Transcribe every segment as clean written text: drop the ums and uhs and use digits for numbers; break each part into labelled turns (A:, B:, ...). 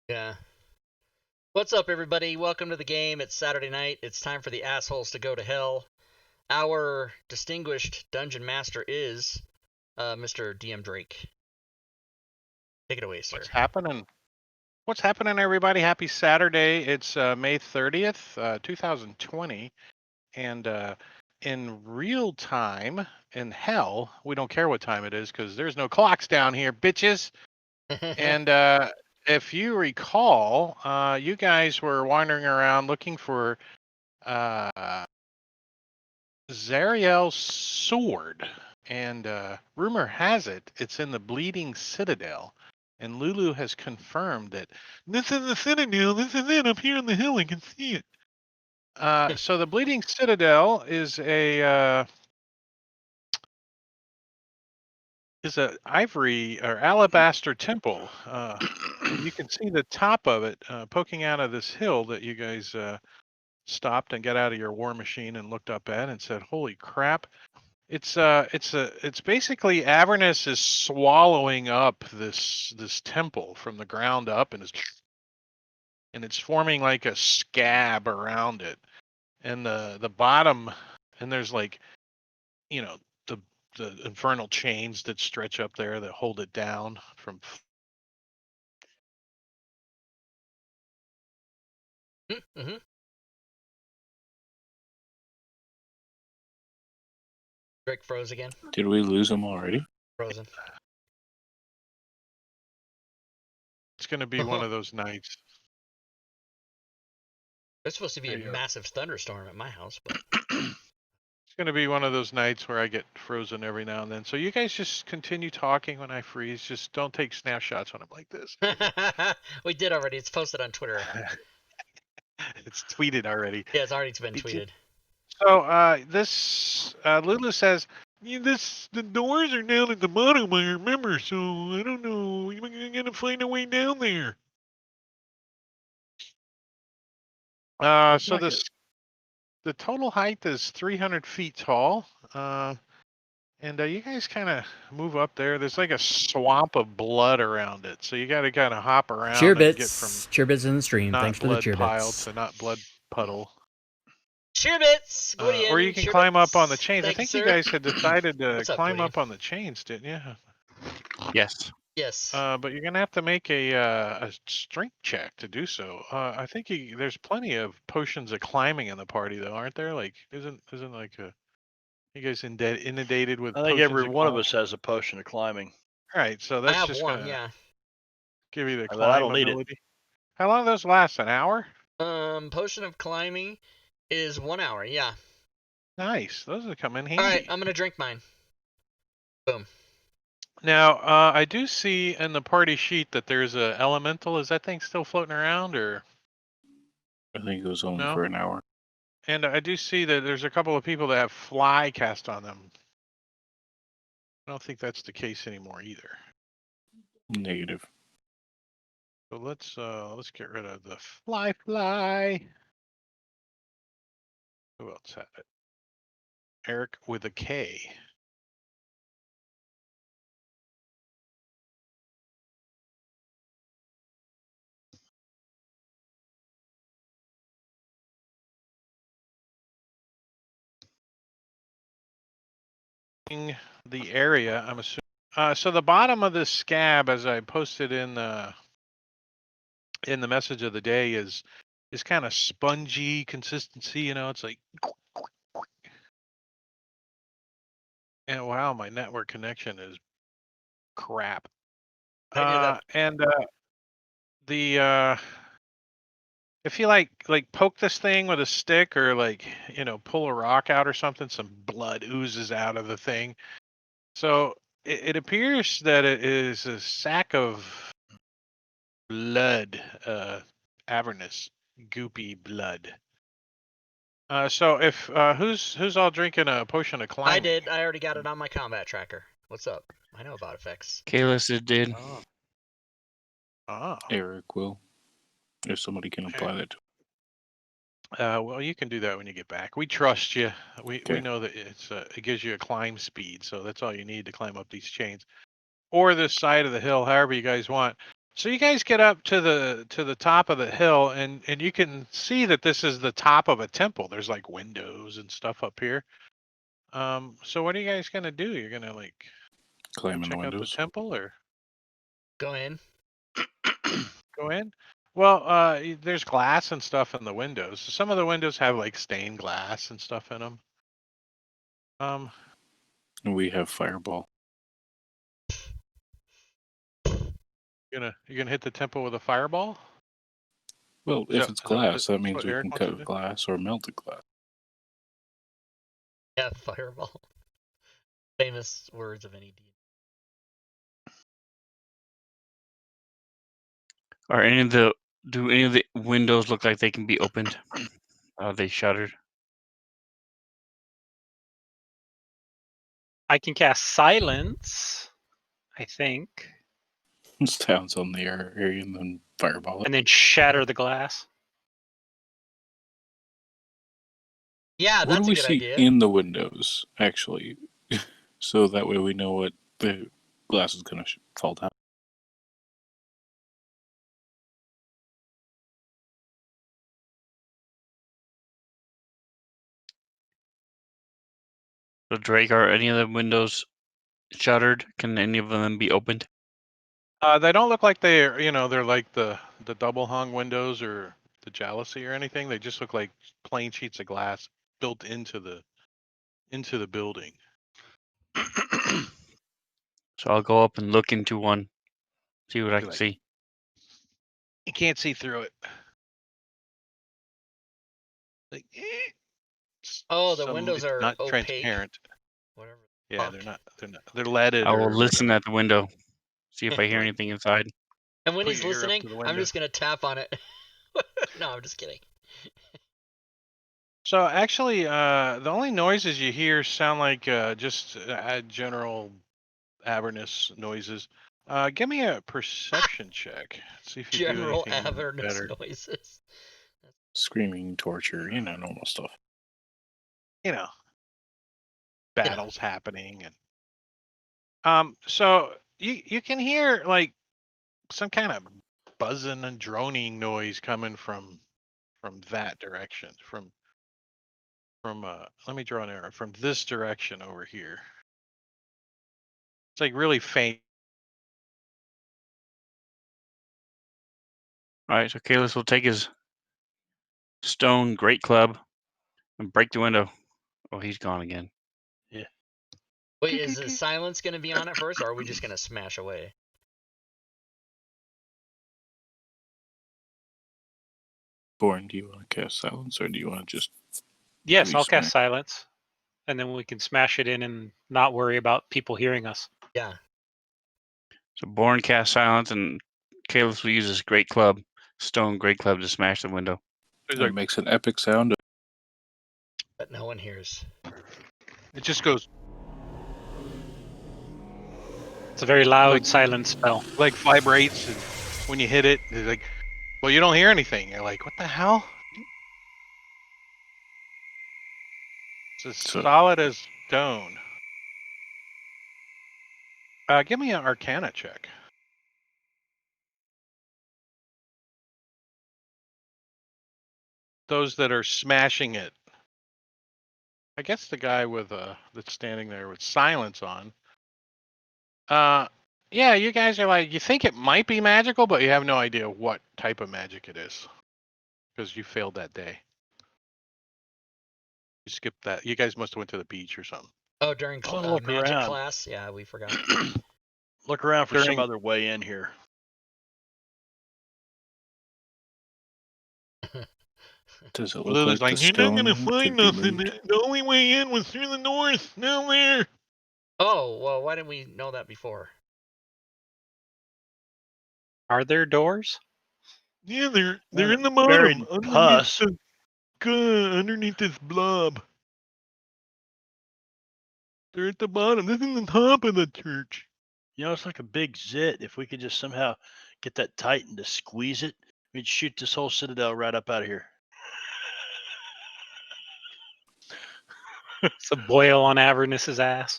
A: Yeah. What's up, everybody? Welcome to the game. It's Saturday night. It's time for the assholes to go to hell. Our distinguished dungeon master is Mr. DM Drake. Take it away, sir.
B: What's happening? What's happening, everybody? Happy Saturday. It's May 30th, 2020. And in real time, in hell, we don't care what time it is because there's no clocks down here, bitches. And if you recall, you guys were wandering around looking for Zariel's sword. And rumor has it, it's in the Bleeding Citadel. And Lulu has confirmed that this is the Citadel. This is it up here on the hill. I can see it. So the Bleeding Citadel is a ivory or alabaster temple. You can see the top of it poking out of this hill that you guys stopped and got out of your war machine and looked up at and said, "Holy crap!" It's basically Avernus is swallowing up this temple from the ground up, and it's forming like a scab around it, and the bottom, and there's like, you know, the infernal chains that stretch up there that hold it down from.
A: Mm-hmm. Drake froze again.
C: Did we lose him already?
A: Frozen.
B: It's going to be one of those nights.
A: There's supposed to be
B: There
A: a
B: you go.
A: massive thunderstorm at my house, but
B: It's going to be one of those nights where I get frozen every now and then. So you guys just continue talking when I freeze. Just don't take snapshots when I'm like this.
A: we did already. It's posted on Twitter.
B: It's tweeted already.
A: Yeah, it's already been tweeted.
B: So this Lulu says, the doors are down at the bottom, I remember, so I don't know. You're gonna find a way down there. So the total height is 300 feet tall. And you guys kind of move up there. There's like a swamp of blood around it, so you got to kind of hop around and get from
D: Cheerbits in the stream.
B: not
D: Thanks for the
B: blood pile
D: cheerbits.
B: to not blood puddle.
A: Cheerbits!
B: Or you can climb up on the chains. I think you guys had decided to
A: What's up,
B: climb
A: Goody?
B: up on the chains, didn't you?
C: Yes.
A: Yes.
B: But you're gonna have to make a strength check to do so. I think there's plenty of potions of climbing in the party, though, aren't there? Like, isn't like you guys inundated with?
E: I think
B: potions
E: every
B: of
E: one of
B: climbing?
E: us has a potion of climbing.
B: All right, so
A: I
B: that's
A: have
B: just
A: one,
B: gonna
A: yeah.
B: give you the
E: But
B: climb
E: I don't need it.
B: ability. How long do those last? An hour?
A: Potion of climbing is 1 hour, yeah.
B: Nice. Those will come in handy.
A: Alright, I'm gonna drink mine. Boom.
B: Now, I do see in the party sheet that there's a elemental. Is that thing still floating around, or?
C: I think it was only
B: No?
C: for an hour.
B: And I do see that there's a couple of people that have fly cast on them. I don't think that's the case anymore either.
C: Negative.
B: So let's get rid of the fly. Who else had it? Eric with a K. The area, I'm assuming. So the bottom of this scab, as I posted in the message of the day, is kind of spongy consistency. You know, it's like. And wow, my network connection is crap. And the if you like poke this thing with a stick or like, pull a rock out or something, some blood oozes out of the thing. So it appears that it is a sack of blood, Avernus, goopy blood. So if who's all drinking a potion of climbing?
A: I did. I already got it on my combat tracker. What's up? I know about effects.
C: Kalis did.
B: Oh.
C: Eric will. If somebody can apply that to.
B: Well, you can do that when you get back. We trust you. We
C: Okay.
B: know that it gives you a climb speed, so that's all you need to climb up these chains, or this side of the hill, however you guys want. So you guys get up to the top of the hill, and you can see that this is the top of a temple. There's like windows and stuff up here. So what are you guys gonna do? You're gonna like
C: Climb in the
B: check out the
C: windows.
B: temple or
A: Go in.
B: go in? Well, there's glass and stuff in the windows. Some of the windows have like stained glass and stuff in them.
C: And we have fireball.
B: You're gonna hit the temple with a fireball?
C: Well,
B: Is
C: if it's
B: is that
C: glass, that
B: is
C: means
B: what
C: we
B: Eric
C: can
B: wants to
C: cut
B: do?
C: glass or melt the glass.
A: Yeah, fireball. Famous words of any deed.
D: Do any of the windows look like they can be opened? Are they shuttered?
E: I can cast silence, I think,
C: Sounds on the area and then fireball it.
E: and then shatter the glass.
A: Yeah,
C: What
A: that's
C: do
A: a
C: we
A: good
C: see
A: idea.
C: in the windows, actually? So that way we know what the glass is going to fall down.
D: So Drake, are any of the windows shuttered? Can any of them be opened?
B: They don't look like they're they're like the double hung windows or the jalousie or anything. They just look like plain sheets of glass built into the building.
D: So I'll go up and look into one, see what I can
B: Like,
D: see.
B: you can't see through it. Like,
A: Oh, the
B: some
A: windows
B: it's
A: are
B: not
A: opaque.
B: transparent.
A: Whatever.
B: Yeah,
A: Fuck.
B: they're leaded.
D: I will
B: or
D: listen
B: whatever.
D: at the window, see if I hear
B: Like,
D: anything inside.
A: And when
B: put
A: he's
B: your ear up
A: listening,
B: to the
A: I'm
B: window.
A: just gonna tap on it. No, I'm just kidding.
B: So actually, the only noises you hear sound like just general Avernus noises. Give me a perception check. See if you do
A: General
B: anything
A: Avernus
B: better.
A: noises.
C: Screaming, torture, normal stuff.
B: Battles happening and so you can hear like some kind of buzzing and droning noise coming from that direction. From let me draw an arrow from this direction over here. It's like really faint.
D: All right, so Kalis will take his stone great club and break the window. Oh, he's gone again.
A: Wait, is the silence gonna be on it first, or are we just gonna smash away?
C: Boring, do you want to cast silence or do you want to just...
E: Yes,
C: We
E: I'll cast
C: smash.
E: silence, and then we can smash it in and not worry about people hearing us.
A: Yeah.
D: So Born casts silence, and Kalis will use his great club, stone great club, to smash the window.
C: It makes an epic sound.
A: But no one hears.
B: It just goes
E: It's a very loud
B: Like-
E: silence spell.
B: like vibrates, and when you hit it, it's like, well, you don't hear anything. You're like, what the hell? It's as
C: So-
B: solid as stone. Give me an Arcana check. Those that are smashing it. I guess the guy with that's standing there with silence on. Yeah, you guys are like, you think it might be magical, but you have no idea what type of magic it is because you failed that day. You skipped that. You guys must have went to the beach or something.
A: Oh, during
F: I'll look
A: magic
F: around.
A: class? Yeah, we forgot.
F: Look around for some
B: During-
F: other way in here.
C: Does it look
B: Lulu's
C: like
B: like,
C: the
B: you're not gonna
C: stone
B: find
C: could be
B: nothing.
C: moved?
B: The only way in was through the north. Down there.
A: Oh, well, why didn't we know that before?
E: Are there doors?
B: Yeah, they're
F: Well,
B: in the
F: buried
B: bottom,
F: pus.
B: underneath this blob. They're at the bottom. This is the top of the church.
F: You know, it's like a big zit. If we could just somehow get that tightened to squeeze it, we'd shoot this whole citadel right up out of here.
E: It's a boil on Avernus's ass.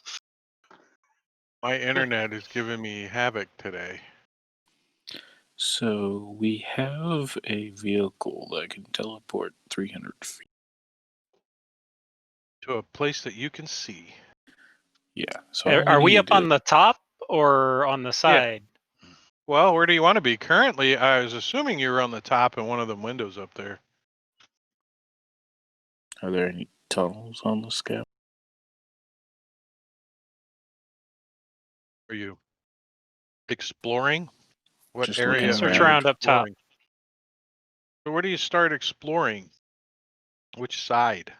B: My internet is giving me havoc today.
C: So we have a vehicle that can teleport 300 feet.
B: To a place that you can see.
C: Yeah. So all
E: Are we
C: need
E: up on the top or on the side?
B: Well, where do you want to be? Currently, I was assuming you were on the top in one of the windows up there.
C: Are there any tunnels on the scab?
B: Are you exploring? What
C: Just
B: area
C: looking
B: are
E: Search
B: you
E: around up top.
B: exploring? So where do you start exploring? Which side?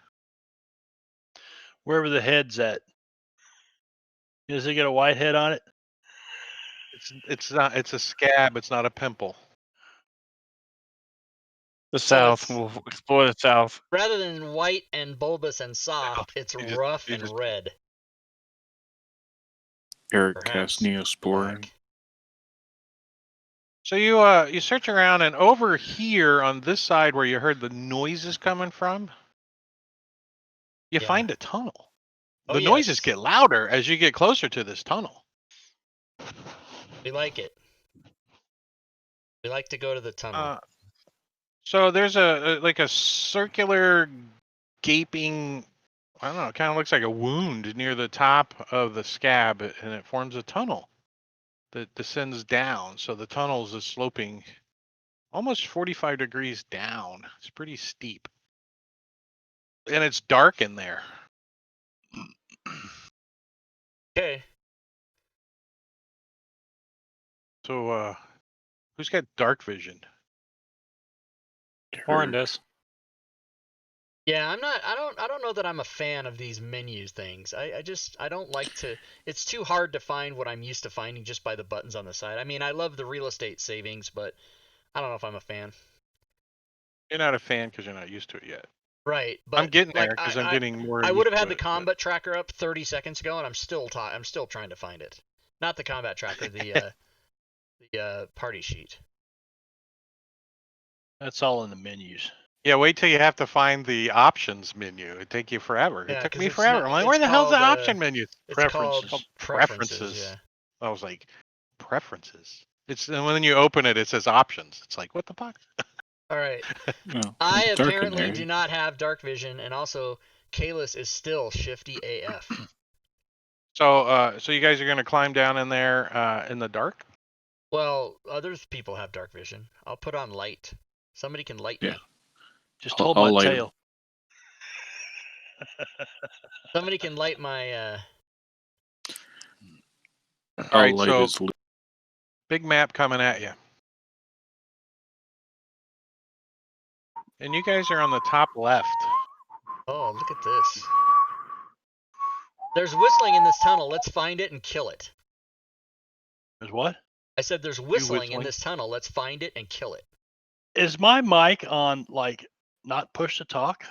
F: Wherever the head's at. Does it get a white head on it?
B: It's not. It's a scab. It's not a pimple.
D: The
A: So
D: south.
A: it's-
D: We'll explore the south.
A: Rather than white and bulbous and soft, it's rough
B: you
A: and
B: just-
A: red.
C: Eric
A: Perhaps
C: cast Neospore.
A: black.
B: So you search around, and over here on this side where you heard the noises coming from, you
A: Yeah.
B: find a tunnel.
A: Oh,
B: The noises
A: yes.
B: get louder as you get closer to this tunnel.
A: We like it. We like to go to the tunnel.
B: So there's like a circular gaping, I don't know, it kind of looks like a wound near the top of the scab, and it forms a tunnel that descends down. So the tunnel is sloping almost 45 degrees down. It's pretty steep. And it's dark in there.
A: Okay.
B: So who's got dark vision?
E: Warren
C: Eric.
E: does.
A: Yeah, I'm not. I don't know that I'm a fan of these menus things. I don't like to. It's too hard to find what I'm used to finding just by the buttons on the side. I mean, I love the real estate savings, but I don't know if I'm a fan.
B: You're not a fan because you're not used to it yet.
A: Right, but
B: I'm getting
A: like
B: there because I'm getting more.
A: I would have
B: used
A: had
B: to
A: the
B: it,
A: combat tracker up 30 seconds ago, and I'm still trying to find it. Not the combat tracker, the party sheet.
F: That's all in the menus.
B: Yeah, wait till you have to find the options menu. It'd take you forever.
A: Yeah,
B: It took
A: 'cause
B: me
A: it's
B: forever.
A: not-
B: I'm like,
A: it's
B: where the hell's the
A: called,
B: option menu?
A: It's
F: Preferences.
A: called
B: Preferences.
A: preferences. Yeah.
B: I was like, preferences. And when you open it, it says options. It's like, what the fuck?
A: All right.
C: Oh,
A: I
C: it's dark in
A: apparently
C: there.
A: do not have dark vision, and also Kalis is still shifty AF.
B: So you guys are gonna climb down in there in the dark?
A: Well, other people have dark vision. I'll put on light. Somebody can light
C: Yeah.
A: me.
F: Just
C: I'll
F: hold my
C: light 'em.
F: tail.
A: Somebody can light my.
B: All
C: I'll
B: right,
C: light
B: so
C: his
B: big map coming at you. And you guys are on the top left.
A: Oh, look at this. There's whistling in this tunnel. Let's find it and kill it.
F: Is what?
A: I said there's whistling in
B: whistling?
A: this tunnel. Let's find it and kill it.
F: Is my mic on like not push to talk?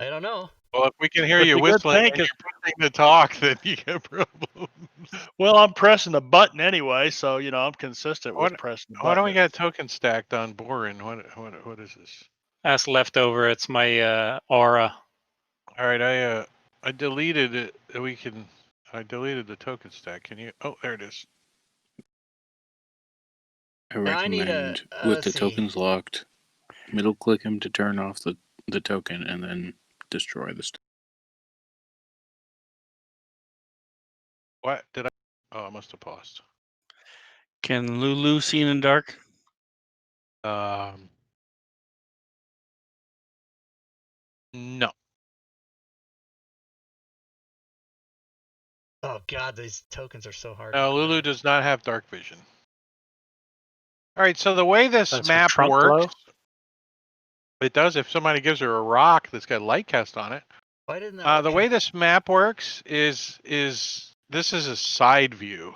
A: I don't know.
B: Well, if we can hear
F: It's
B: you
F: a good
B: whistling
F: thing,
B: and you're pushing to talk, then you get problems.
F: Well, I'm pressing the button anyway, so I'm consistent with
B: What-
F: pressing the
B: Why
F: button.
B: don't we got token stacked on Borin? What is this?
E: That's leftover. It's my aura.
B: All right, I deleted it. I deleted the token stack. Can you? Oh, there it is.
C: I
A: Now I need
C: recommend
A: a-
C: with the
A: let's see.
C: tokens locked, middle click him to turn off the token and then destroy the stuff.
B: What did I? Oh, I must have paused.
D: Can Lulu see in the dark?
B: No.
A: Oh God, these tokens are so hard.
B: No,
A: to
B: Lulu
A: grab.
B: does not have dark vision. All right, so the way this
E: That's for
B: map
E: trunk
B: works,
E: glow?
B: it does if somebody gives her a rock that's got light cast on it.
A: Why didn't that?
B: The way this map works is this is a side view.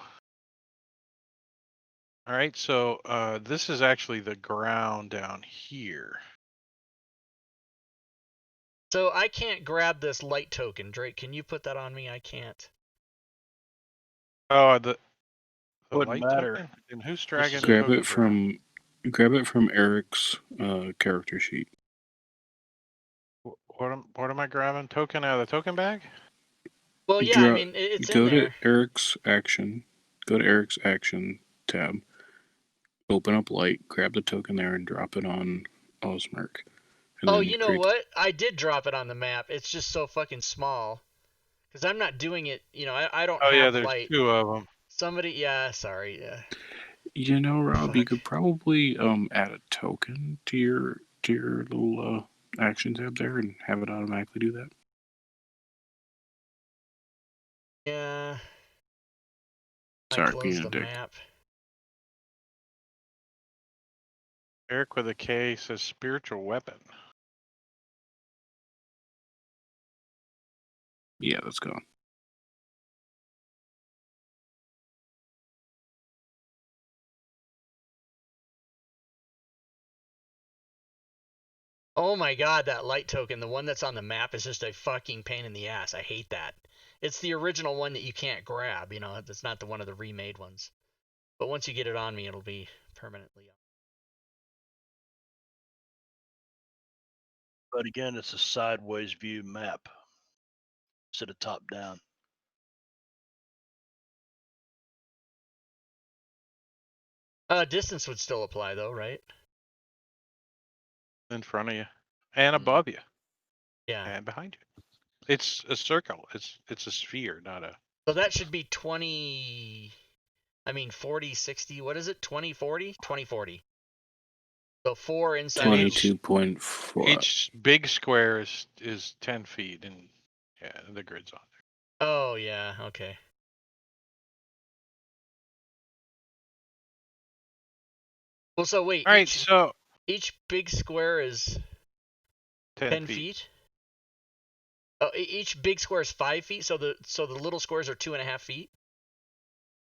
B: All right, so this is actually the ground down here.
A: So I can't grab this light token, Drake. Can you put that on me? I can't.
B: Oh, the
F: Wouldn't
B: light
F: matter.
B: token? And who's dragging the
C: Grab
B: token
C: it from Eric's character sheet.
B: What am I grabbing? Token out of the token bag?
A: Well, yeah. I mean, it's in
C: Go
A: there.
C: to Eric's action. Go to Eric's action tab. open up light, grab the token there, and drop it on Osmerk. And
A: Oh,
C: then
A: you know what? I did drop it on the map. It's just so fucking small. Because I'm not doing it, I don't
B: Oh yeah,
A: have
B: there's
A: light.
B: 2 of them.
A: Somebody, yeah, sorry, yeah.
C: You know, Rob, you
A: Fuck.
C: could probably add a token to your little action tab there and have it automatically do that.
A: Yeah. I
C: Sorry,
A: closed
C: being a
A: the
C: dick.
A: map.
B: Eric with a K says spiritual weapon.
C: Yeah, that's gone.
A: Oh my god, that light token, the one that's on the map, is just a fucking pain in the ass. I hate that. It's the original one that you can't grab, it's not the one of the remade ones. But once you get it on me, it'll be permanently up.
F: But again, it's a sideways view map instead of top down.
A: Distance would still apply though, right?
B: In front of you. And above you.
A: Yeah.
B: And behind you. It's a circle. It's a sphere, not a...
A: So that should be 40, 60, what is it? 20, 40? 20, 40. So 4 inside.
C: 22.4.
B: Each big square is 10 feet, and yeah, the grid's on there.
A: Oh, yeah, okay. Well, so wait,
B: All right, so
A: each big square is 10 feet? Oh, each big square is 5 feet, so the little squares are 2.5 feet?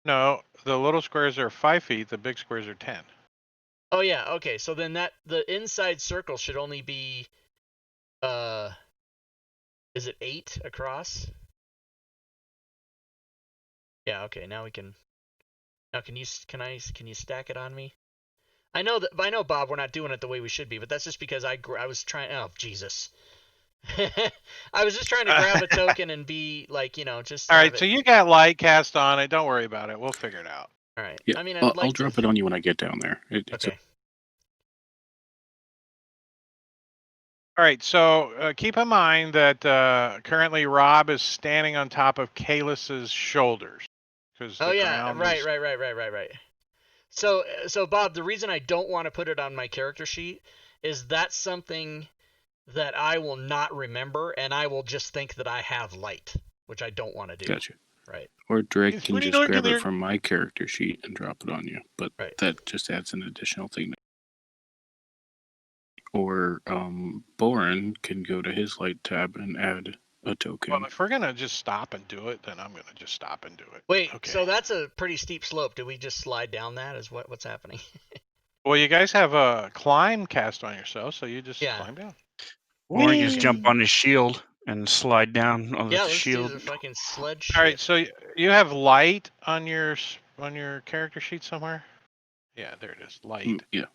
B: No, the little squares are 5 feet, the big squares are 10.
A: Oh, yeah, okay, so then the inside circle should only be, is it 8 across? Yeah, okay, now we can, can you stack it on me? I know, Bob, we're not doing it the way we should be, but that's just because I was trying, oh, Jesus. I was just trying to grab a token and be like, just
B: All
A: have
B: right,
A: it.
B: so you got light cast on it. Don't worry about it. We'll figure it out.
A: All right.
C: Yeah,
A: I mean,
C: I'll drop it on you when I get down there. It's
A: okay.
B: All right, so keep in mind that currently Rob is standing on top of Kalis's shoulders.
A: Oh, yeah, right. So Bob, the reason I don't want to put it on my character sheet is that's something that I will not remember, and I will just think that I have light, which I don't want to do.
C: Gotcha.
A: Right.
C: Or Drake
B: It's
C: can
B: pretty
C: just
B: dark in
C: grab
B: there.
C: it from my character sheet and drop it on you, but
A: Right.
C: that just adds an additional thing. Or Boren can go to his light tab and add a token.
B: Well, if we're gonna just stop and do it, then I'm gonna just stop and do it.
A: Wait,
B: okay.
A: So that's a pretty steep slope. Do we just slide down that? Is what's happening?
B: Well, you guys have a climb cast on yourself, so you just
A: Yeah.
B: climb down.
D: Or you just jump on his shield and slide down on
A: Yeah,
D: the
A: let's
D: shield.
A: do the fucking sled
B: All right,
A: shit.
B: so you have light on your character sheet somewhere. Yeah, there it is, light.
C: Yeah.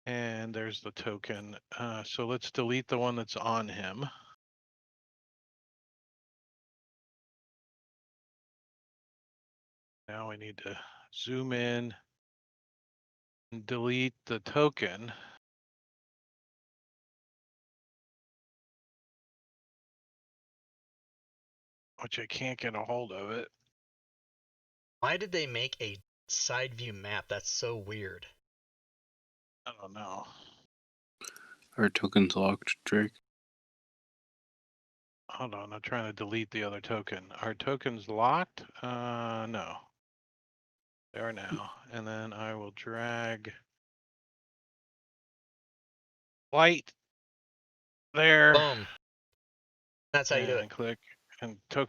B: And there's the token. So let's delete the one that's on him. Now we need to zoom in and delete the token. Which I can't get a hold of it.
A: Why did they make a side view map? That's so weird.
B: I don't know.
C: Our token's locked, Drake.
B: Hold on, I'm trying to delete the other token. Are tokens locked? No. They are now. And then I will drag light there.
A: Boom. That's how you do it.
B: And click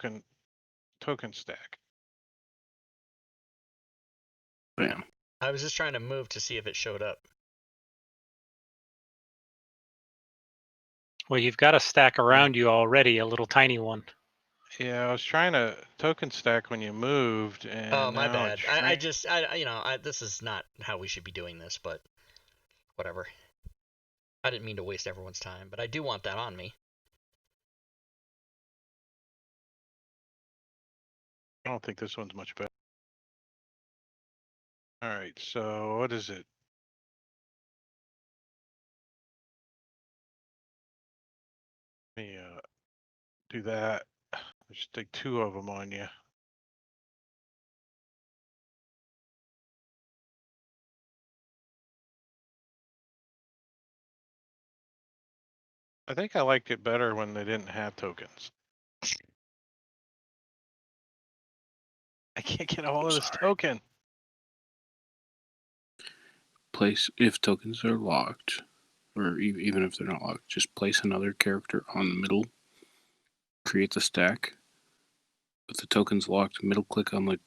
B: and token stack.
C: Bam.
A: I was just trying to move to see if it showed up.
E: Well, you've got a stack around you already, a little tiny one.
B: Yeah, I was trying to token stack when you moved, and
A: Oh, my
B: now
A: bad. This is not how we should be doing this, but whatever. I didn't mean to waste everyone's time, but I do want that on me.
B: I don't think this one's much better. All right, so what is it? Let me do that. Just take 2 of them on you. I think I liked it better when they didn't have tokens. I can't get a hold of this
C: Sorry.
B: token.
C: Place if tokens are locked, or even if they're not locked, just place another character on the middle. Create the stack. If the token's locked, middle click on the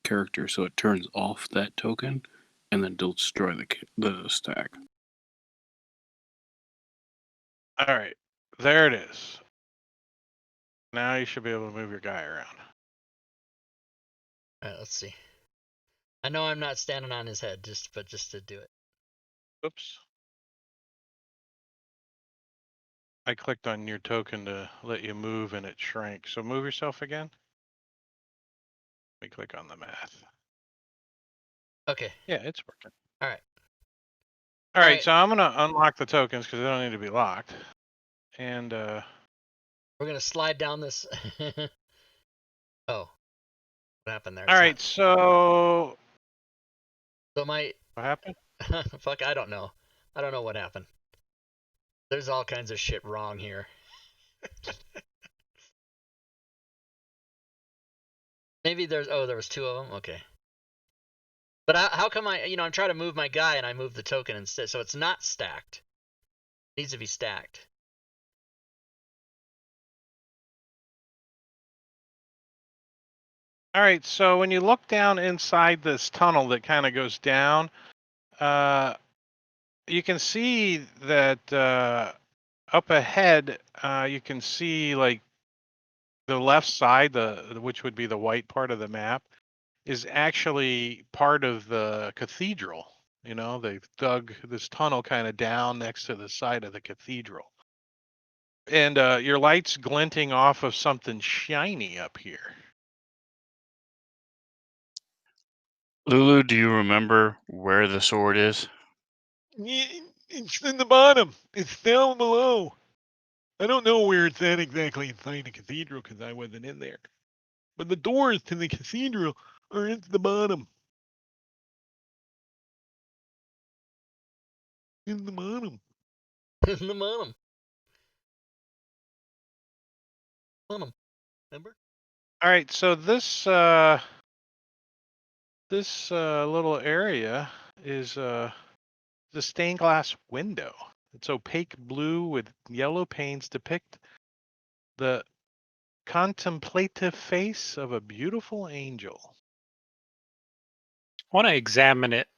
C: character so it turns off that token, and then destroy the stack.
B: All right, there it is. Now you should be able to move your guy around.
A: All right, let's see. I know I'm not standing on his head, just to do it.
B: Oops. I clicked on your token to let you move and it shrank. So move yourself again. Let me click on the math.
A: Okay.
B: Yeah, it's working.
A: All right.
B: All right,
A: right.
B: so I'm gonna unlock the tokens because they don't need to be locked. And
A: we're gonna slide down this. Oh, what happened there?
B: all right, so
A: So my
B: what happened?
A: fuck, I don't know. I don't know what happened. There's all kinds of shit wrong here. Maybe there was 2 of them. Okay. But how come I'm trying to move my guy and I move the token instead, so it's not stacked. It needs to be stacked.
B: All right, so when you look down inside this tunnel that kind of goes down, you can see that up ahead, you can see like the left side, which would be the white part of the map, is actually part of the cathedral. You know, they've dug this tunnel kind of down next to the side of the cathedral. And your light's glinting off of something shiny up here.
D: Lulu, do you remember where the sword is?
G: Yeah, it's in the bottom. It's down below. I don't know where it's at exactly inside the cathedral because I wasn't in there. But the doors to the cathedral are at the bottom. In the bottom.
A: In the bottom. Bottom. Remember?
B: All right, so this little area is the stained glass window. It's opaque blue with yellow panes depict the contemplative face of a beautiful angel.
E: I want to examine it.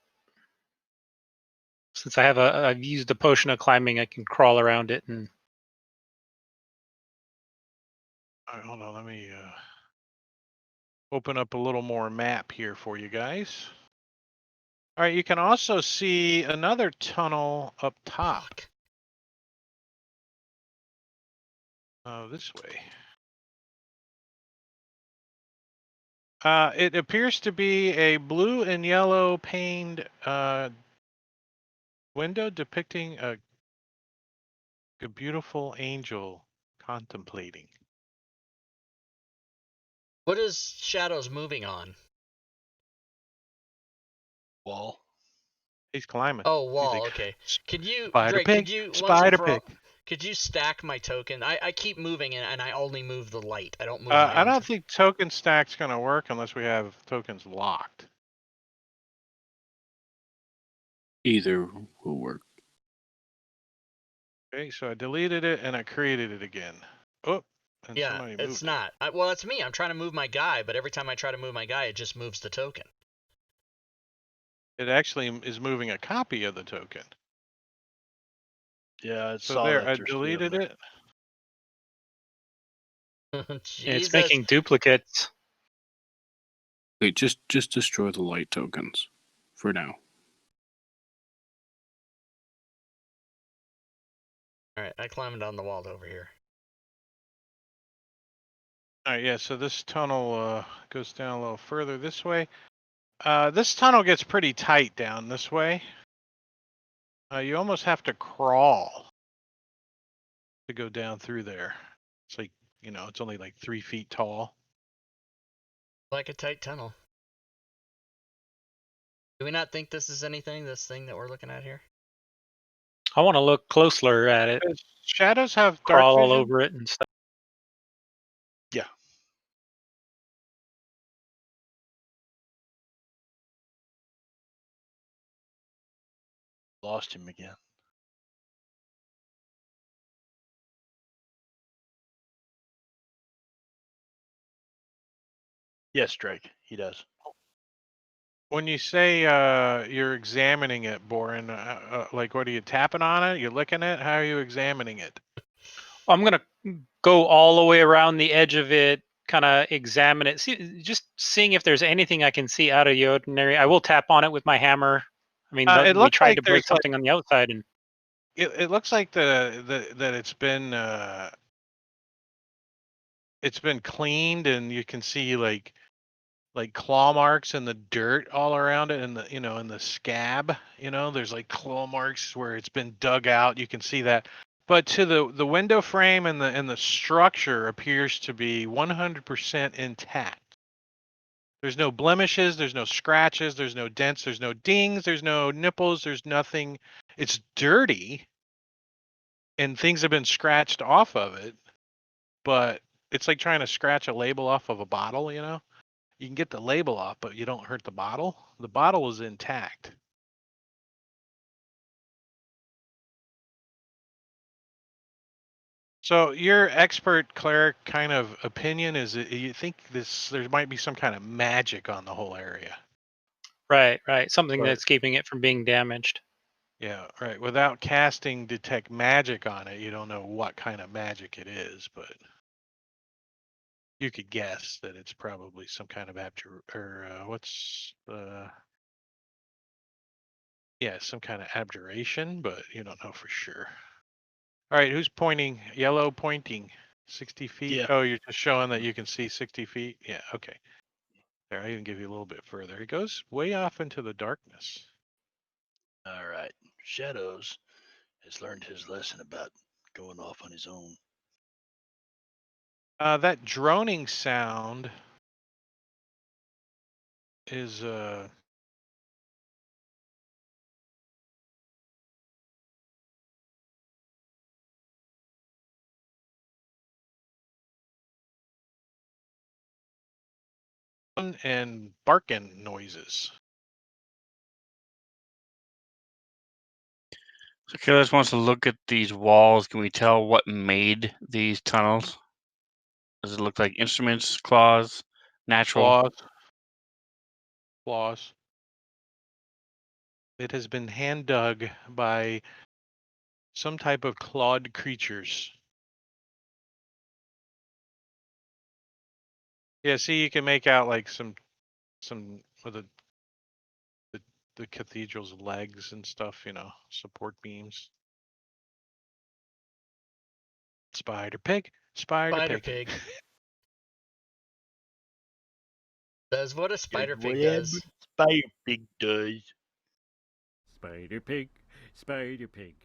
E: Since I've used a potion of climbing, I can crawl around it and.
B: All right, hold on, let me open up a little more map here for you guys. All right, you can also see another tunnel up top.
A: Fuck.
B: This way. It appears to be a blue and yellow paned window depicting a beautiful angel contemplating.
A: What is Shadow's moving on?
F: Wall.
B: He's climbing.
A: Oh,
B: He's
A: wall.
B: like,
A: Okay. Could you,
B: spider
A: Drake?
B: pig,
A: Could you once
B: spider
A: and for all,
B: pig.
A: could you stack my token? I keep moving and I only move the light. I don't move my
B: I
A: own.
B: don't think token stack's gonna work unless we have tokens locked.
C: Either will work.
B: Okay, so I deleted it and I created it again. Oh, and
A: Yeah,
B: somebody
A: it's
B: moved
A: not. Well, it's me. I'm trying to move my guy, but every time I try to move my guy, it just moves the token.
B: it. It actually is moving a copy of the token.
F: Yeah, I
B: So
F: saw
B: there,
F: that.
B: I
F: There's 3 of
B: deleted
F: them.
B: it.
E: It's
A: Jesus.
E: making duplicates.
C: Wait, just destroy the light tokens for now.
A: All right, I climbed down the wall over here.
B: All right, yeah. So this tunnel goes down a little further this way. This tunnel gets pretty tight down this way. You almost have to crawl to go down through there. It's like, it's only like 3 feet tall.
A: Like a tight tunnel. Do we not think this is anything, this thing that we're looking at here?
E: I want to look closer at it,
B: Does shadows have dark
E: crawl all
B: vision?
E: over it and stuff.
F: Yeah. Lost him again. Yes, Drake, he does.
B: When you say you're examining it, Boren, like what are you tapping on it? You're licking it? How are you examining it?
E: I'm going to go all the way around the edge of it, kind of examine it, just seeing if there's anything I can see out of the ordinary. I will tap on it with my hammer. I mean,
B: It
E: we
B: looks
E: tried
B: like
E: to
B: there's
E: break something on the outside, and
B: it looks like that it's been cleaned, and you can see like claw marks in the dirt all around it, and in the scab. There's like claw marks where it's been dug out. You can see that. But to the window frame and the structure appears to be 100% intact. There's no blemishes, there's no scratches, there's no dents, there's no dings, there's no nipples, there's nothing. It's dirty and things have been scratched off of it, but it's like trying to scratch a label off of a bottle, You can get the label off, but you don't hurt the bottle. The bottle is intact. So your expert cleric kind of opinion is that you think there might be some kind of magic on the whole area.
E: right, something
B: But-
E: that's keeping it from being damaged.
B: Yeah, right. Without casting detect magic on it, you don't know what kind of magic it is, but you could guess that it's probably some kind of some kind of abjuration, but you don't know for sure. All right, who's pointing? Yellow pointing. 60 feet?
F: Yeah.
B: Oh, you're just showing that you can see 60 feet? Yeah, okay. There, I even give you a little bit further. It goes way off into the darkness.
F: All right. Shadows has learned his lesson about going off on his own.
B: That droning sound is and barking noises.
D: So Killers wants to look at these walls. Can we tell what made these tunnels? Does it look like instruments, claws, natural?
B: Claws. It has been hand dug by some type of clawed creatures. Yeah, see, you can make out like some of the cathedral's legs and stuff, support beams. Spider pig.
A: Spider pig. Does what a spider pig does.
F: Spider pig does.
H: Spider pig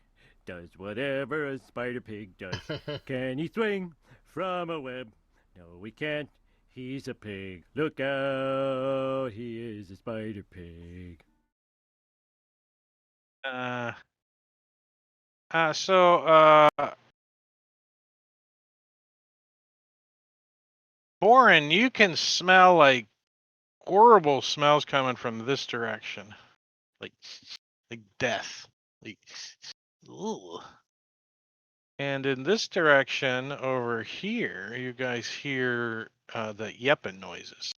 H: does whatever a spider pig does. Can he swing from a web? No, he can't. He's a pig. Look out, he is a spider pig.
B: Boren, you can smell like horrible smells coming from this direction, like death, like. Ugh. And in this direction over here, you guys hear the yepping noises.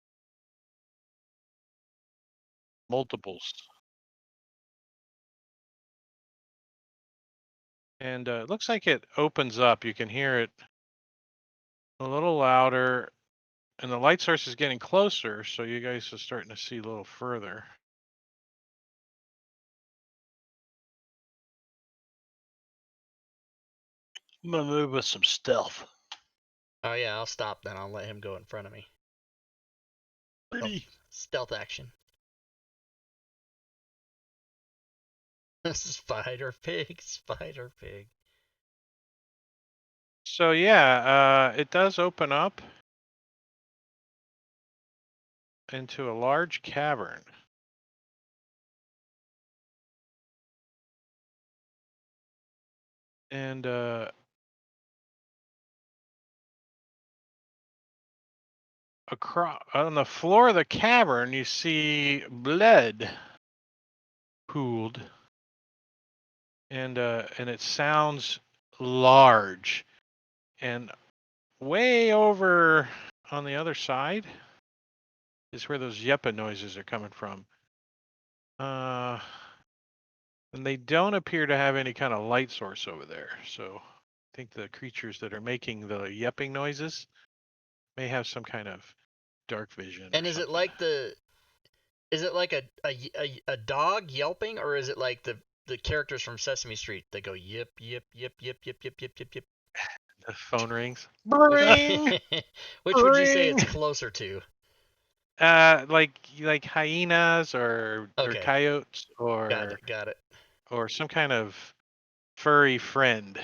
B: Multiples. And it looks like it opens up. You can hear it a little louder. And the light source is getting closer, so you guys are starting to see a little further.
F: I'm gonna move with some stealth.
A: Oh yeah, I'll stop then. I'll let him go in front of me.
F: Pretty.
A: Stealth action. Spider pig, spider pig.
B: So yeah, it does open up into a large cavern. And across on the floor of the cavern, you see blood pooled, and it sounds large. And way over on the other side is where those yeppa noises are coming from. And they don't appear to have any kind of light source over there. So I think the creatures that are making the yepping noises may have some kind of dark vision.
A: And
B: or
A: is
B: something.
A: it like is it like a dog yelping, or is it like the characters from Sesame Street that go yip yip yip yip yip yip yip yip yip?
B: The phone rings?
A: Which, which would you say it's
B: Ring!
A: closer to?
B: Like hyenas or
A: Okay,
B: coyotes
A: got it.
B: or some kind of furry friend.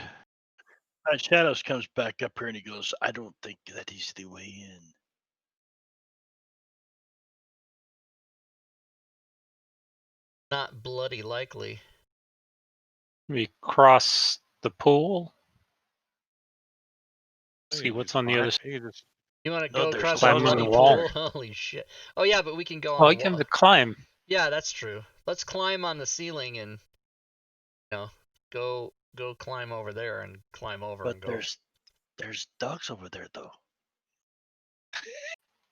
F: Shadows comes back up here and he goes, I don't think that he's the way in.
A: Not bloody likely.
E: We cross the pool.
B: You
E: See
B: can
E: what's
B: just
E: on the other
B: climb-
E: side.
B: you can just-
A: You want to
F: No,
A: go
F: there's
A: across a
E: Climb on
A: bloody
E: the
A: pool?
E: wall.
A: Holy shit! Oh yeah, but we can go on
E: Oh,
A: the
E: you can
A: wall.
E: climb.
A: Yeah, that's true. Let's climb on the ceiling and go climb over there and climb over
F: But
A: and go.
F: there's dogs over there though.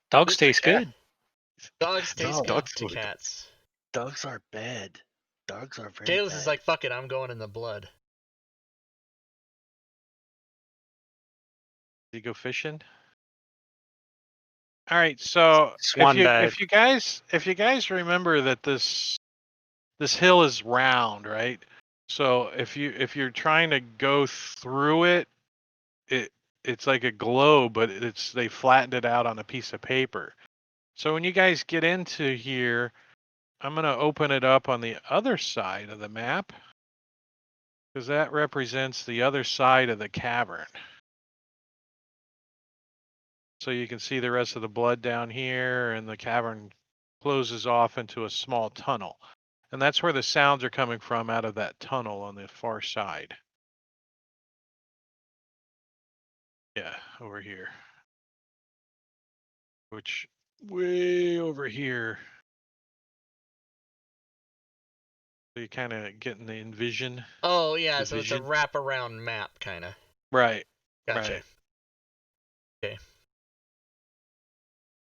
E: Dogs
B: It's a
E: taste
B: cat.
E: good.
A: Dogs taste
F: No.
A: good
B: Dogs
A: to
B: over there.
A: cats.
F: Dogs are bad. Dogs are very
A: Kalis
F: bad.
A: is like, fuck it, I'm going in the blood.
B: Did you go fishing? All right, so
E: Swan dive.
B: if you guys remember that this hill is round, right? So if you're trying to go through it, it's like a globe, but they flattened it out on a piece of paper. So when you guys get into here, I'm gonna open it up on the other side of the map because that represents the other side of the cavern. So you can see the rest of the blood down here, and the cavern closes off into a small tunnel. And that's where the sounds are coming from, out of that tunnel on the far side. Yeah, over here. Which, way over here. So you kind of getting the envision.
A: Oh yeah,
B: The
A: so it's a
B: vision.
A: wraparound map kind of.
B: Right.
A: Gotcha.
B: Right.
A: Okay.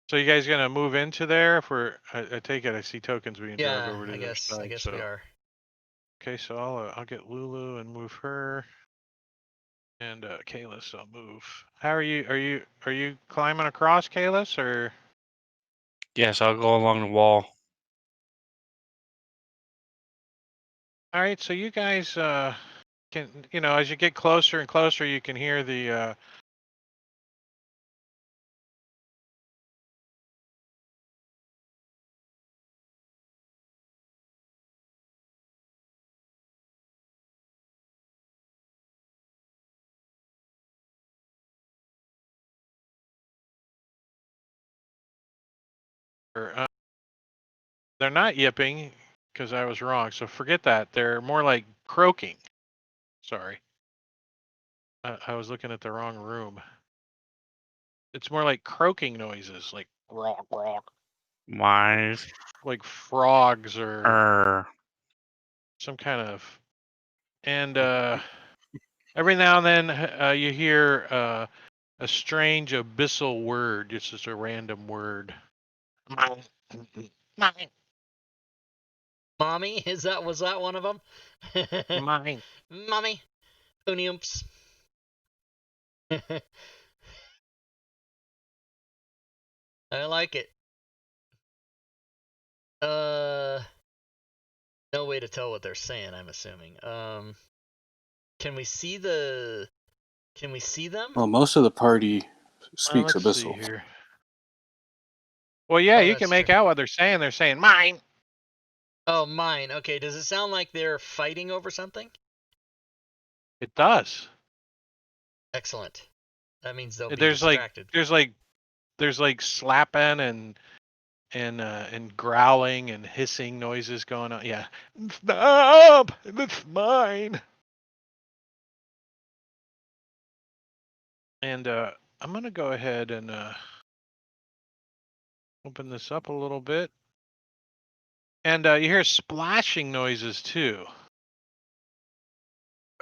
B: So you guys gonna move into there? If I take it, I see tokens being dragged
A: Yeah,
B: over to
A: I
B: the other
A: guess
B: side.
A: we
B: So
A: are.
B: okay, so I'll get Lulu and move her. And Kalis, I'll move. How are you? Are you climbing across, Kalis, or?
D: Yes, I'll go along the wall.
B: All right, so you guys can, as you get closer and closer, you can hear the they're not yipping because I was wrong. So forget that. They're more like croaking. Sorry. I was looking at the wrong room. It's more like croaking noises, like rock, rock,
D: Wise.
B: like frogs or
D: Er.
B: some kind of. And every now and then you hear a strange abyssal word. It's just a random word. Mine.
A: Mommy, was that one of them?
B: Mine.
A: Mommy, Uniumps. I like it. No way to tell what they're saying, I'm assuming. Can we see them?
C: Well, most of the party speaks
B: Let's see
C: Abyssal.
B: here. Well, yeah,
A: Oh,
B: you
A: that's
B: can make
A: true.
B: out what they're saying. They're saying mine.
A: Oh, mine. Okay, does it sound like they're fighting over something?
B: It does.
A: Excellent. That means they'll be
B: There's
A: distracted.
B: like slapping and growling and hissing noises going on. Yeah.
G: Stop! That's mine.
B: And I'm gonna go ahead and open this up a little bit. And you hear splashing noises too.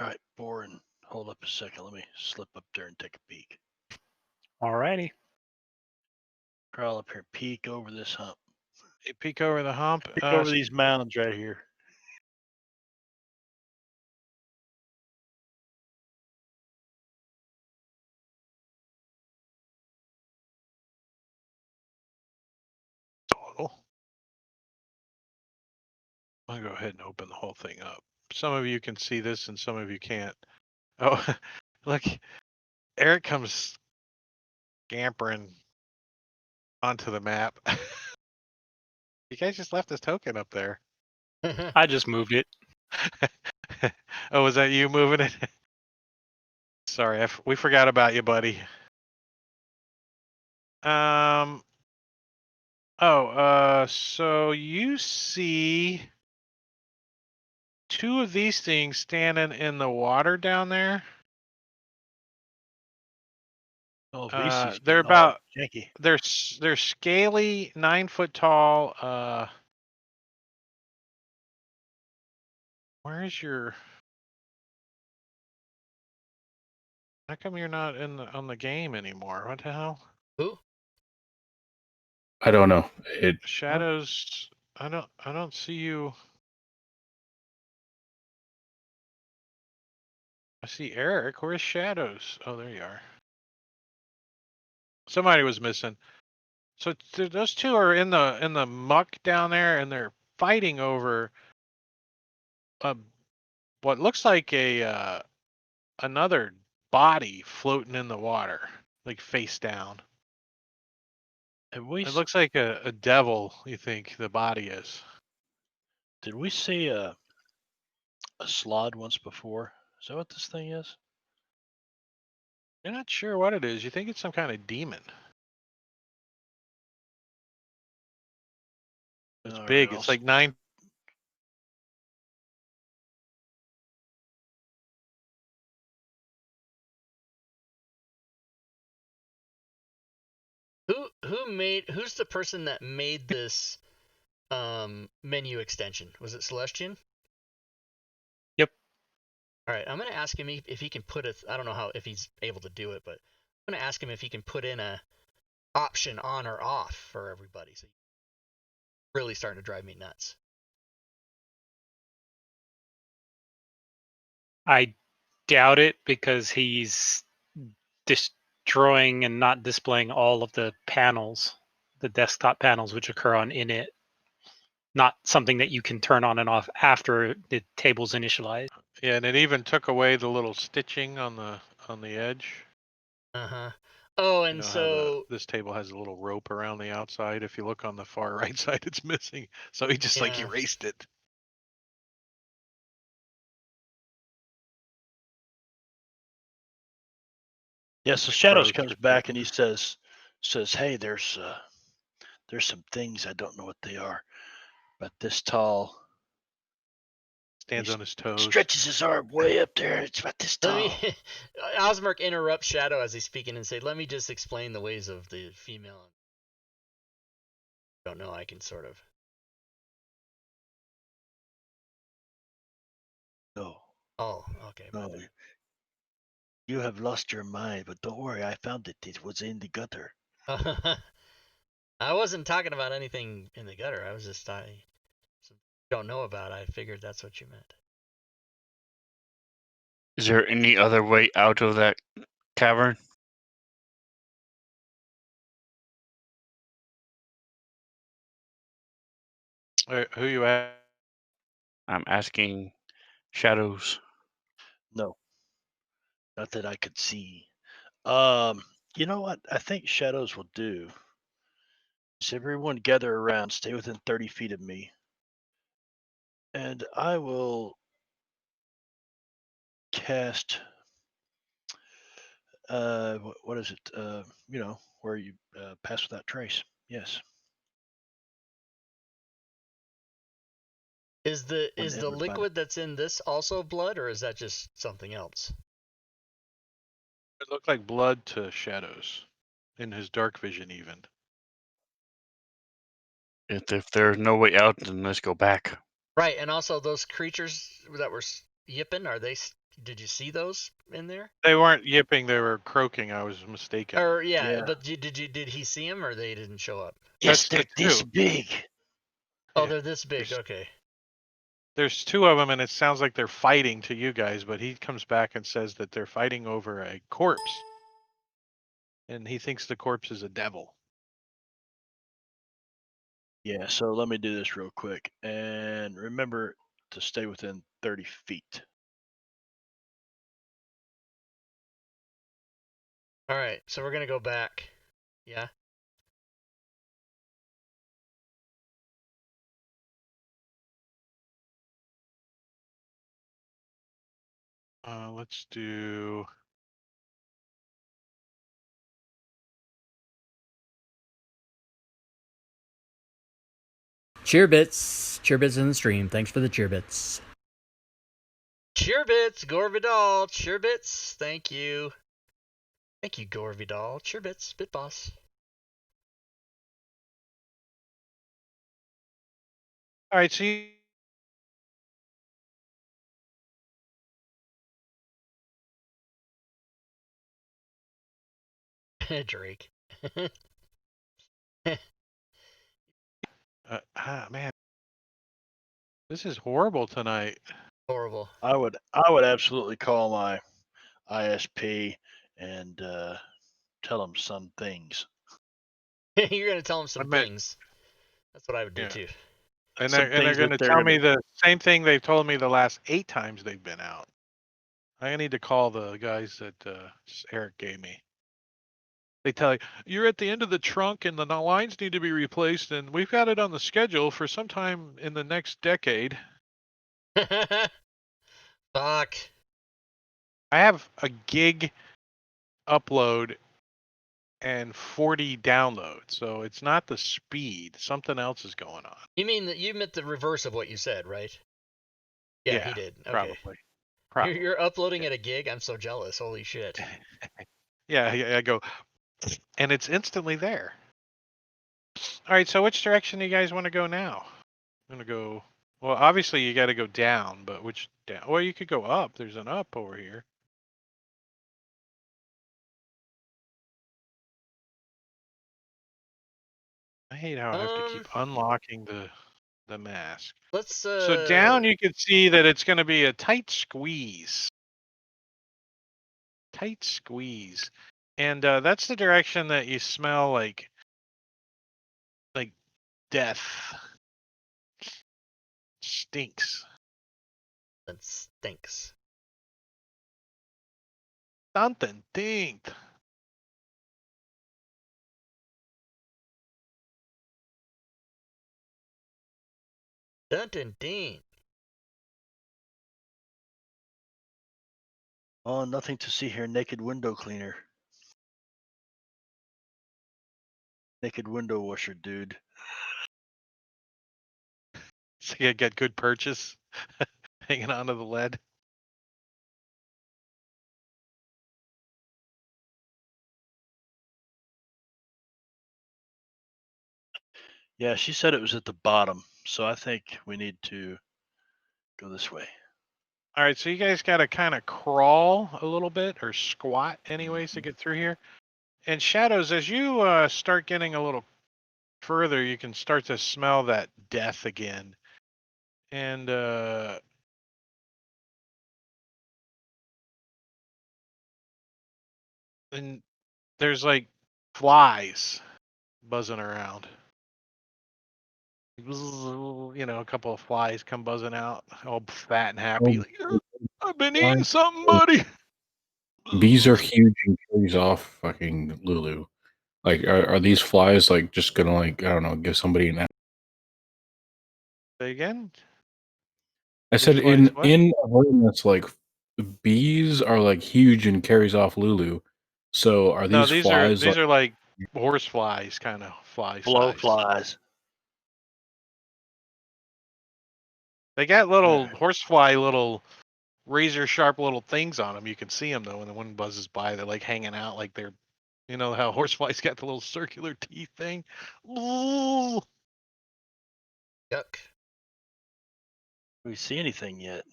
F: All right, Boren, hold up a second. Let me slip up there and take a peek.
E: Alrighty.
F: Crawl up here, peek over this hump.
B: You peek over the hump.
F: Peek over these mounds right here.
B: Total. I'll go ahead and open the whole thing up. Some of you can see this and some of you can't. Oh, look. Eric comes scampering onto the map. You guys just left this token up there.
E: I just moved it.
B: Oh, was that you moving it? Sorry, we forgot about you, buddy. So you see two of these things standing in the water down there.
F: Oh, Reese's
B: They're
F: getting all
B: about
F: janky.
B: they're scaly, 9 foot tall. Where is your? How come you're not on the game anymore? What the hell?
A: Who?
C: I don't know.
B: Shadows. I don't see you. I see Eric. Where's Shadows? Oh, there you are. Somebody was missing. So those two are in the muck down there, and they're fighting over what looks like a another body floating in the water, like face down.
F: Have we?
B: It looks like a devil. You think the body is?
F: Did we see a slod once before? Is that what this thing is?
B: You're not sure what it is. You think it's some kind of demon. It's
F: All
B: big.
F: right,
B: It's like 9.
A: Who's the person that made this menu extension? Was it Celestian?
E: Yep.
A: All right, I'm gonna ask him if he can put a. I don't know if he's able to do it, but I'm gonna ask him if he can put in a option on or off for everybody. So really starting to drive me nuts.
E: I doubt it because he's destroying and not displaying all of the panels, the desktop panels which occur on init. Not something that you can turn on and off after the table's initialized.
B: Yeah, and it even took away the little stitching on the edge.
A: Uh-huh. Oh,
B: You
A: and
B: know how
A: so
B: this table has a little rope around the outside. If you look on the far right side, it's missing. So he just like
A: Yeah.
B: erased it.
F: Yeah, so Shadows
B: Froze.
F: comes back and he says, "Hey, there's some things I don't know what they are, but this tall
B: Stands on his toes.
F: stretches his arm way up there. It's about this
A: let
F: tall."
A: me. Osmerk interrupts Shadow as he's speaking and say, "Let me just explain the ways of the female." Don't know. I can sort of.
F: No,
A: Oh, okay.
F: no, you have lost your mind, but don't worry, I found it. It was in the gutter.
A: I wasn't talking about anything in the gutter. I was just don't know about. I figured that's what you meant.
D: Is there any other way out of that cavern?
B: Who you at?
D: I'm asking Shadows.
F: No, not that I could see. You know what? I think Shadows will do. Is everyone gather around, stay within 30 feet of me. And I will cast. What is it? Where you pass without trace. Yes.
A: Is the
F: When
A: is the
F: Edward finds
A: liquid that's in this also blood, or is that just something else?
B: It looked like blood to Shadows in his dark vision, even.
D: If there's no way out, then let's go back.
A: Right, and also those creatures that were yipping, are they? Did you see those in there?
B: They weren't yipping; they were croaking. I was mistaken.
A: Or yeah,
F: Yeah.
A: but did he see them, or they didn't show up?
F: Yes,
B: That's
F: they're
B: the
F: this
B: two.
F: big.
A: Oh,
B: Yeah.
A: they're this big. Okay.
B: There's two of them, and it sounds like they're fighting to you guys. But he comes back and says that they're fighting over a corpse, and he thinks the corpse is a devil.
F: Yeah, so let me do this real quick. And remember to stay within 30 feet.
A: All right, so we're gonna go back. Yeah.
B: Let's do.
I: Cheerbits in the stream. Thanks for the cheerbits.
A: Cheerbits, Gorvidal, cheerbits. Thank you. Thank you, Gorvidal. Cheerbits, Bitboss.
B: All right, so you...
A: Drake.
B: man, this is horrible tonight.
A: Horrible.
F: I would absolutely call my ISP and tell them some things.
A: You're gonna tell him some
B: I meant-
A: things. That's what I would do
B: Yeah.
A: too.
B: And
F: Some
B: they're
F: things
B: going to
F: that they're
B: tell
F: gonna-
B: me the same thing they've told me the last 8 times they've been out. I need to call the guys that Eric gave me. They tell you, you're at the end of the trunk and the lines need to be replaced, and we've got it on the schedule for sometime in the next decade.
A: Fuck.
B: I have a gig upload and 40 download, so it's not the speed. Something else is going on.
A: You mean that you meant the reverse of what you said, right? Yeah, he did. Okay.
B: Probably.
A: You're uploading at a gig? I'm so jealous. Holy shit.
B: Yeah, I go, and it's instantly there. All right, so which direction do you guys want to go now? I'm gonna go. Well, obviously you got to go down, but which down? Well, you could go up. There's an up over here. I hate how I have to keep unlocking the mask.
A: Let's
B: So down, you can see that it's going to be a tight squeeze. Tight squeeze, and that's the direction that you smell like death. Stinks.
A: That stinks.
B: Something stinks.
A: Dun dun dun.
F: Oh, nothing to see here. Naked window cleaner. Naked window washer, dude.
B: So you get good purchase, hanging onto the lead.
F: Yeah, she said it was at the bottom, so I think we need to go this way.
B: All right, so you guys got to kind of crawl a little bit or squat anyways to get through here. And Shadows, as you start getting a little further, you can start to smell that death again. And there's like flies buzzing around. You know, a couple of flies come buzzing out, all fat and happy. Like, I've been eating something, buddy.
C: Bees are huge and carries off fucking Lulu. Like, are these flies like just gonna, like, I don't know, give somebody an?
B: Say again?
C: I said
B: Visualize what?
C: in Avernus, like bees are like huge and carries off Lulu. So are
B: No,
C: these flies
B: these are like horse flies, kind of fly size.
F: Blowflies.
B: They got little horsefly, little razor sharp little things on them. You can see them though when the one buzzes by. They're like hanging out, like they're, you know how horseflies got the little circular teeth thing. Ooh.
A: Yuck.
F: Do we see anything yet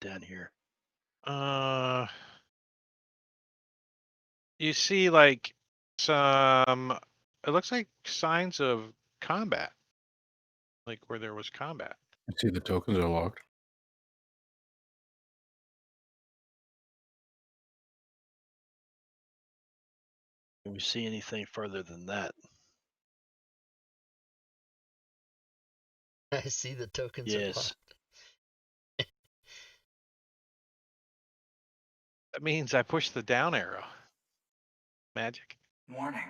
F: down here?
B: You see like some. It looks like signs of combat, like where there was combat.
C: I see the tokens are locked.
F: Do we see anything further than that?
A: I see the tokens are
F: Yes.
A: locked.
B: That means I push the down arrow. Magic.
J: Warning.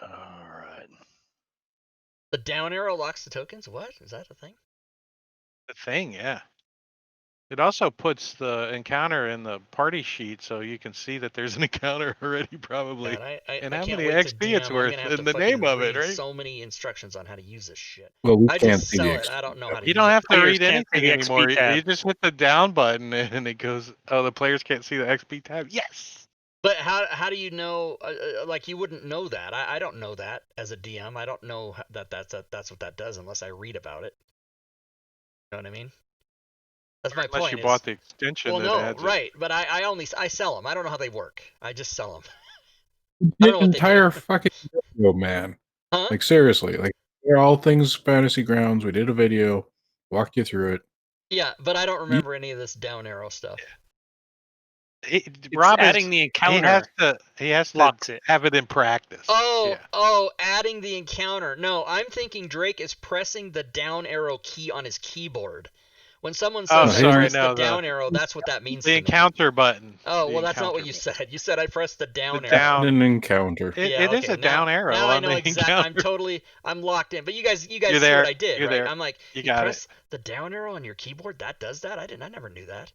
F: All right.
A: The down arrow locks the tokens? What? Is that a thing?
B: The thing, yeah. It also puts the encounter in the party sheet so you can see that there's an encounter already, probably.
A: God,
B: And
A: I
B: how
A: can't
B: many
A: wait to
B: XP it's
A: DM.
B: worth
A: I'm gonna have to
B: and the
A: fucking
B: name of it,
A: read
B: right?
A: so many instructions on how to use this shit.
C: Well, we
A: I
C: can't
A: just
C: see
A: sell
C: the
A: it.
C: XP.
A: I don't know how to
B: You
A: use
B: don't
A: it.
B: have to
E: Players
B: read
E: can't see
B: anything
E: the
B: anymore.
E: XP tab.
B: You just hit the down button and it goes, oh, the players can't see the XP tab. Yes!
A: But how do you know? Like you wouldn't know that. I don't know that as a DM. I don't know that's what that does unless I read about it. You know what I mean? That's my
B: Unless
A: point.
B: you
A: Is,
B: bought the extension
A: well,
B: that
A: no,
B: adds it.
A: right? But I sell them. I don't know how they work. I just sell them.
C: The
A: I don't know what they
C: entire
A: do.
C: fucking video, man.
A: Huh?
C: Like seriously, like they're all things fantasy grounds. We did a video, walked you through it.
A: Yeah, but I don't remember any of this down arrow stuff.
B: Rob
E: adding the
B: he has
E: encounter
B: to
E: locks it.
B: have it in practice.
A: Oh, adding the encounter. No, I'm thinking Drake is pressing the down arrow key on his keyboard. When someone says I
B: sorry,
A: press
B: no,
A: the down arrow, that's what that means
B: the
A: to me.
B: encounter button.
A: Oh,
B: The
A: well, that's not what
B: encounter
A: you
B: button.
A: said. You said I pressed the down
B: The
A: arrow.
B: down-
C: An encounter.
A: Yeah,
B: It is
A: okay,
B: a down arrow
A: Now I
B: on
A: know
B: the
A: exactly.
B: encounter.
A: I'm locked in. But you guys
B: You're
A: see
B: there.
A: what I did,
B: You're
A: right?
B: there.
A: I'm like,
B: You got
A: press the down arrow on your keyboard. That does that. I never knew that.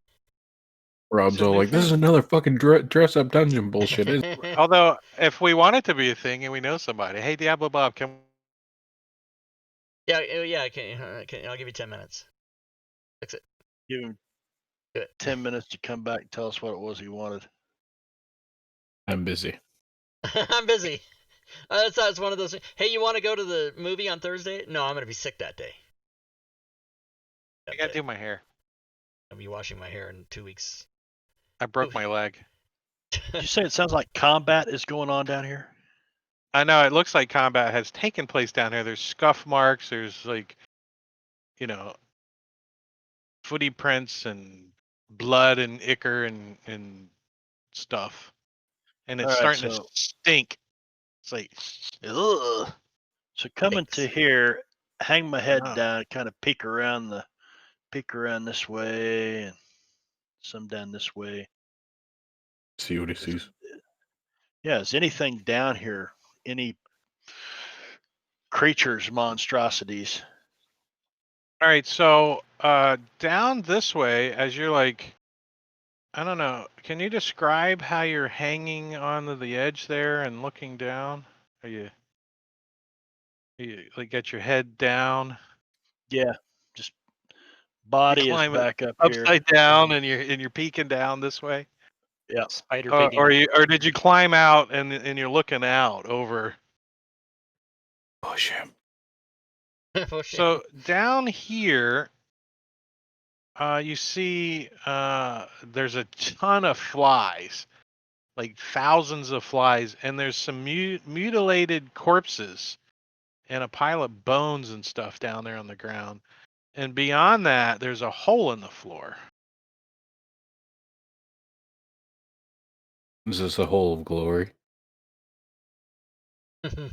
C: Rob's
B: It's a
C: all
B: new
C: like, "This is
B: thing.
C: another fucking dress up dungeon bullshit."
B: Although, if we want it to be a thing and we know somebody, hey, Diablo Bob, come.
A: Yeah. I'll give you 10 minutes. Fix it.
F: Give him
A: Good.
F: 10 minutes to come back and tell us what it was he wanted.
C: I'm busy.
A: I'm busy. That's one of those. Hey, you want to go to the movie on Thursday? No, I'm gonna be sick that day.
B: I gotta do my hair.
A: I'll be washing my hair in 2 weeks.
B: I broke my leg.
F: Did you say it sounds like combat is going on down here?
B: I know it looks like combat has taken place down here. There's scuff marks. There's like, you know, footy prints and blood and ichor and stuff, and it's starting to stink. It's like, ugh.
F: So coming to here, hang my head down, kind of peek around this way and some down this way.
C: See what he sees.
F: Yeah, is anything down here? Any creatures, monstrosities?
B: All right, so down this way, as you're like, I don't know, can you describe how you're hanging on the edge there and looking down? Are you like got your head down?
F: Yeah, just body is back up here.
B: Upside down, and you're peeking down this way.
F: Yeah,
E: spider pigging.
B: Or did you climb out and you're looking out over?
C: Push him.
B: So down here, you see there's a ton of flies, like thousands of flies, and there's some mutilated corpses and a pile of bones and stuff down there on the ground. And beyond that, there's a hole in the floor.
C: Is this a hole of glory? A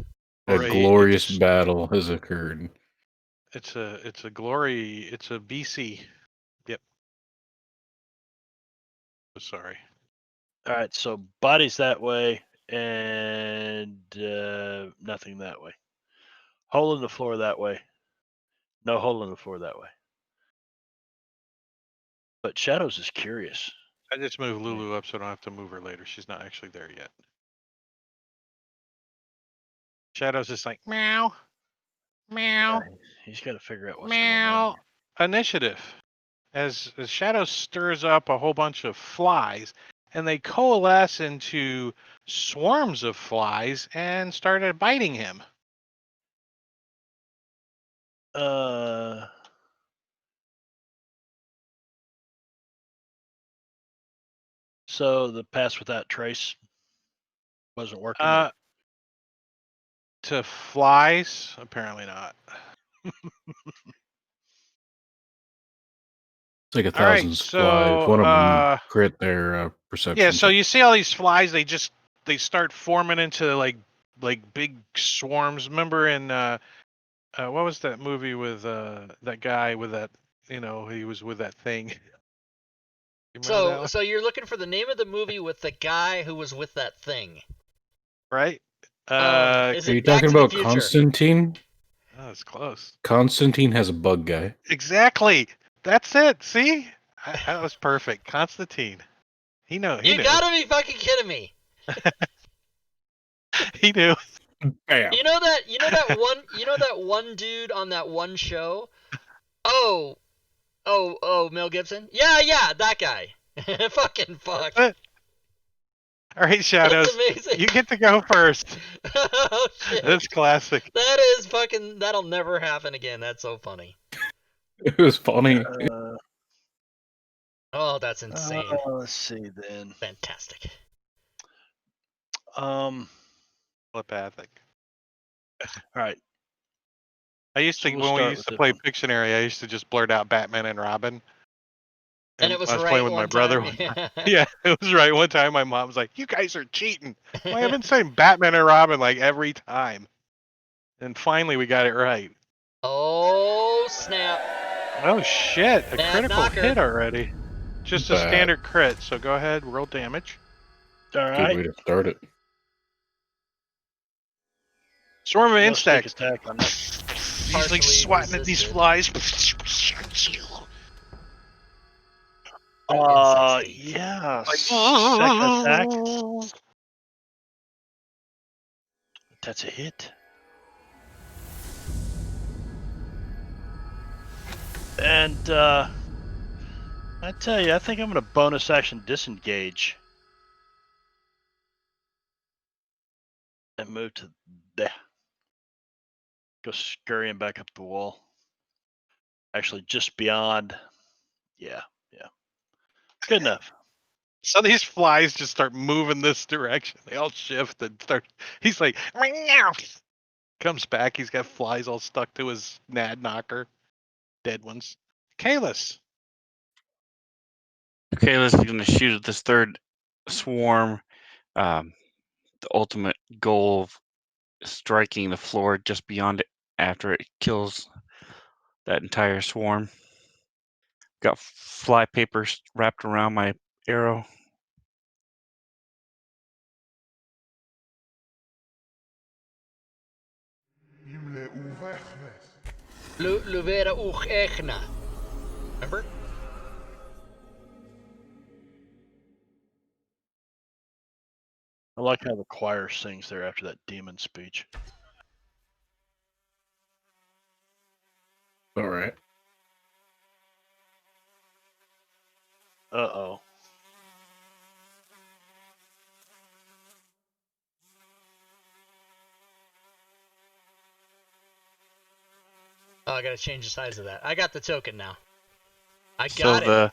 B: Or
C: glorious battle has occurred.
B: It's a glory. It's a BC. Yep. Sorry.
F: All right, so body's that way and nothing that way. Hole in the floor that way. No hole in the floor that way. But Shadows is curious.
B: I just moved Lulu up so I don't have to move her later. She's not actually there yet. Shadow's just like, meow, meow,
F: He's got to figure out what's going on.
B: meow. Initiative. As Shadow stirs up a whole bunch of flies, and they coalesce into swarms of flies and started biting him.
F: So the pass without trace wasn't working.
B: To flies, apparently not.
C: It's like a
B: All right,
C: thousand
B: so,
C: flies. One of them crit their perception.
B: Yeah, so you see all these flies, they start forming into like big swarms. Remember in what was that movie with that guy with that, he was with that thing. You remember that one?
A: So you're looking for the name of the movie with the guy who was with that thing,
B: Right?
A: Is
C: Are
A: it
C: you
A: Back
C: talking
A: to the
C: about
A: Future?
C: Constantine?
B: Oh, that's close.
C: Constantine has a bug guy.
B: Exactly. That's it. See? That was perfect. Constantine. He knew.
A: You gotta be fucking kidding me.
B: He knew.
C: Bam.
A: You know that one dude on that one show? Oh, Mel Gibson? Yeah, that guy. Fucking fuck.
B: All right, Shadows.
A: That's amazing.
B: You get to go first.
A: Oh shit.
B: That's classic.
A: That'll never happen again. That's so funny.
C: It was funny.
A: Oh, that's insane.
F: Let's see then.
A: Fantastic.
B: Telepathic.
F: All right.
B: I used to, when we used to play Pictionary, I used to just blurt out Batman and Robin.
A: And it was
B: I was
A: right
B: playing with my brother. Yeah, it was right one time. My mom was like, "You guys are cheating." Well, I've been saying Batman and Robin like every time, and finally we got it right.
A: Oh snap!
B: Oh shit! A
A: Bad
B: critical
A: knocker.
B: hit already. Just a standard crit. So go ahead, roll damage.
F: All right.
C: Good way to start it.
B: Swarm of
F: No
B: insects.
F: sneak attack on that.
B: He's like swatting at these flies.
F: Yeah. Second attack. That's a hit. And I tell you, I think I'm gonna bonus action disengage and move to there. Go scurrying back up the wall. Actually, just beyond. Yeah. Good enough.
B: So these flies just start moving this direction. They all shift and start. He's like, meow. Comes back. He's got flies all stuck to his nad knocker. Dead ones. Kalis.
D: Okay, let's going to shoot at this third swarm. The ultimate goal of striking the floor just beyond it after it kills that entire swarm. Got fly paper wrapped around my arrow.
A: Luvera Uchechna. Remember?
F: I like how the choir sings there after that demon speech.
C: All right.
F: Uh-oh.
A: Oh, I gotta change the size of that. I got the token now. I
D: So
A: got it.
D: the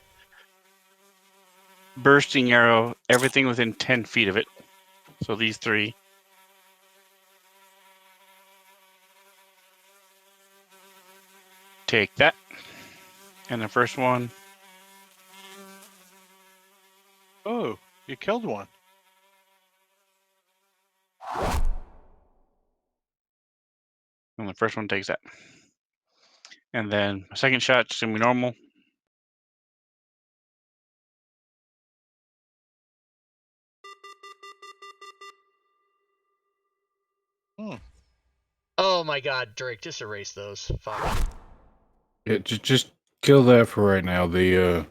D: bursting arrow, everything within 10 feet of it. So these three. Take that. And the first one.
B: Oh, you killed one.
D: And the first one takes that. And then my second shot's going to be normal.
A: Oh my god, Drake, just erase those. Fuck.
C: Yeah, just kill that for right now. That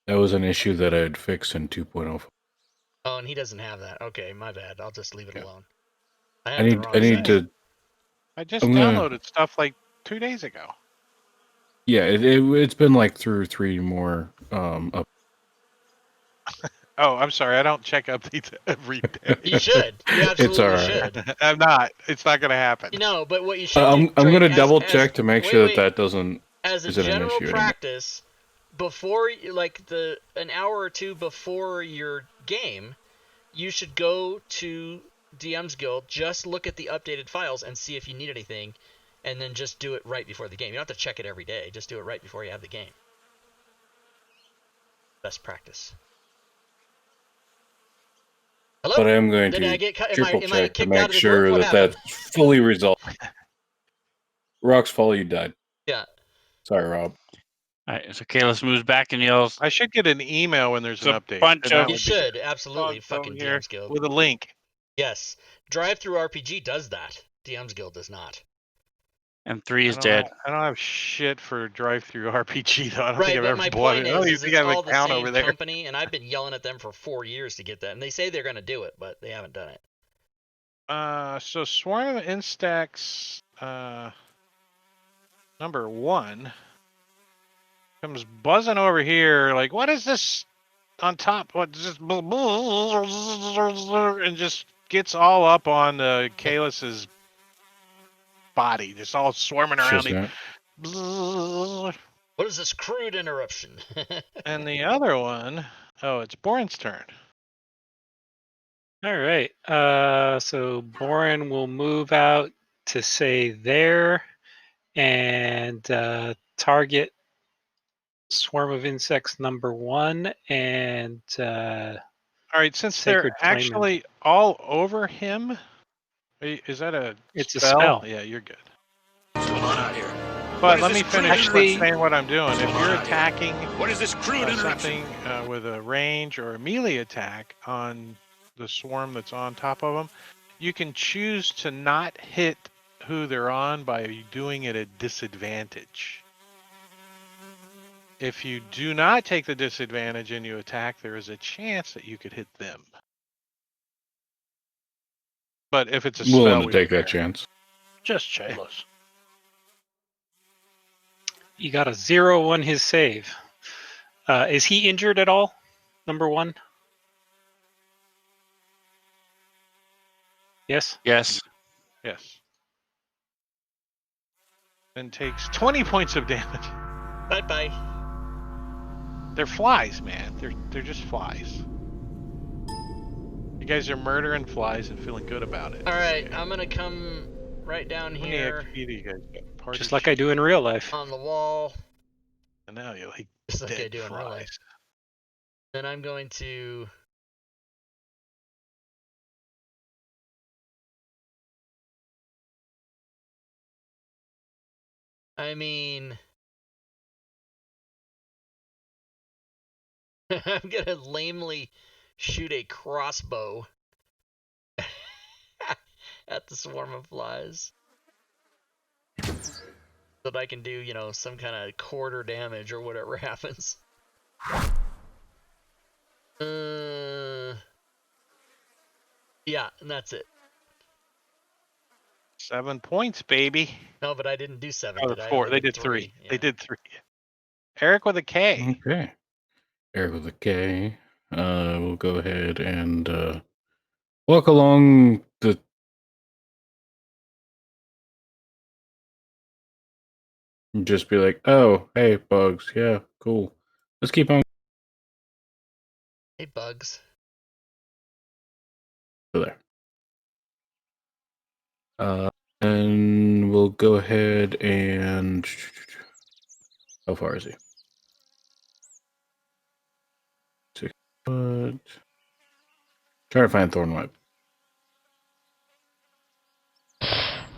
C: was an issue that I had fixed in 2.0.
A: Oh, and he doesn't have that. Okay, my bad. I'll just leave it
C: Yeah.
A: alone. I
C: I
A: have the
C: need
A: wrong set.
C: to.
B: I just
C: I'm gonna-
B: downloaded stuff like 2 days ago.
C: Yeah, it's been like through 3 more up.
B: Oh, I'm sorry. I don't check updates every day.
A: You should. You
C: It's
A: absolutely
C: alright.
A: should.
B: I'm not. It's not going to happen.
A: No, but what you should
C: I'm
A: do,
C: gonna
A: Drake,
C: double
A: as,
C: check to make
A: wait,
C: sure
A: wait,
C: that doesn't
A: as a
C: isn't an
A: general
C: issue anymore.
A: practice, before like an hour or two before your game, you should go to DM's Guild, just look at the updated files and see if you need anything, and then just do it right before the game. You don't have to check it every day. Just do it right before you have the game. Best practice. Hello?
C: But I am going
A: Did
C: to
A: I get cut?
C: triple
A: Am I
C: check to
A: kicked out
C: make
A: of the
C: sure
A: group? What
C: that
A: happened?
C: that's fully resolved. Rock's follow, you died.
A: Yeah.
C: Sorry, Rob.
D: All right, so Kalis moves back and yells,
B: I should get an email when there's
D: It's
B: an
D: a
B: update.
D: bunch
B: and that
D: of-
A: You
B: would be
A: should,
B: good.
A: absolutely.
B: Bugs
A: Fucking
B: over here
A: DM's Guild.
B: with a link.
A: Yes. Drive Through RPG does that. DM's Guild does not.
D: and 3 is
B: I don't
D: dead.
B: have- I don't have shit for drive-through RPG though. I don't
A: Right,
B: think I've
A: but
B: ever
A: my
B: bought
A: point
B: it. I don't even
A: is
B: think
A: it's
B: I have
A: all
B: an
A: the
B: account
A: same
B: over there.
A: company, and I've been yelling at them for 4 years to get that, and they say they're going to do it, but they haven't done it.
B: So Swarm of Insects, number 1 comes buzzing over here like, what is this on top? What is this? And just gets all up on Kalis's body, just all swarming around
C: Just
B: him.
C: that.
A: What is this crude interruption?
B: And the other one, oh, it's Boren's turn.
E: All right. So Boren will move out to say there and target swarm of insects number 1 and
B: All right, since
E: Sacred
B: they're
E: Flame
B: actually all over him, is that a
E: It's a
B: spell?
E: spell.
B: Yeah, you're good.
J: What's going on out here?
B: But
J: What is
B: let
J: this
B: me
J: crude
B: finish
E: interruption?
B: saying what I'm doing.
J: What's
B: If
J: going
B: you're
J: on out here?
B: attacking
J: What is this crude interruption?
B: something with a range or a melee attack on the swarm that's on top of them, you can choose to not hit who they're on by doing it at disadvantage. If you do not take the disadvantage and you attack, there is a chance that you could hit them. But if it's a spell,
C: Willing to
B: we
C: take
B: don't
C: that
B: care.
C: chance.
F: Just Chalice.
E: you got a 0 on his save. Is he injured at all? Number 1? Yes.
D: Yes.
B: Yes. And takes 20 points of damage.
A: Bye-bye.
B: They're flies, man. They're just flies. You guys are murdering flies and feeling good about it.
A: All right,
B: Okay.
A: I'm going to come right down
B: How many
A: here
B: XP do you guys get? Party
E: Just like I do in real life.
A: on the wall,
B: And now you're like
A: just like I
B: dead
A: do in real life.
B: flies.
A: Then I'm going to... I mean... I'm gonna lamely shoot a crossbow at the swarm of flies. So that I can do, some kind of quarter damage or whatever happens. Yeah, and that's it.
B: 7 points, baby.
A: No, but I didn't do 7,
B: Oh,
A: did I?
B: 4.
A: Only
B: They did 3.
A: Yeah.
B: They did 3. Eric with a K.
C: Okay. Eric with a K. We'll go ahead and walk along the. Just be like, oh, hey, bugs. Yeah, cool. Let's keep on
A: Hey, bugs.
C: there. And we'll go ahead and. How far is he? 6 foot. Try to find Thorn Whip.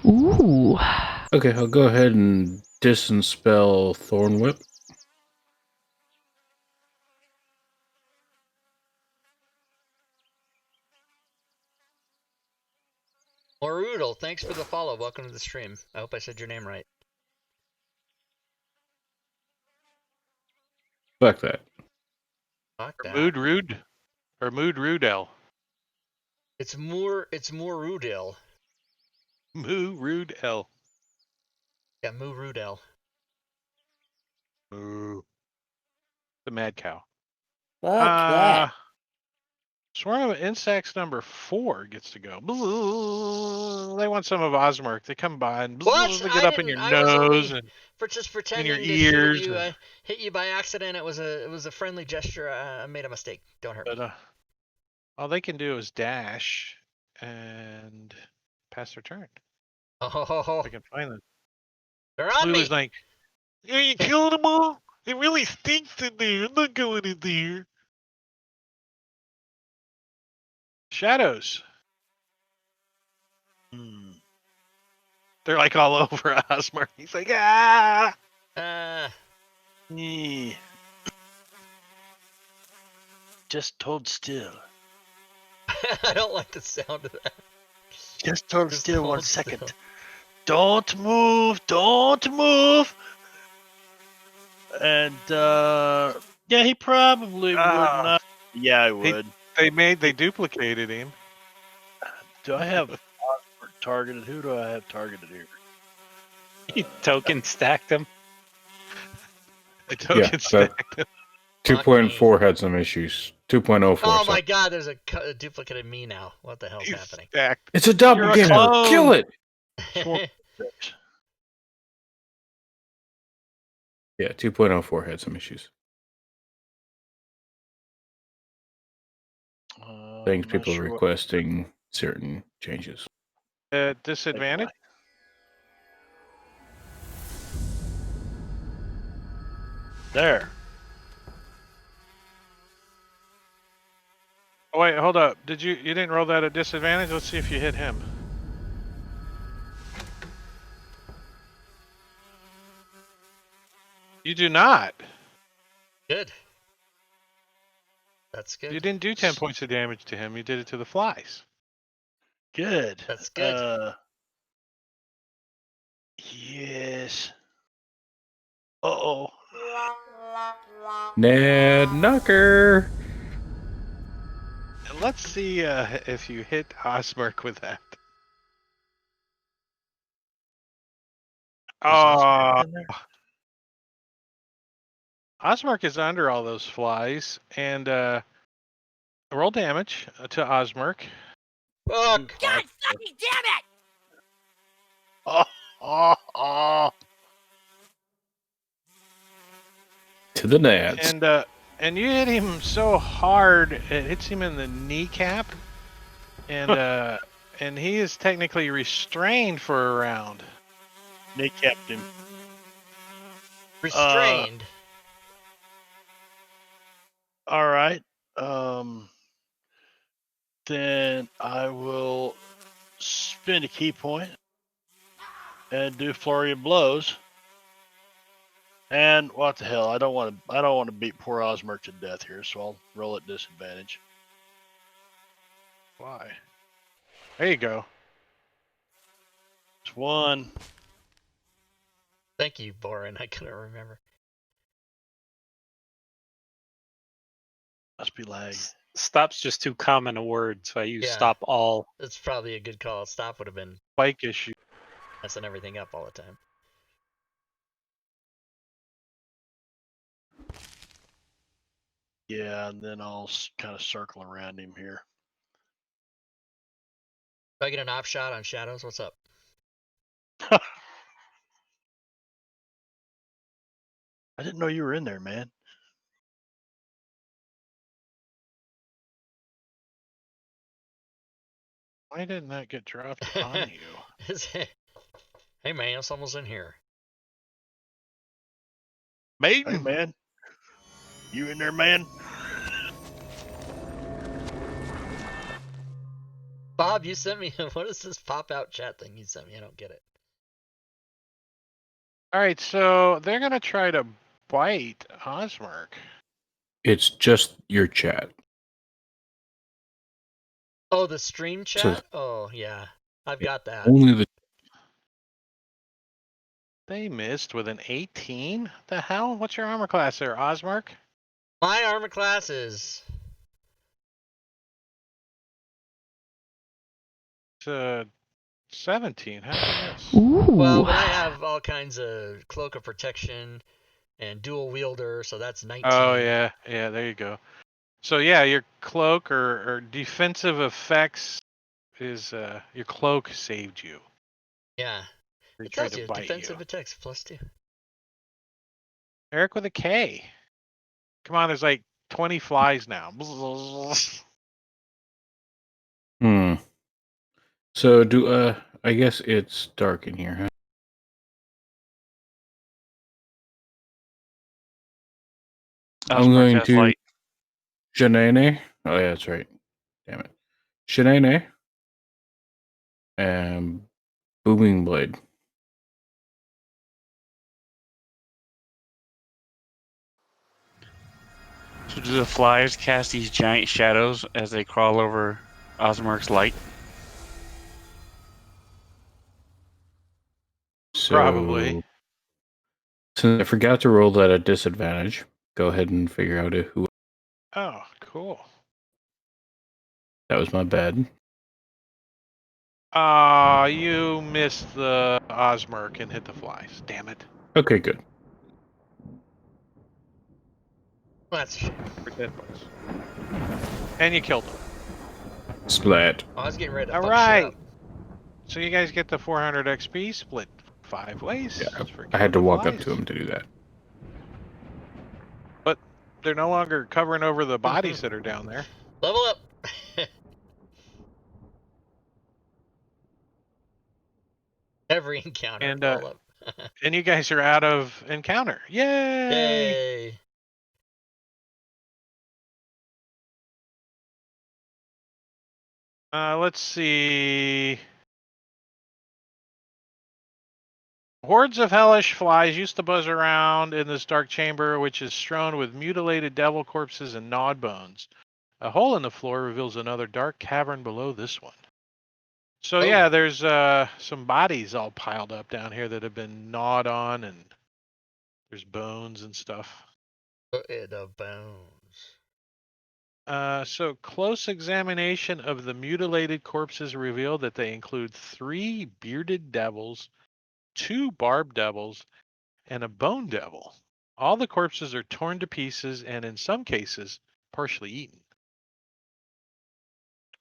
K: Ooh.
C: Okay, I'll go ahead and distance spell Thorn Whip.
A: Marudel, thanks for the follow. Welcome to the stream. I hope I said your name right.
C: Fuck that.
A: Fuck that.
B: Mood Rudel.
A: It's Rudel.
B: Moo Rudel.
A: Yeah, Rudel.
B: Moo. The mad cow.
I: Fuck that.
B: Swarm of Insects number 4 gets to go. They want some of Osmark. They come by and
A: What?
B: they get up in your
A: I was
B: nose
A: only
B: and
A: for just
B: in
A: pretending
B: your
A: to
B: ears.
A: shoot you. I hit you by accident. It was a friendly gesture. I made a mistake. Don't hurt me.
B: But all they can do is dash and pass their turn.
A: Oh,
B: I can find them.
A: they're on me.
B: Lulu's like,
G: Are you killing them all? It really stinks in there. I'm not going in there.
B: shadows.
F: Hmm.
B: They're like all over Osmark. He's like, ah.
F: Yeah. Just hold still.
A: I don't like the sound of that.
F: Just hold
A: Just
F: still
A: hold
F: 1 second.
A: still.
F: Don't move. Don't move. And yeah, he probably would not. Yeah, I would.
B: They duplicated him.
F: Do I have targeted? Who do I have targeted here?
E: You token stacked them.
B: The token stacked him.
K: 2.4 had some issues. 2.04.
A: Oh my god, there's a duplicate of me now. What the hell's happening?
B: Stacked.
K: It's a doppelganger. Kill it. Yeah, 2.04 had some issues. Things people are requesting certain changes.
B: Disadvantage?
F: There.
B: Oh wait, hold up. You didn't roll that at disadvantage? Let's see if you hit him. You do not.
A: Good. That's good.
B: You didn't do 10 points of damage to him. You did it to the flies.
F: Good.
A: That's good.
F: Yes. Uh-oh.
K: Ned Knocker.
B: And let's see if you hit Osmark with that. Osmark is under all those flies, and roll damage to Osmark.
A: Fuck!
J: God fucking damn it!
K: To the nads.
B: And you hit him so hard it hits him in the kneecap, and and he is technically restrained for a round.
F: Kneecapped him.
A: Restrained.
F: All right. Then I will spend a key point and do flurry of blows. And what the hell? I don't want to beat poor Osmark to death here, so I'll roll at disadvantage.
B: Why? There you go.
F: It's 1.
A: Thank you, Borin. I couldn't remember.
F: Must be lag.
E: Stop's just too common a word, so I use stop all.
A: It's probably a good call. Stop would have been
B: spike issue.
A: Messing everything up all the time.
F: Yeah, and then I'll kind of circle around him here.
A: If I get an off shot on shadows, what's up?
F: I didn't know you were in there, man.
B: Why didn't that get dropped on you?
A: Hey man, someone's in here.
F: Maiden, hey, man. You in there, man?
A: Bob, you sent me. What is this pop out chat thing you sent me? I don't get it.
B: All right, so they're gonna try to bite Osmark.
K: It's just your chat.
A: Oh, the stream chat? Oh, yeah. I've got that.
K: Only the
B: They missed with an 18? The hell? What's your armor class there, Osmark?
A: My armor class is...
B: It's 17. How did you miss?
A: Well, but I have all kinds of cloak of protection and dual wielder, so that's 19.
B: Oh, yeah. Yeah, there you go. So, yeah, your cloak or defensive effects is your cloak saved you.
A: Yeah.
B: They
A: It
B: tried
A: tells
B: to
A: you,
B: bite
A: defensive
B: you.
A: attacks +2.
B: Eric with a K. Come on, there's like 20 flies now.
K: Hmm. So do I guess it's dark in here, huh? I'm
D: Osmark
K: going
D: has
K: to
D: light.
K: Shanae. Oh yeah, that's right. Damn it. Shanae and Booming Blade.
D: So do the flies cast these giant shadows as they crawl over Osmark's light?
K: So
B: Probably.
K: since I forgot to roll that at disadvantage, go ahead and figure out who.
B: Oh, cool.
K: That was my bad.
B: You missed the Osmark and hit the flies. Damn it.
K: Okay, good.
A: Well, that's a shame.
B: For dead boys. And you killed them.
K: Splat.
A: Oh, I was getting ready to
B: All
A: fuck shit
B: right.
A: up.
B: So you guys get the 400 XP split 5 ways.
K: Yeah,
B: for
K: I had
B: killing
K: to
B: the
K: walk up
B: flies.
K: to him to do that.
B: But they're no longer covering over the bodies that are down there.
A: Level up. Every encounter.
B: And
A: level up.
B: and you guys are out of encounter. Yay!
A: Yay.
B: Let's see. Hordes of hellish flies used to buzz around in this dark chamber, which is strewn with mutilated devil corpses and gnawed bones. A hole in the floor reveals another dark cavern below this one. So yeah, there's some bodies all piled up down here that have been gnawed on, and there's bones and stuff.
A: The bones.
B: So close examination of the mutilated corpses revealed that they include 3 bearded devils, 2 barbed devils, and a bone devil. All the corpses are torn to pieces and in some cases partially eaten.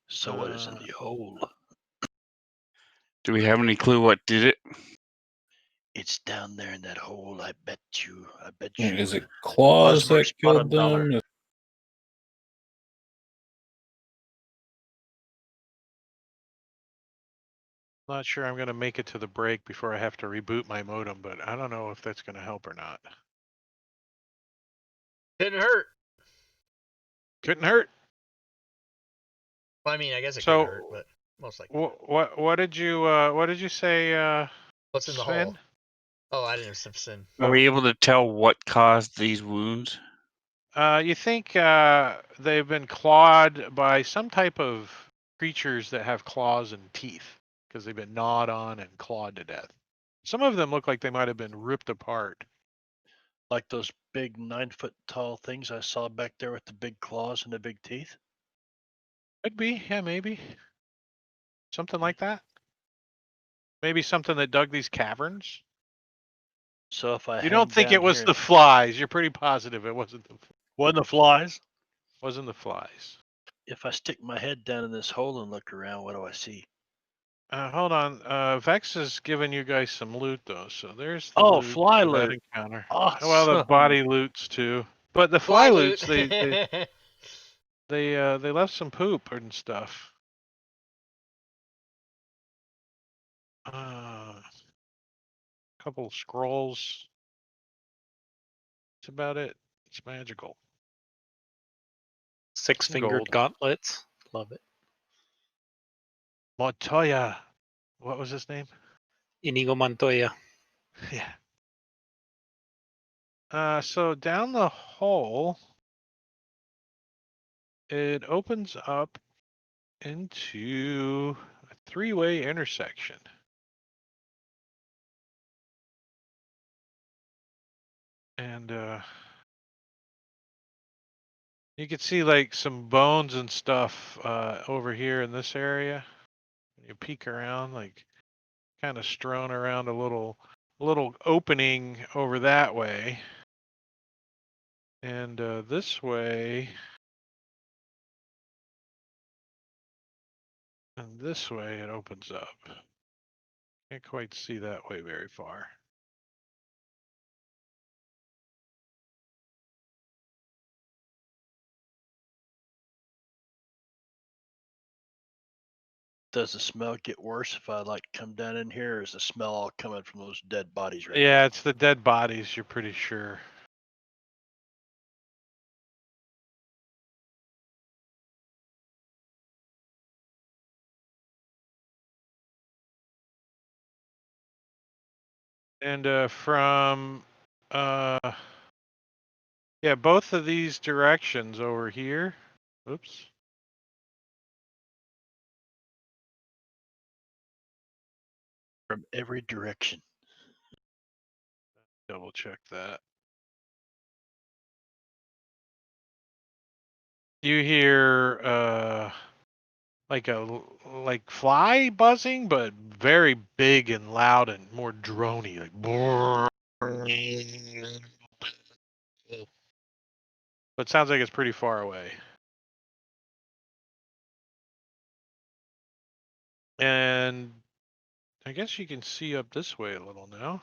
F: So what is in the hole?
D: Do we have any clue what did it?
F: It's down there in that hole. I bet you. I bet you.
K: Is it claws that
F: Osmark's
K: killed
F: $1.
K: them?
B: Not sure I'm going to make it to the break before I have to reboot my modem, but I don't know if that's going to help or not.
A: Couldn't hurt.
B: Couldn't hurt.
A: Well, I mean, I guess it
B: So,
A: could hurt, but most likely.
B: What did you say?
A: What's in the
B: Sven?
A: hole? Oh, I didn't have Sven.
D: Are we able to tell what caused these wounds?
B: You think they've been clawed by some type of creatures that have claws and teeth because they've been gnawed on and clawed to death. Some of them look like they might have been ripped apart.
F: Like those big 9-foot tall things I saw back there with the big claws and the big teeth?
B: Could be, yeah, maybe. Something like that. Maybe something that dug these caverns.
F: So if I
B: You don't think it
F: down
B: was
F: here,
B: the flies. You're pretty positive it wasn't the
F: wasn't the flies?
B: wasn't the flies.
F: If I stick my head down in this hole and look around, what do I see?
B: Hold on. Vex is giving you guys some loot though, so there's the
F: Oh,
B: loot
F: fly
B: for that
F: loot.
B: encounter.
F: Awesome.
B: Well, the body loots too, but the fly loots they left some poop and stuff. Couple scrolls. That's about it. It's magical.
E: 6-fingered
B: gold.
E: gauntlets. Love it.
B: Montoya. What was his name?
E: Inigo Montoya.
B: Yeah. So down the hole, it opens up into, I three-way intersection. And you can see like some bones and stuff over here in this area. You peek around, like kind of strewn around a little opening over that way. And this way, and this way it opens up. Can't quite see that way very far.
F: Does the smell get worse if I like come down in here, or is the smell all coming from those dead bodies right
B: Yeah,
F: there?
B: it's the dead bodies, you're pretty sure. And from yeah, both of these directions over here. Oops.
F: From every direction.
B: Double check that. You hear like fly buzzing, but very big and loud and more drony, like but it sounds like it's pretty far away. And I guess you can see up this way a little now.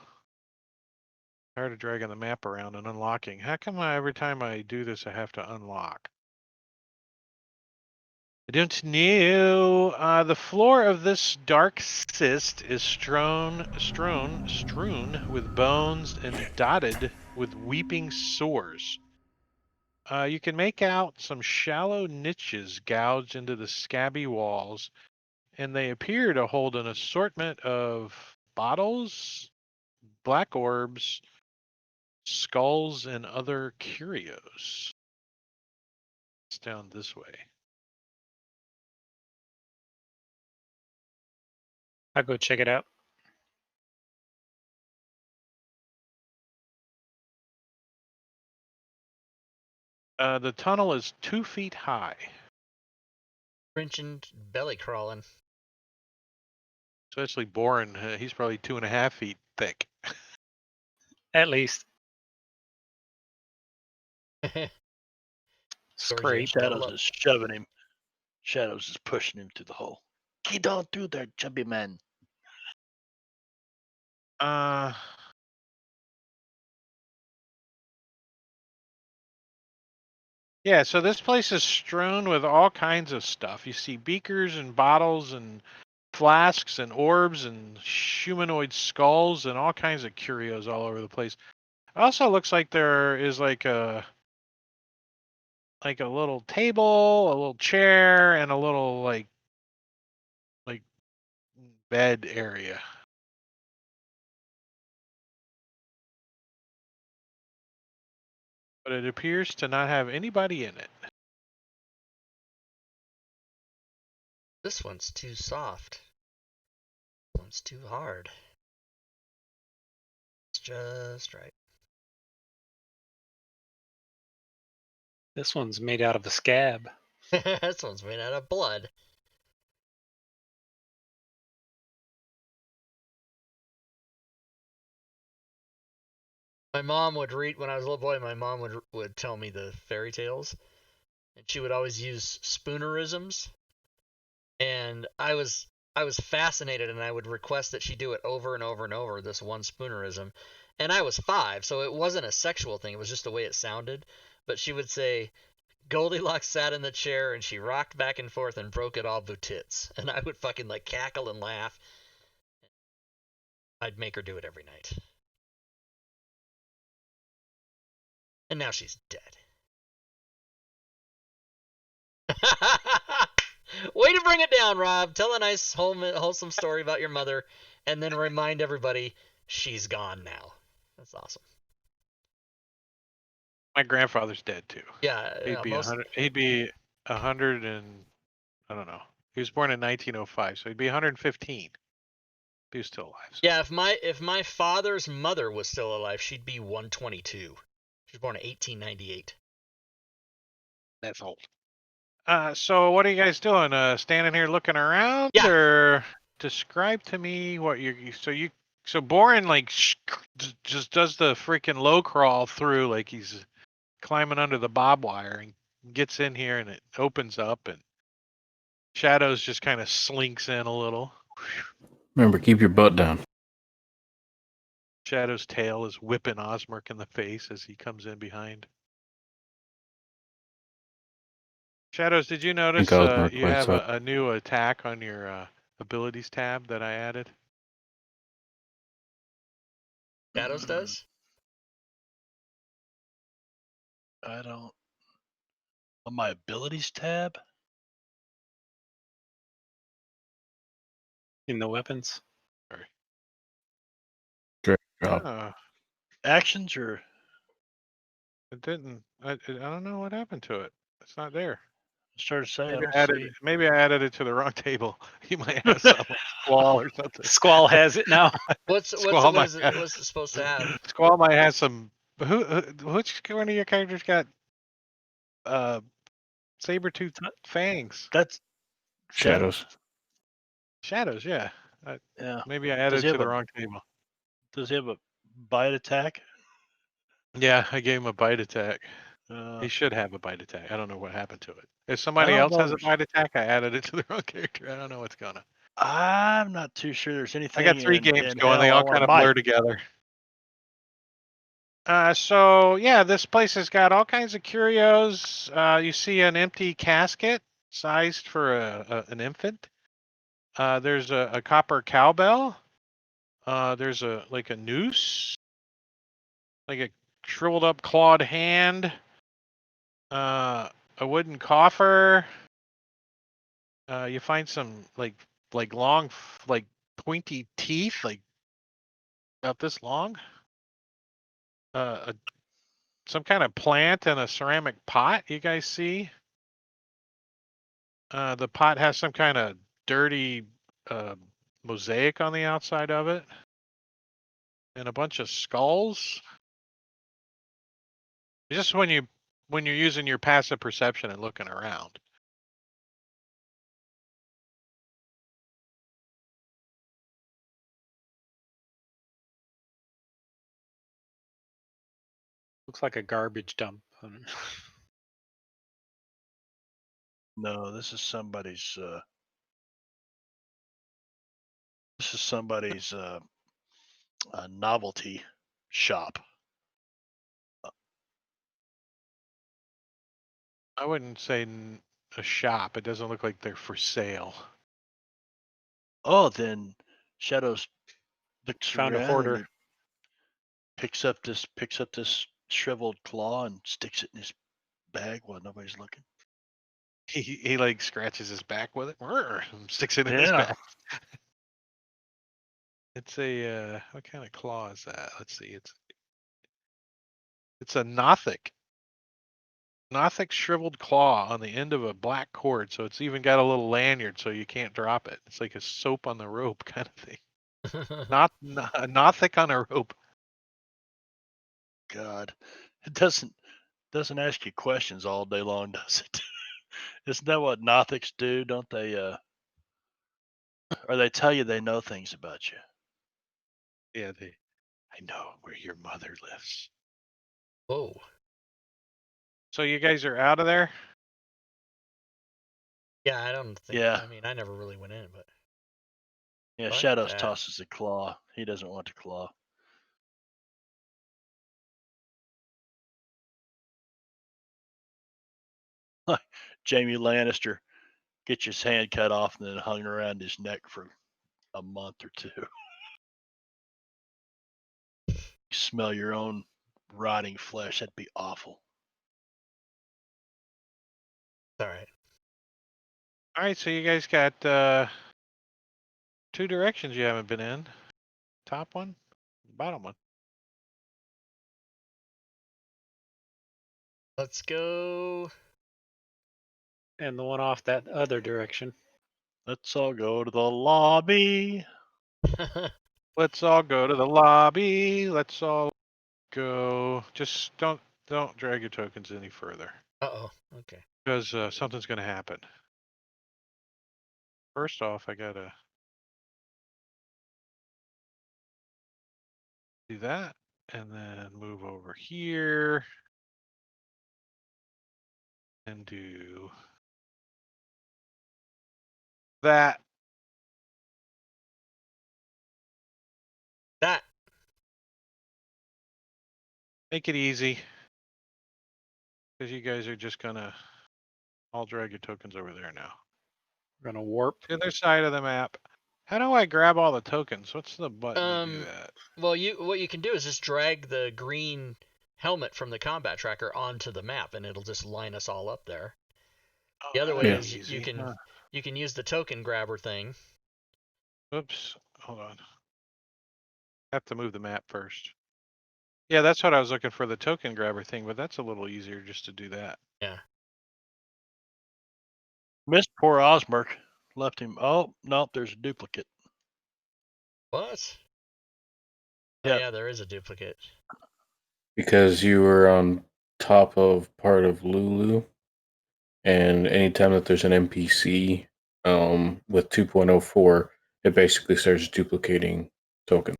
B: Tired of dragging the map around and unlocking. How come every time I do this I have to unlock? I don't know. The floor of this dark cyst is strewn with bones and dotted with weeping sores. You can make out some shallow niches gouged into the scabby walls, and they appear to hold an assortment of bottles, black orbs, skulls, and other curios. It's down this way.
E: I'll go check it out.
B: The tunnel is 2 feet high.
A: Frenching belly crawling.
B: Especially Boren, he's probably 2.5 feet thick.
E: At least. Scrape.
F: Shadows is shoving him. Shadows is pushing him to the hole. Get on through there, chubby man.
B: Yeah, so this place is strewn with all kinds of stuff. You see beakers and bottles and flasks and orbs and humanoid skulls and all kinds of curios all over the place. It also looks like there is like a little table, a little chair, and a little like bed area. But it appears to not have anybody in it.
A: This one's too soft. This one's too hard. It's just right.
E: This one's made out of a scab.
A: This one's made out of blood. My mom would read, when I was a little boy, my mom would tell me the fairy tales. And she would always use spoonerisms. And I was fascinated, and I would request that she do it over and over and over, this one spoonerism. And I was 5, so it wasn't a sexual thing. It was just the way it sounded. But she would say, Goldilocks sat in the chair, and she rocked back and forth and broke it all bootits. And I would fucking like cackle and laugh. I'd make her do it every night. And now she's dead. Way to bring it down, Rob. Tell a nice, wholesome story about your mother, and then remind everybody she's gone now. That's awesome.
B: My grandfather's dead too.
A: Yeah,
B: He'd be 100. He'd be 100 and I don't know, He was born in 1905, so he'd be 115. If he was still alive. So.
A: Yeah, if my father's mother was still alive, she'd be 122. She was born in 1898.
B: That's old. So what are you guys doing? Standing here looking around,
A: Yeah.
B: or describe to me what so Boren like just does the freaking low crawl through like he's climbing under the barbed wire and gets in here and it opens up and Shadows just kind of slinks in a little.
K: Remember, keep your butt down.
B: Shadow's tail is whipping Osmerk in the face as he comes in behind. Shadows, did you notice
K: Osmerk
B: you
K: wakes
B: have
K: up.
B: a new attack on your abilities tab that I added?
A: Shadows does?
F: I don't. On my abilities tab?
E: In the weapons.
K: Great job.
F: Actions or?
B: It didn't. I don't know what happened to it. It's not there.
F: I started saying I
B: Maybe
F: don't
B: I added,
F: see.
B: maybe I added it to the wrong table. You might have something like Squall or something.
E: Squall has it now.
A: What's it supposed to have?
B: Squall might have some. Which one of your characters got saber-toothed fangs?
F: That's
K: Shadows.
B: Shadows, yeah.
F: Yeah.
B: Maybe I added it to the wrong table.
F: Does he have a bite attack?
B: Yeah, I gave him a bite attack. He should have a bite attack. I don't know what happened to it. If somebody
F: don't
B: else
F: know
B: has a
F: there's-
B: bite attack, I added it to the wrong character. I don't know what's going on.
F: I'm not too sure there's anything.
B: I got 3 games
F: in
B: going. They
F: hell I
B: all
F: wanna
B: kind of
F: bite.
B: blur together. So yeah, this place has got all kinds of curios. You see an empty casket sized for an infant. There's a copper cowbell. There's a noose, like a shriveled up clawed hand. A wooden coffer. You find some like long, like pointy teeth, like about this long. Some kind of plant and a ceramic pot. You guys see? The pot has some kind of dirty mosaic on the outside of it, and a bunch of skulls. Just when you're using your passive perception and looking around.
E: Looks like a garbage dump.
F: No, this is somebody's. This is somebody's novelty shop.
B: I wouldn't say a shop. It doesn't look like they're for sale.
F: Oh, then Shadows looks
E: Found a
F: around
E: hoarder.
F: and he picks up this shriveled claw and sticks it in his bag while nobody's looking.
B: He like scratches his back with it, and sticks it in his
F: Yeah.
B: back. It's a what kind of claw is that? Let's see. It's a Nothic shriveled claw on the end of a black cord, so it's even got a little lanyard so you can't drop it. It's like a soap on the rope kind of thing. Not a Nothic on a rope.
F: God, it doesn't ask you questions all day long, does it? Isn't that what Nothics do? Don't they? Or they tell you they know things about you.
B: Yeah, I know where your mother lives.
A: Whoa.
B: So you guys are out of there?
A: Yeah, I don't think.
F: Yeah.
A: I mean, I never really went in, but.
F: Yeah,
A: Fuck
F: Shadows
A: that.
F: tosses the claw. He doesn't want the claw. Jamie Lannister gets his hand cut off and then hung around his neck for a month or 2. You smell your own rotting flesh. That'd be awful.
A: All right.
B: All right, so you guys got 2 directions you haven't been in. Top one, bottom one.
A: Let's go.
E: And the one off that other direction.
F: Let's all go to the lobby.
B: Let's all go to the lobby. Let's all go. Just don't drag your tokens any further.
A: Uh-oh. Okay.
B: Because something's going to happen. First off, I gotta do that, and then move over here, and do that.
A: That.
B: Make it easy. Because you guys are just gonna all drag your tokens over there now.
E: We're gonna warp.
B: To the other side of the map. How do I grab all the tokens? What's the button to do that?
A: Well, what you can do is just drag the green helmet from the combat tracker onto the map, and it'll just line us all up there.
B: Oh,
A: The other
B: that
A: way
B: would
A: is
B: be
A: you
B: easy.
A: can use the token grabber thing.
B: Oops. Hold on. I have to move the map first. Yeah, that's what I was looking for, the token grabber thing, but that's a little easier just to do that.
A: Yeah.
F: Missed poor Osmerk. Left him. Oh, no, there's a duplicate.
A: What? Oh
F: Yep.
A: yeah, there is a duplicate.
K: Because you were on top of part of Lulu, and anytime that there's an NPC with 2.04, it basically starts duplicating tokens.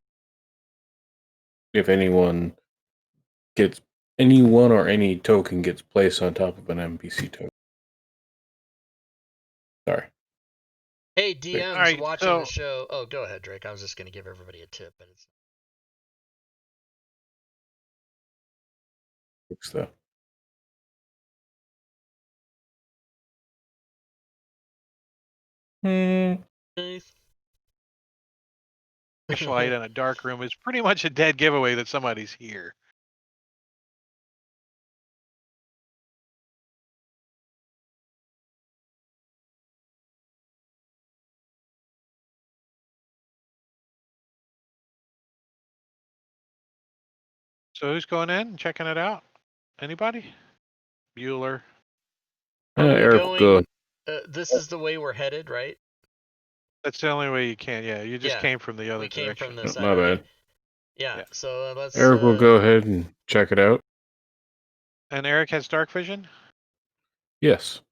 K: If anyone or any token gets placed on top of an NPC token. Sorry.
A: Hey, DMs
B: Alright,
A: watching the show. Oh, go ahead, Drake. I was just gonna give everybody a tip, but it's.
K: Fix that.
B: Flashlight in a dark room is pretty much a dead giveaway that somebody's here. So who's going in, checking it out? Anybody? Bueller.
A: Are we
K: Eric will go.
A: going? This is the way we're headed, right?
B: That's the only way you can. Yeah, you just came from the other
A: we came
B: direction.
A: from the side.
K: My bad.
A: Yeah. So let's.
K: Eric will go ahead and check it out.
B: And Eric has dark vision?
K: Yes.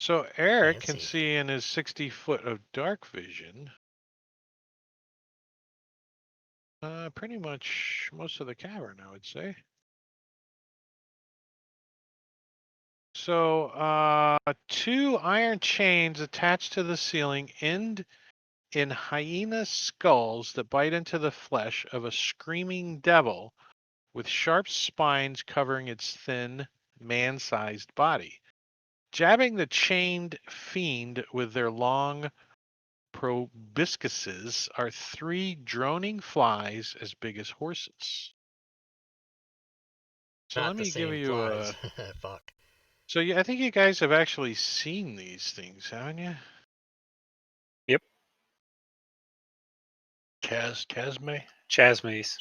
B: So Eric can
A: Fancy.
B: see in his 60 foot of dark vision pretty much most of the cavern, I would say. So 2 iron chains attached to the ceiling end in hyena skulls that bite into the flesh of a screaming devil with sharp spines covering its thin, man-sized body. Jabbing the chained fiend with their long proboscises are 3 droning flies as big as horses. So
A: Not
B: let me
A: the
B: give
A: same
B: you
A: flies.
B: a.
A: Fuck.
B: So I think you guys have actually seen these things, haven't you?
E: Yep.
F: Chasme?
E: Chasmes.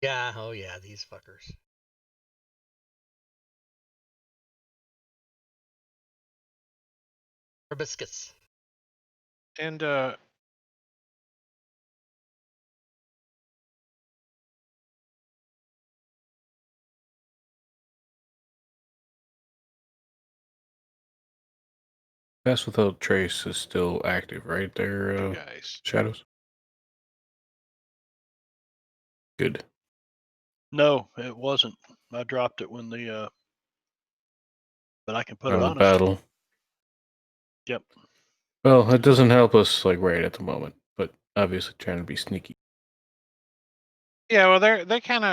A: Yeah. Oh yeah, these fuckers. Proboscis.
B: And
K: Pass Without Trace is still active, right there,
B: guys.
K: Shadows? Good.
F: No, it wasn't. I dropped it when the but I can put it on
K: battle.
F: Yep.
K: Well, it doesn't help us like right at the moment, but obviously trying to be sneaky.
B: Yeah, well, they're kind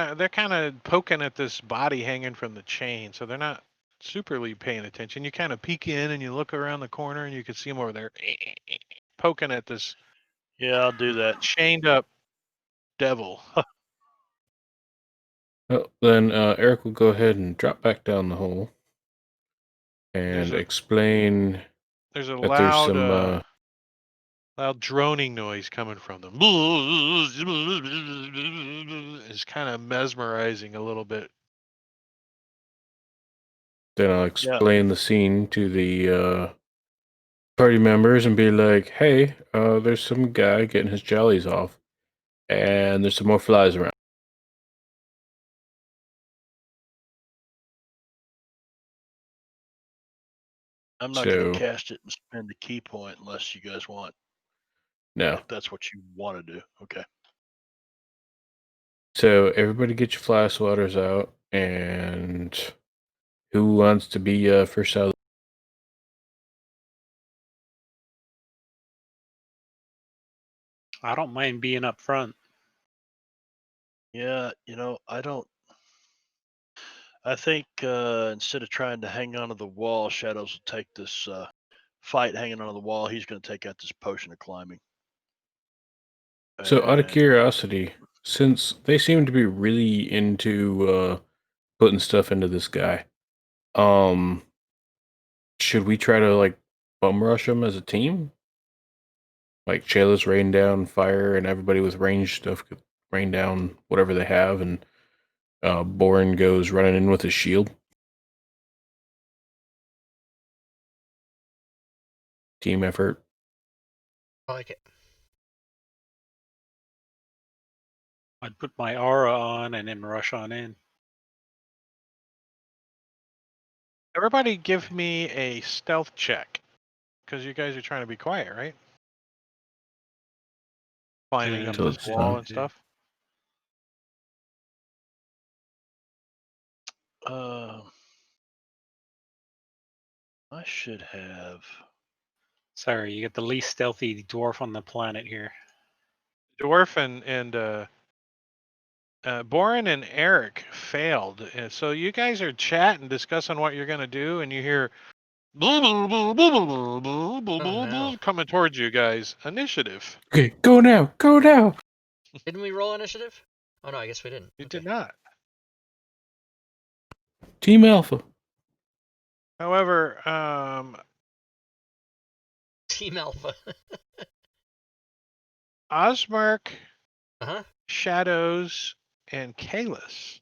B: of poking at this body hanging from the chain, so they're not superly paying attention. You kind of peek in and you look around the corner and you can see them over there poking at this.
F: Yeah, I'll do that.
B: Chained up devil.
K: Well, then Eric will go ahead and drop back down the hole and explain.
B: There's a
K: that
B: loud,
K: there's some
B: loud droning noise coming from them. It's kind of mesmerizing a little bit.
K: Then I'll explain the scene to the party members and be like, "Hey, there's some guy getting his jollies off, and there's some more flies around."
F: I'm not going to cast it and spend the key point unless you guys want.
K: No.
F: If that's what you want to do. Okay.
K: So everybody get your fly swatters out, and who wants to be first out?
E: I don't mind being up front.
F: Yeah, I don't. I think instead of trying to hang onto the wall, Shadows will take this fight hanging onto the wall. He's going to take out this potion of climbing.
K: So, out of curiosity, since they seem to be really into putting stuff into this guy, should we try to like bum rush him as a team? Like Shayla's rain down fire, and everybody with range stuff could rain down whatever they have, and Boren goes running in with his shield. Team effort.
A: I like it.
E: I'd put my aura on and then rush on in.
B: Everybody give me a stealth check. Because you guys are trying to be quiet, right? Climbing up this wall and stuff.
F: I should have.
E: Sorry, you get the least stealthy dwarf on the planet here.
B: Dwarf and Boren and Eric failed. So you guys are chatting, discussing what you're going to do, and you hear coming towards you guys. Initiative.
K: Okay, go now. Go now.
A: Didn't we roll initiative? Oh, no, I guess we didn't.
B: You did not.
K: Team Alpha.
B: However,
A: Team Alpha.
B: Osmark,
A: Uh-huh.
B: Shadows, and Kalis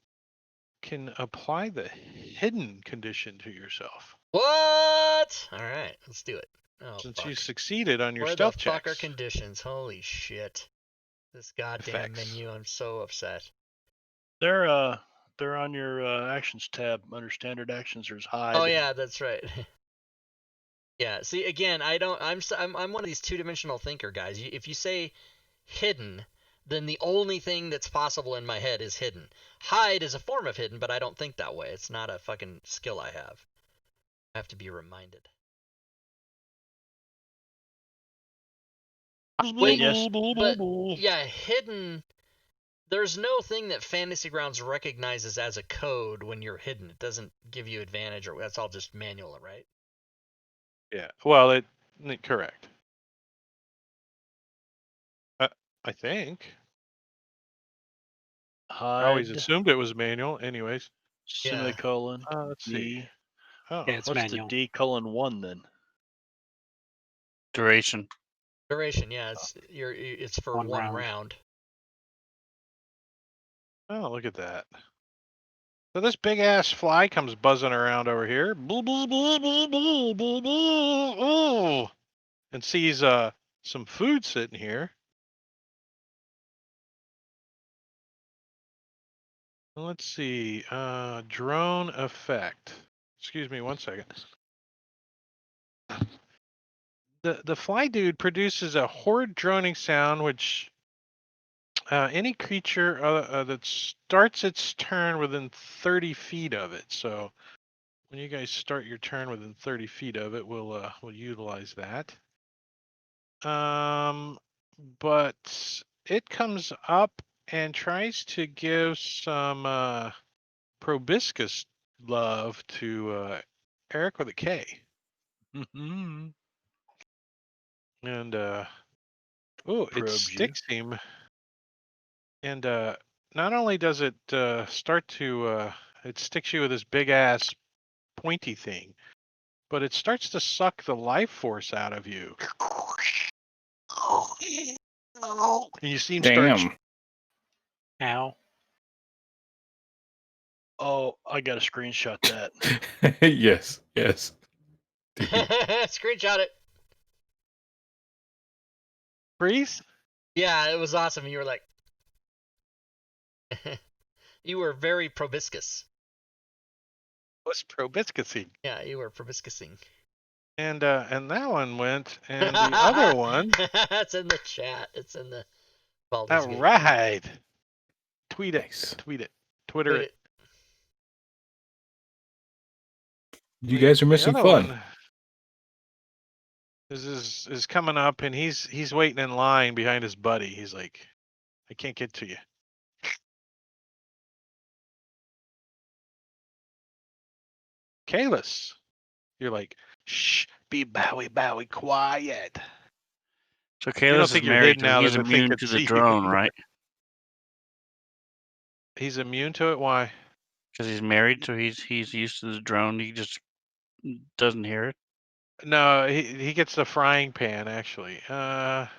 B: can apply the hidden condition to yourself.
A: What? All right, let's do it. Oh,
B: Since you succeeded on your
A: Where
B: stealth
A: the fuck
B: checks.
A: are conditions? Holy shit. This goddamn menu, I'm so upset.
F: They're on your actions tab under standard actions. There's hide.
A: Oh yeah, that's right. Yeah, see again, I'm one of these two-dimensional thinker guys. If you say hidden, then the only thing that's possible in my head is hidden. Hide is a form of hidden, but I don't think that way. It's not a fucking skill I have. I have to be reminded. Wait,
F: yes.
A: But yeah, hidden. There's no thing that Fantasy Grounds recognizes as a code when you're hidden. It doesn't give you advantage, or that's all just manual, right?
B: Yeah. Well, correct. I think.
F: Hide.
B: I always assumed it was manual. Anyways.
F: Semicolon.
B: Let's see. Oh,
E: yeah, it's
F: what's
E: manual.
F: the D:1 then?
D: Duration.
A: Duration, yeah. It's for one round.
B: Oh, look at that. So this big ass fly comes buzzing around over here. And sees some food sitting here. Let's see. Drone effect. Excuse me 1 second. The fly dude produces a horde droning sound, which any creature that starts its turn within 30 feet of it. So when you guys start your turn within 30 feet of it, we'll utilize that. But it comes up and tries to give some proboscis love to Eric with a K. And it sticks him. And not only does it start to it sticks you with this big ass pointy thing, but it starts to suck the life force out of you. And you see him start.
E: Ow.
F: Oh, I got to screenshot that.
K: Yes.
A: Screenshot it.
B: Freeze?
A: Yeah, it was awesome. You were like, you were very probiscus.
B: What's probiscusing?
A: Yeah, you were probiscusing.
B: And that one went, and the other one.
A: It's in the chat. It's in the Baldur's
B: All
A: Gate.
B: right. Tweet it.
K: Nice.
B: Tweet it. Twitter
A: Tweet
B: it.
K: You guys are
B: The
K: missing
B: other
K: fun.
B: one is coming up, and he's waiting in line behind his buddy. He's like, I can't get to you. Kalis. You're like, shh, be bowie, quiet.
D: So
B: You don't
D: Kalis is
B: think you're
D: married,
B: hidden
D: so
B: now
D: he's
B: that the thing
D: immune
B: could
D: to the
B: see
D: drone,
B: you.
D: right?
B: He's immune to it? Why?
D: Because he's married, so he's used to the drone. He just doesn't hear it.
B: No, he gets the frying pan, actually. Where's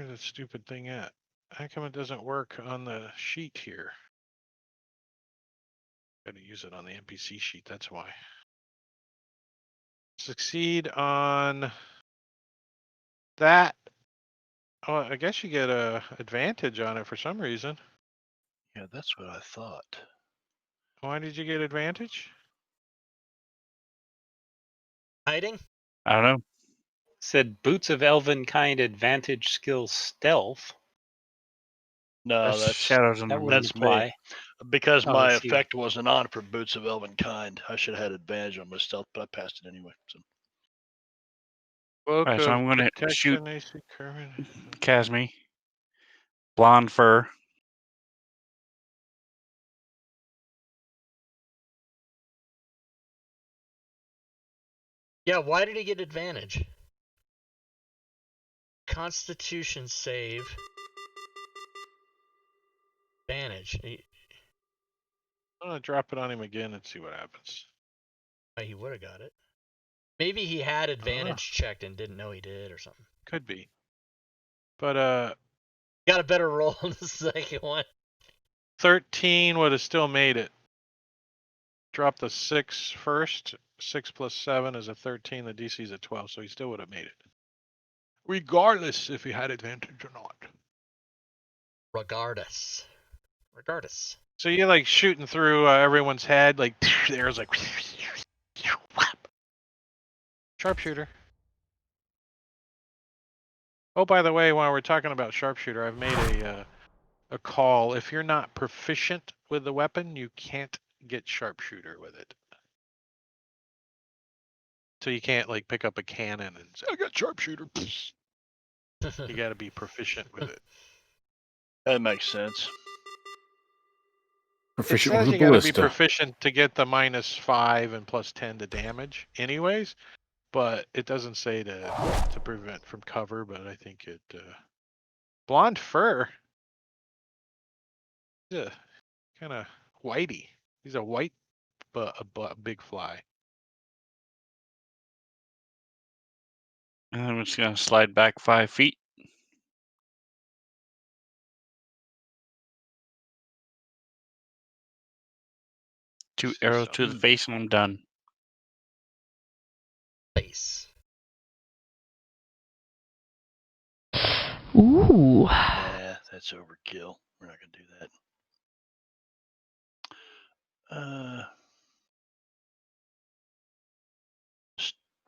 B: the stupid thing at? How come it doesn't work on the sheet here? Gotta use it on the NPC sheet, that's why. Succeed on that. Oh, I guess you get a advantage on it for some reason.
F: Yeah, that's what I thought.
B: Why did you get advantage?
A: Hiding?
D: I don't know.
E: Said boots of elven kind advantage skill stealth.
F: No,
D: That's Shadows in the
E: That
D: Room.
E: wouldn't
F: that's
E: apply.
F: me. Because
E: Oh,
F: my
E: that's you.
F: effect wasn't on for Boots of Elven Kind. I should have had advantage on my stealth, but I passed it anyway. So.
B: Book
D: Alright, so
B: of
D: I'm gonna shoot
B: Protection, AC current.
D: Casme. Blonde fur.
A: Yeah, why did he get advantage? Constitution save. Advantage.
B: I'm gonna drop it on him again and see what happens.
A: He would have got it. Maybe he had
B: know.
A: advantage checked and didn't know he did or something.
B: Could be. But
A: Got a better roll on the second one.
B: 13 would have still made it. Drop the 6 first. 6 plus 7 is a 13. The DC is a 12, so he still would have made it. Regardless if he had advantage or not.
A: Regardless.
B: So you're like shooting through everyone's head, like the arrow's like sharpshooter. Oh, by the way, while we're talking about sharpshooter, I've made a call. If you're not proficient with the weapon, you can't get sharpshooter with it. So you can't like pick up a cannon and say, I got sharpshooter. You got to be proficient with it.
F: That makes sense.
K: Proficient
B: It says
K: with
B: you
K: the
B: got to be
K: ballista.
B: proficient to get the -5 and +10 to damage, anyways. But it doesn't say to prevent from cover. But I think it. Blonde fur. Yeah, kind of whitey. He's a white, but a big fly.
D: And I'm just gonna slide back 5 feet. Two
B: See
D: arrows to the
B: something.
D: face, and I'm done.
A: Face.
I: Ooh.
F: Nah, that's overkill. We're not gonna do that.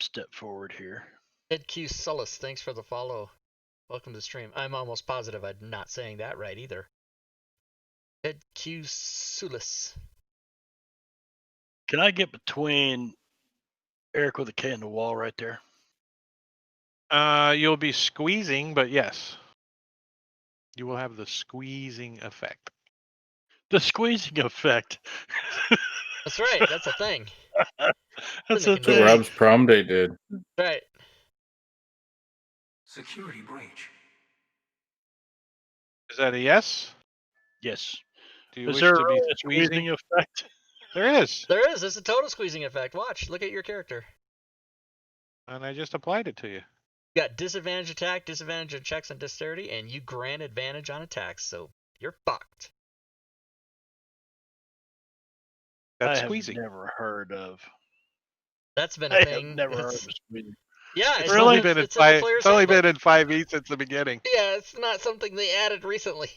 F: Step forward here.
A: Ed Q Sullus, thanks for the follow. Welcome to the stream. I'm almost positive I'm not saying that right either. Ed Q Sullus.
F: Can I get between Eric with a K and the wall right there?
B: You'll be squeezing, but yes. You will have the squeezing effect.
F: The squeezing effect.
A: That's right. That's a thing.
F: That's
A: a
F: a
K: That's what
A: thing.
K: Rob's prom date did.
A: Right.
J: Security breach.
B: Is that a yes?
F: Yes.
B: Do you
F: Is
B: wish
F: there
B: to be
F: really a
B: squeezing?
F: squeezing effect?
B: There is.
A: There is. It's a total squeezing effect. Watch. Look at your character.
B: And I just applied it to you.
A: You got disadvantage attack, disadvantage on checks on dexterity, and you grant advantage on attacks, so you're fucked.
B: That's
F: I have
B: squeezing.
F: never heard of.
A: That's been a
F: I have
A: thing.
F: never heard
A: It's,
F: of squeezing.
A: yeah,
B: It's
A: it's
B: only
A: in the,
B: been in
A: it's in the
B: five.
A: player's
B: It's only
A: handbook.
B: been in 5e since the beginning.
A: Yeah, it's not something they added recently.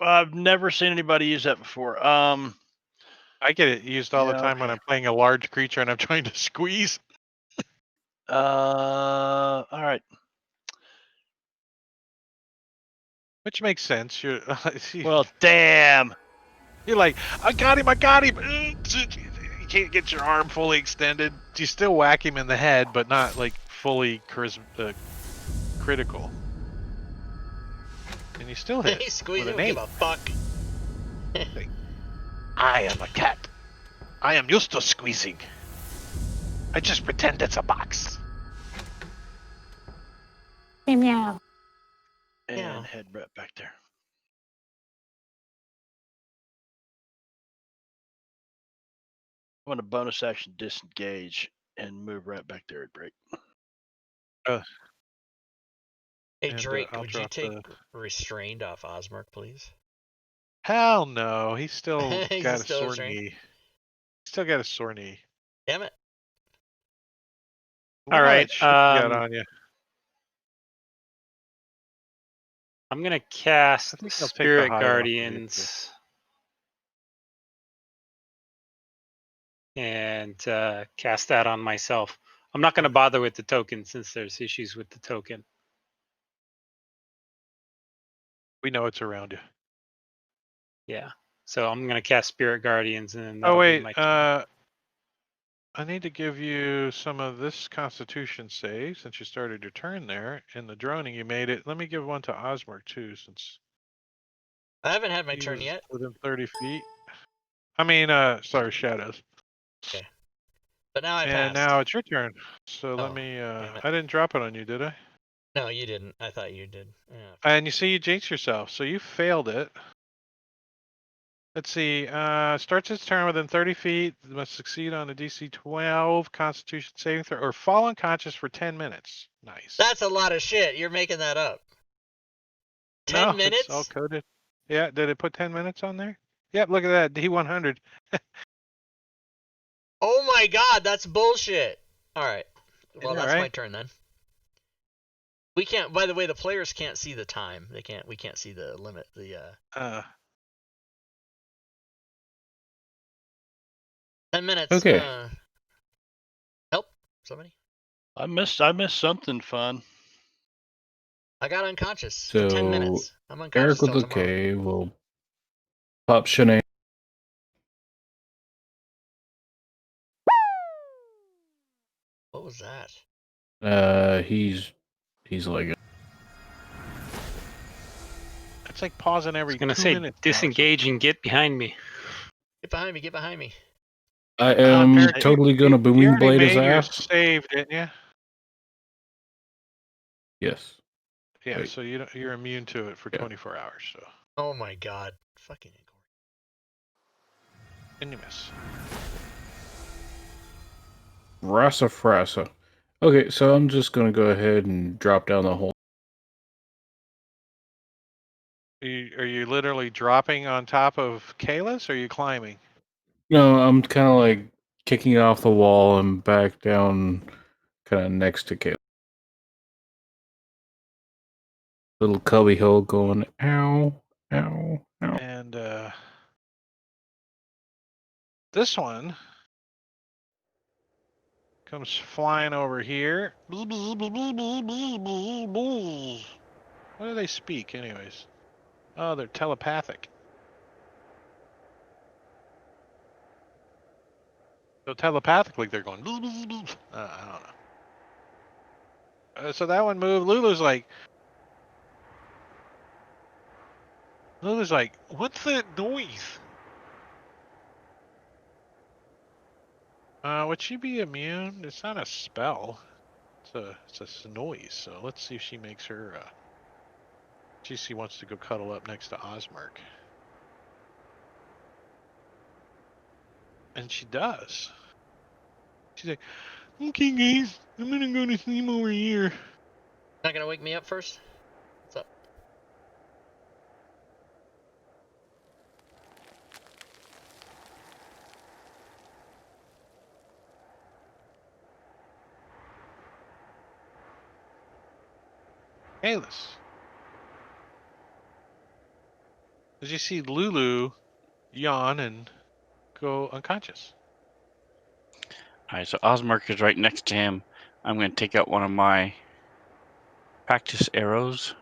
F: I've never seen anybody use that before.
B: I get it used all the
F: Yeah,
B: time when
F: okay.
B: I'm playing a large creature and I'm trying to squeeze.
F: All right.
B: Which makes sense. You're
F: Well, damn.
B: you're like, I got him. You can't get your arm fully extended. You still whack him in the head, but not like fully critical. And you still hit
A: He squeezed.
B: with
A: He
B: an
A: don't
B: 8.
A: give a fuck.
B: I am a cat. I am used to squeezing. I just pretend it's a box.
I: Meow.
F: And
A: Yeah.
F: head right back there. I'm going to bonus action disengage and move right back there at Drake.
A: Hey
B: And,
A: Drake,
B: I'll
A: would you
B: drop
A: take
B: the-
A: restrained off Osmark, please?
B: Hell no. He's still
A: He's
B: got a
A: still
B: sore
A: restrained?
B: knee. Still got a sore knee.
A: Damn it.
B: Look
E: All
B: at all
E: right,
B: that shit you got on you.
E: I'm gonna cast
B: I think I'll take the
E: Spirit
B: hide off of you,
E: Guardians and cast that on myself. I'm not gonna bother with the token since there's issues with the token.
B: We know it's around you.
E: Yeah. So I'm gonna cast Spirit Guardians and then
B: Oh
E: that'll be
B: wait,
E: my turn.
B: I need to give you some of this Constitution save since you started your turn there. In the droning, you made it. Let me give one to Osmark too, since
A: I haven't had my
B: he
A: turn
B: was
A: yet.
B: within 30 feet. I mean, sorry, Shadows.
A: Okay. But now I
B: And
A: passed.
B: now it's your turn. So let
A: Oh,
B: me.
A: damn it.
B: I didn't drop it on you, did I?
A: No, you didn't. I thought you did. Yeah.
B: And you see, you jinxed yourself, so you failed it. Let's see. Starts its turn within 30 feet. Must succeed on a DC 12 Constitution saving throw or fall unconscious for 10 minutes. Nice.
A: That's a lot of shit. You're making that up. 10
B: No,
A: minutes?
B: it's all coded. Yeah, did it put 10 minutes on there? Yep, look at that. D100.
A: Oh my god, that's bullshit. Alright. Well,
B: Yeah,
A: that's my
B: right?
A: turn then. We can't, by the way, the players can't see the time. We can't see the limit, the 10 minutes.
K: Okay.
A: Help somebody.
F: I missed something fun.
A: I got unconscious for 10 minutes. I'm unconscious
K: Eric with
A: till
K: the
A: tomorrow.
K: K will pop Shanae.
A: What was that?
K: He's like
B: it's like pausing
E: I
B: every
E: was gonna
B: 2
E: say
B: minutes. now or something.
E: disengage and get behind me.
A: Get behind me, get behind me.
K: I am
B: Derek,
K: totally gonna
B: you
K: booming
B: already
K: blade his
B: made your
K: ass.
B: save, didn't you?
K: Yes.
B: Yeah,
K: Wait.
B: so you're immune to it for 24 hours. So
A: Oh my god. Fucking
B: and you miss.
K: Rasa frasa. Okay, so I'm just gonna go ahead and drop down the whole.
B: Are you literally dropping on top of Kalis, or are you climbing?
K: No, I'm kind of like kicking it off the wall and back down, kind of next to Caleb. Little cubby hole going, ow, ow, ow.
B: And this one comes flying over here. What do they speak, anyways? Oh, they're telepathic. So telepathically, they're going. I don't know. So that one moved. Lulu's like,
G: What's that noise?
B: would she be immune? It's not a spell. It's a noise. So let's see if she makes her. She wants to go cuddle up next to Osmark. And she does. She's like, okay, guys, I'm gonna go to sleep over here.
A: Not gonna wake me up first? What's up?
B: Kalis. As you see Lulu yawn and go unconscious.
D: All right, so Osmark is right next to him. I'm going to take out one of my practice arrows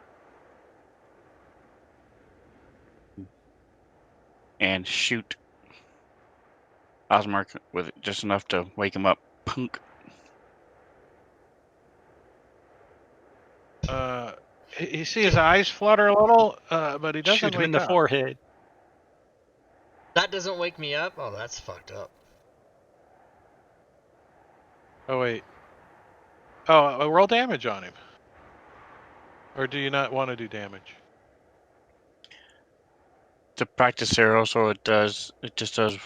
D: and shoot Osmark with it just enough to wake him up. Punk.
B: You see his eyes flutter a little, but he doesn't
E: Shoot him in
B: wake
E: the
B: up.
E: forehead.
A: That doesn't wake me up? Oh, that's fucked up.
B: Oh, wait. Oh, roll damage on him. Or do you not want to do damage?
D: It's a practice arrow, so it just does,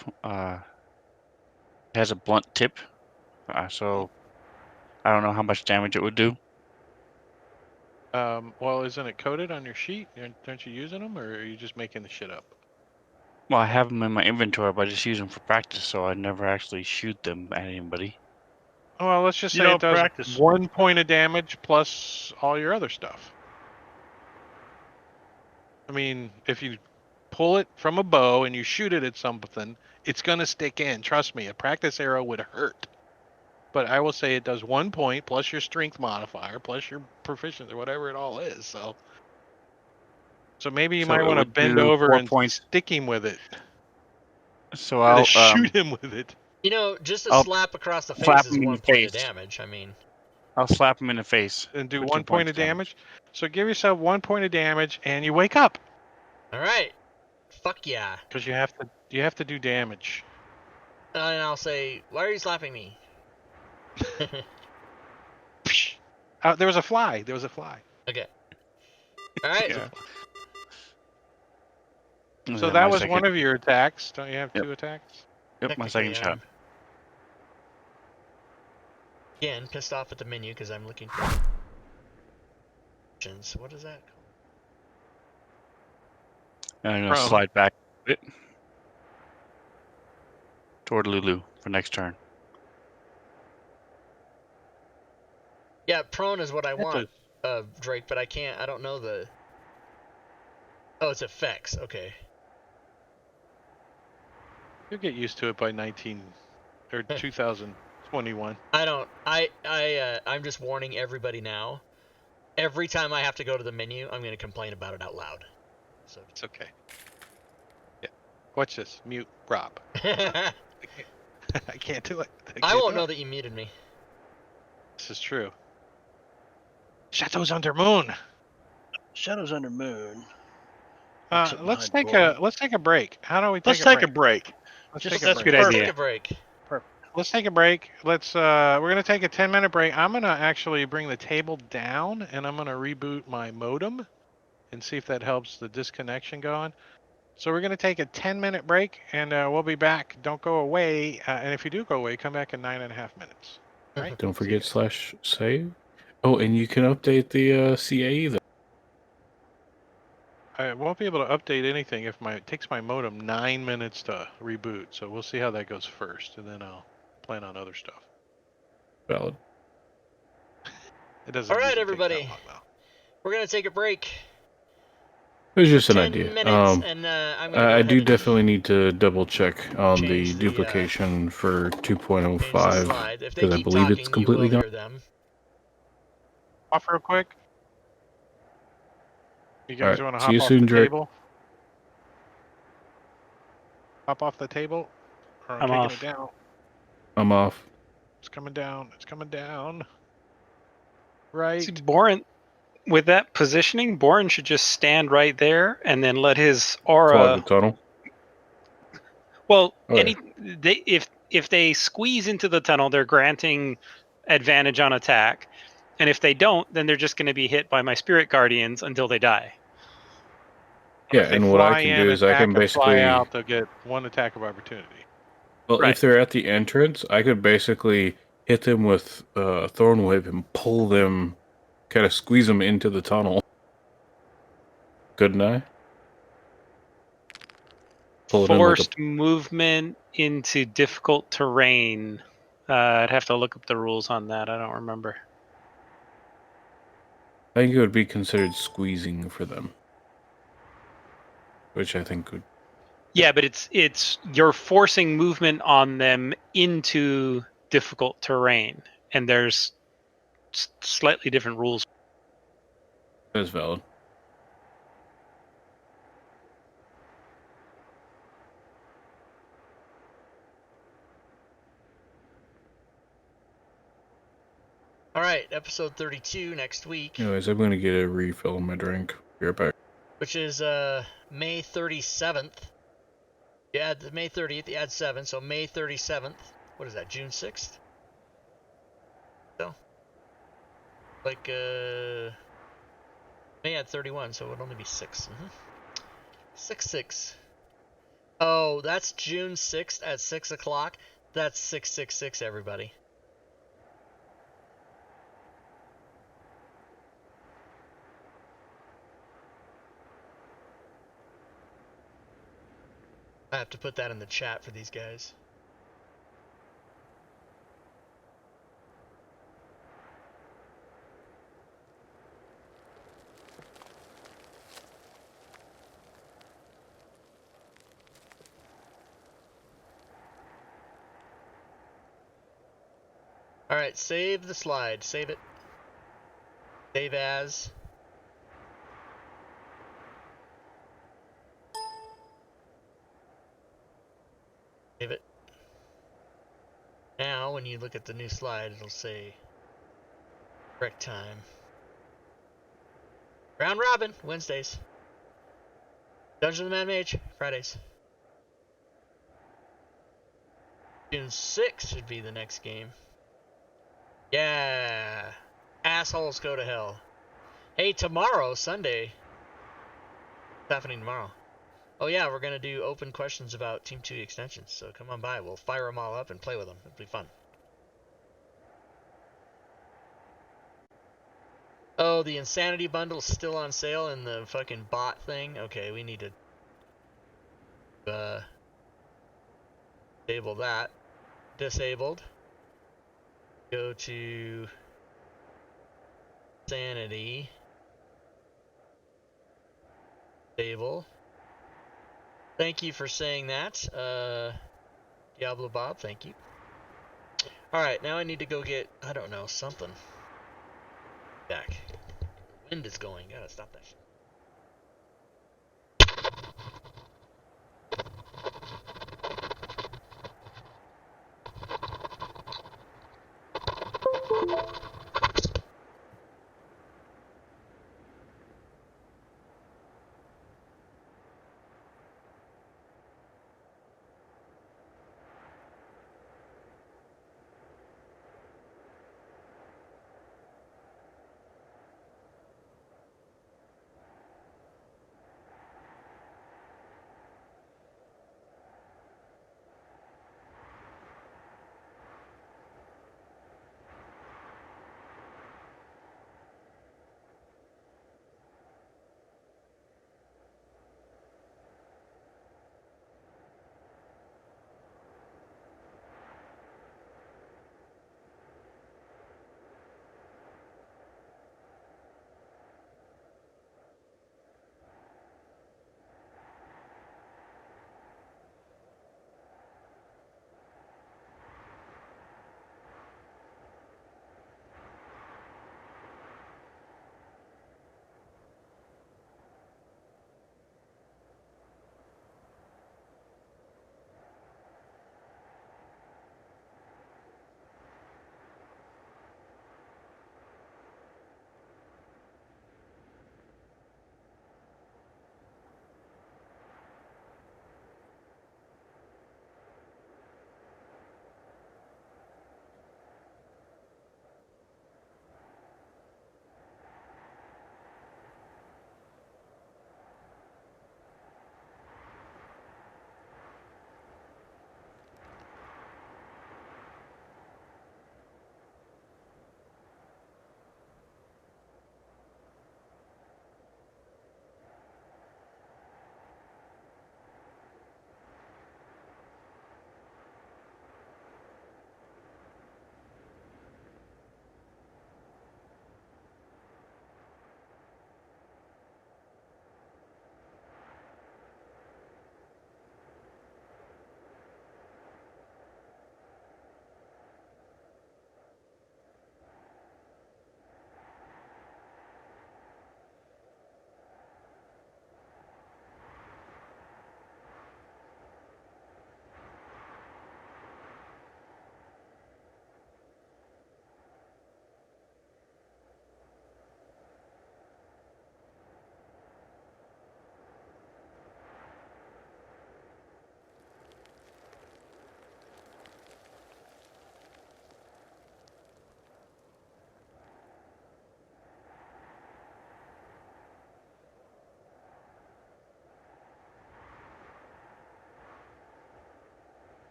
D: has a blunt tip. So I don't know how much damage it would do.
B: Well, isn't it coded on your sheet? Aren't you using them, or are you just making the shit up?
D: Well, I have them in my inventory, but I just use them for practice, so I never actually shoot them at anybody.
B: Well, let's just
F: You
B: say it
F: don't
B: does
F: practice.
B: 1 point of damage plus all your other stuff. I mean, if you pull it from a bow and you shoot it at something, it's going to stick in. Trust me, a practice arrow would hurt. But I will say it does 1 point plus your strength modifier plus your proficiency, or whatever it all is. So maybe you
D: So
B: might
D: it
B: want to
D: would
B: bend
D: do
B: over
D: 4
B: and
D: points.
B: stick him with it.
D: So
B: Instead
D: I'll
B: of shoot him with it.
A: You know, just a
D: I'll
A: slap across the face
D: slap
A: is
D: him in
A: 1
D: the
A: point of
D: face.
A: damage. I mean,
D: I'll slap him in the face
B: And do
D: for
B: 1
D: 2
B: point
D: points
B: of damage. So give yourself 1 point of damage, and you wake up
A: all right. Fuck yeah.
B: because you have to do damage.
A: And I'll say, why are you slapping me?
B: There was a fly. There was a fly.
A: Okay. All right.
D: Yeah.
B: So
D: Yeah,
B: that
D: my
B: was
D: second.
B: one of your attacks. Don't you have
D: Yep.
B: 2 attacks?
D: Yep, my second
A: Technically,
D: shot.
A: I'm again pissed off at the menu because I'm looking for options. What is that called?
D: And I'm gonna
B: Prone.
D: slide back a bit toward Lulu for next turn.
A: Yeah, prone is what I
B: That's
A: want, Drake, but I can't. I don't know the. Oh, it's effects. Okay.
B: You'll get used to it by 2021.
A: I don't. I'm just warning everybody now. Every time I have to go to the menu, I'm going to complain about it out loud. So
B: It's okay. Yeah. Watch this. Mute Rob.
A: I
B: I can't do it.
A: won't know that you muted me.
B: This is true. Shadows under moon.
F: Shadows under moon.
B: Let's take a break. How do we take
F: Let's
B: a
F: take
B: break?
F: a break.
B: Let's
F: Just
B: take a
F: that's
B: break.
E: Good idea.
A: Take a break.
B: Let's take a break. We're gonna take a 10-minute break. I'm gonna actually bring the table down and I'm gonna reboot my modem and see if that helps the disconnection go on. So we're gonna take a 10-minute break and we'll be back. Don't go away. And if you do go away, come back in 9.5 minutes. All right?
K: Don't
B: See you
K: forget
B: guys.
K: /save. Oh, and you can update the CAE though.
B: I won't be able to update anything if it takes my modem 9 minutes to reboot. So we'll see how that goes first, and then I'll plan on other stuff.
K: Valid.
B: It doesn't.
A: All right,
B: usually take that
A: everybody.
B: long, though.
A: We're going to take a break.
K: It was just an
A: 10
K: idea.
A: minutes, and I'm going to go
K: I
A: ahead
K: do
A: and
K: definitely need to double check on the
A: change the,
K: duplication for
A: change the
K: 2.05
A: slide. If they
K: because I
A: keep
K: believe
A: talking,
K: it's
A: you
K: completely
A: will
K: gone.
A: hear them.
B: Off real quick. You guys
K: Alright,
B: want to
K: see
B: hop
K: you
B: off
K: soon,
B: the
K: Drake.
B: table? Hop off the table, or I'm
E: I'm
B: taking
E: off.
B: it down.
K: I'm off.
B: It's coming down. It's coming down. Right.
E: See, Boren, with that positioning, Boren should just stand right there and then let his
K: Clog the
E: aura.
K: tunnel.
E: Well,
K: Okay.
E: if they squeeze into the tunnel, they're granting advantage on attack, and if they don't, then they're just going to be hit by my spirit guardians until they die.
K: Yeah,
B: If they
K: and what I
B: fly
K: can
B: in,
K: do is I
B: attack,
K: can
B: and fly
K: basically,
B: out, they'll get 1 attack of opportunity.
K: well,
E: Right.
K: if they're at the entrance, I could basically hit them with Thorn Whip and pull them, kind of squeeze them into the tunnel. Couldn't I? Pull it in like a
E: Forced movement into difficult terrain. I'd have to look up the rules on that. I don't remember.
K: I think it would be considered squeezing for them, which I think would.
E: Yeah, but it's you're forcing movement on them into difficult terrain, and there's slightly different rules.
K: That's valid.
A: All right, episode 32 next week.
K: Anyways, I'm going to get a refill on my drink. Be right back.
A: Which is May 37th. You add the May 30th, you add 7, so May 37th. What is that, June 6th? So, like, May had 31, so it would only be 6. 6-6. Oh, that's June 6th at 6 o'clock. That's 666, everybody. I have to put that in the chat for these guys. Alright, save the slide. Save it. Save as. Save it. Now, when you look at the new slide, it'll say correct time. Round Robin, Wednesdays. Dungeon of the Mad Mage, Fridays. June 6th should be the next game. Yeah. Assholes go to hell. Hey, tomorrow, Sunday. What's happening tomorrow? Oh yeah, we're going to do open questions about Team 2 extensions, so come on by. We'll fire them all up and play with them. It'll be fun. Oh, the Insanity Bundle's still on sale in the fucking bot thing? Okay, we need to disable that. Disabled. Go to Sanity. Disable. Thank you for saying that, Diablo Bob, thank you. Alright, now I need to go get, I don't know, something. Back. The wind is going, gotta stop that shit.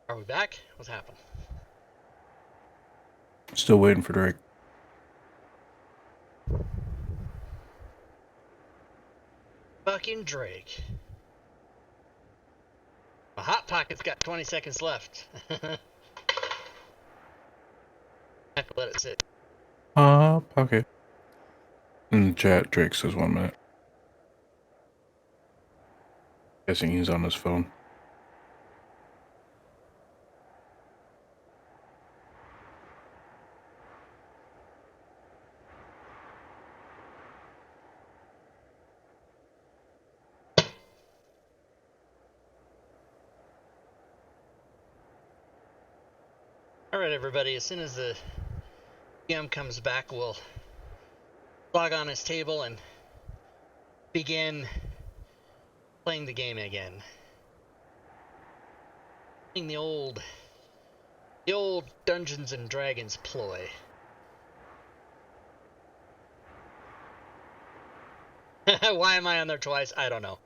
A: Are we back? What's happened?
K: Still waiting for Drake.
A: Fucking Drake. My Hot Pocket's got 20 seconds left. I have to let it sit.
K: Pocket. In the chat, Drake says 1 minute. Guessing he's on his phone.
A: Alright, everybody, as soon as the GM comes back, we'll log on his table and begin playing the game again. Playing the old Dungeons and Dragons ploy. Why am I on there twice? I don't know.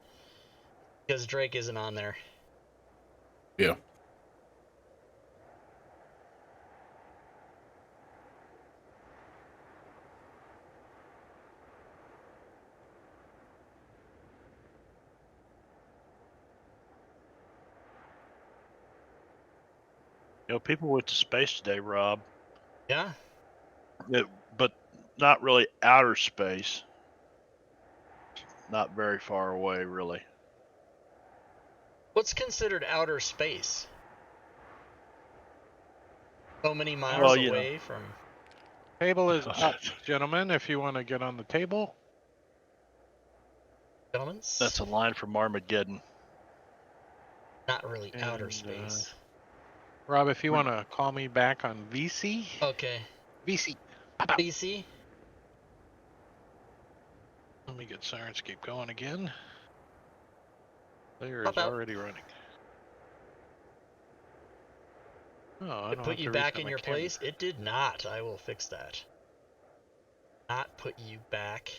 A: Because Drake isn't on there.
K: Yeah.
F: You know, people went to space today, Rob.
A: Yeah?
F: But not really outer space. Not very far away, really.
A: What's considered outer space? So many miles away from...
B: Table is up, gentlemen, if you want to get on the table.
A: Gentlemen?
F: That's a line from Armageddon.
A: Not really outer space.
B: Rob, if you want to call me back on VC.
A: Okay.
B: VC.
A: VC?
B: Let me get Sirenscape going again. Player
A: Pop
B: is
A: out.
B: already running. Oh, I
A: It
B: don't
A: put
B: have
A: you
B: to
A: back
B: reset
A: in
B: my
A: your
B: camera.
A: place? It did not. I will fix that. Not put you back.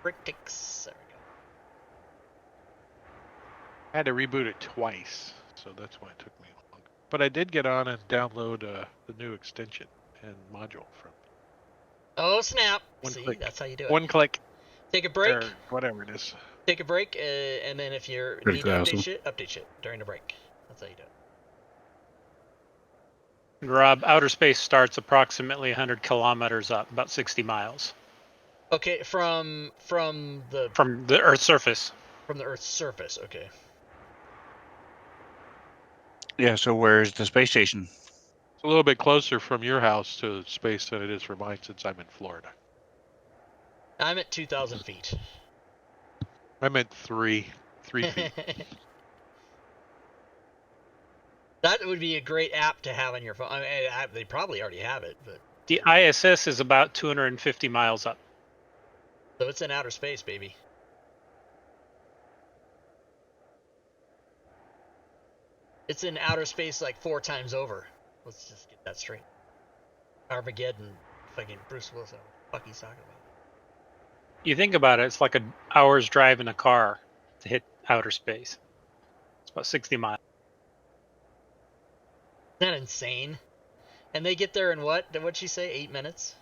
A: Critics. There we go.
B: I had to reboot it twice, so that's why it took me long. But I did get on and download the new extension and module from.
A: Oh, snap.
B: One
A: See,
B: click.
A: that's how you do it.
B: One click.
A: Take a break.
B: Or whatever it is.
A: Take a break, and then if you need to update shit during the break. That's how you do it.
E: Rob, outer space starts approximately 100 kilometers up, about 60 miles.
A: Okay, from the
E: Earth's surface.
A: From the Earth's surface, okay.
D: Yeah, so where's the space station?
B: It's a little bit closer from your house to space than it is for mine since I'm in Florida.
A: I'm at 2,000 feet.
B: I'm at 3 feet.
A: That would be a great app to have on your phone. I mean, they probably already have it, but
E: The ISS is about 250 miles up.
A: So it's in outer space, baby. It's in outer space like 4 times over. Let's just get that straight. Armageddon, fucking Bruce Willis. What the fuck he's talking about?
E: You think about it, it's like an hour's drive in a car to hit outer space. It's about 60 miles.
A: Isn't that insane? And they get there in what? What'd she say? 8 minutes?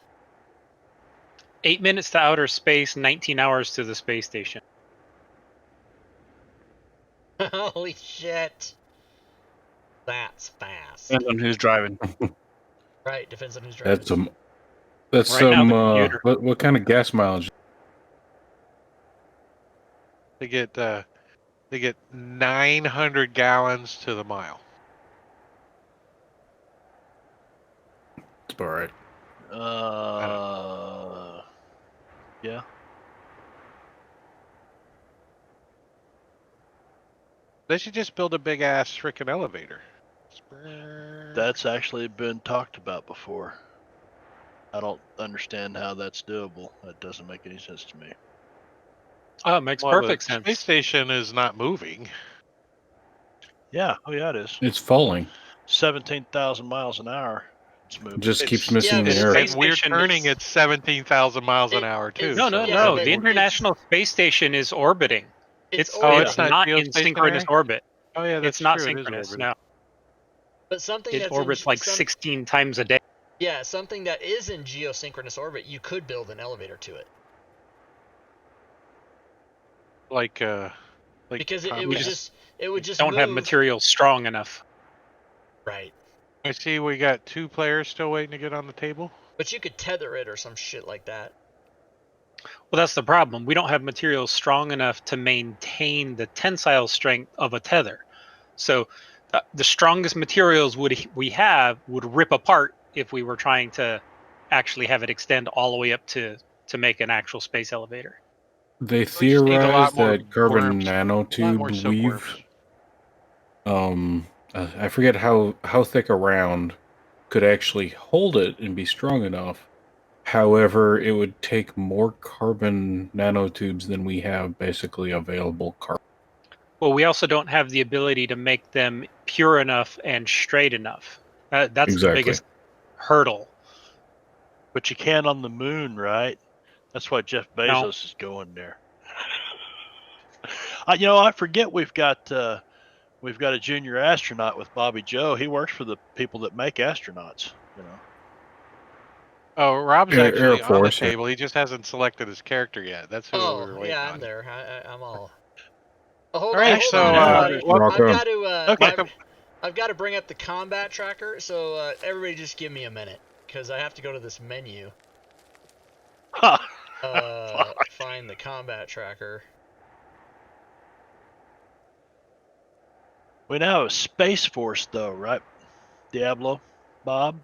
E: 8 minutes to outer space, 19 hours to the space station.
A: Holy shit. That's fast.
D: Depends on who's driving.
A: Right, depends on who's driving.
K: That's some what kind of gas mileage?
B: They get 900 gallons to the mile.
K: It's all right.
F: Yeah.
B: They should just build a big ass freaking elevator.
F: That's actually been talked about before. I don't understand how that's doable. That doesn't make any sense to me.
E: Oh, it makes perfect
B: the
E: sense.
B: Space station is not moving.
F: Yeah. Oh, yeah, it is.
K: It's falling.
F: 17,000 miles an hour. It's moving.
K: Just keeps missing the air.
B: And we're turning at 17,000 miles an hour too.
E: No. The International Space Station is orbiting.
A: It's
E: Oh,
A: orbiting.
E: it's not in synchronous
B: geostationary?
E: orbit.
B: Oh yeah, that's
E: It's not
B: true. It is
E: synchronous.
B: orbiting.
E: No,
A: But something
E: it
A: that's
E: orbits
A: in
E: like 16 times a day.
A: Yeah, something that is in geosynchronous orbit, you could build an elevator to it.
B: Like
A: Because it
B: top
A: would
B: down.
A: just
E: Don't
A: move.
E: have materials strong enough.
A: Right.
B: I see we got 2 players still waiting to get on the table.
A: But you could tether it or some shit like that.
E: Well, that's the problem. We don't have materials strong enough to maintain the tensile strength of a tether. So the strongest materials we have would rip apart if we were trying to actually have it extend all the way up to make an actual space elevator.
K: They
B: We just need a lot
K: theorize
B: more
K: that carbon
B: worms. A lot more
K: nanotube
B: silkworms.
K: weave, I forget how thick around could actually hold it and be strong enough. However, it would take more carbon nanotubes than we have basically available carbon.
E: Well, we also don't have the ability to make them pure enough and straight enough. That's the
K: Exactly.
E: biggest hurdle.
F: But you can on the moon, right? That's why Jeff Bezos is going there. I forget we've got a junior astronaut with Bobby Joe. He works for the people that make astronauts.
B: Oh, Rob's
K: Air
B: actually on the
K: Force, yeah.
B: table. He just hasn't selected his character yet. That's who we were waiting
A: yeah,
B: on.
A: I'm there. I'm all. Oh, hold
B: All right,
A: on, hold
B: so
A: on, everybody.
K: rock
A: I've
K: on.
A: got to.
B: Okay.
A: I've got to bring up the combat tracker. So everybody, just give me a minute because I have to go to this menu. Find the combat tracker.
F: We now have a Space Force, though, right? Diablo, Bob?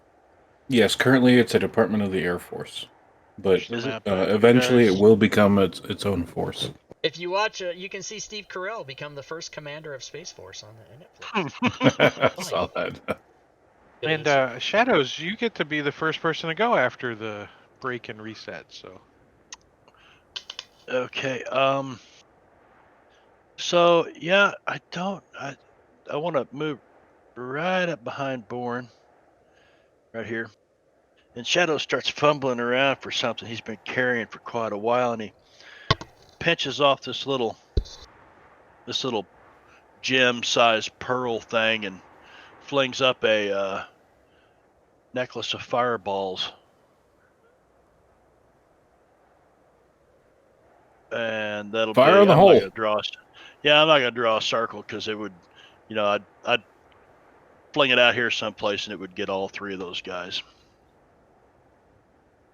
K: Yes, currently it's a department of the Air Force, but
F: Is it?
K: eventually
F: guys-
K: it will become its own force.
A: If you watch, you can see Steve Carell become the first commander of Space Force on the Netflix.
K: I saw that.
B: And Shadows, you get to be the first person to go after the break and reset. So.
F: Okay. So yeah, I want to move right up behind Bourne, right here. And Shadow starts fumbling around for something he's been carrying for quite a while, and he pinches off this little gem-sized pearl thing and flings up a necklace of fireballs. And that'll
K: Fire
F: be.
K: in the
F: I'm
K: hole.
F: not gonna draw a circle because it would, I'd fling it out here someplace and it would get all 3 of those guys.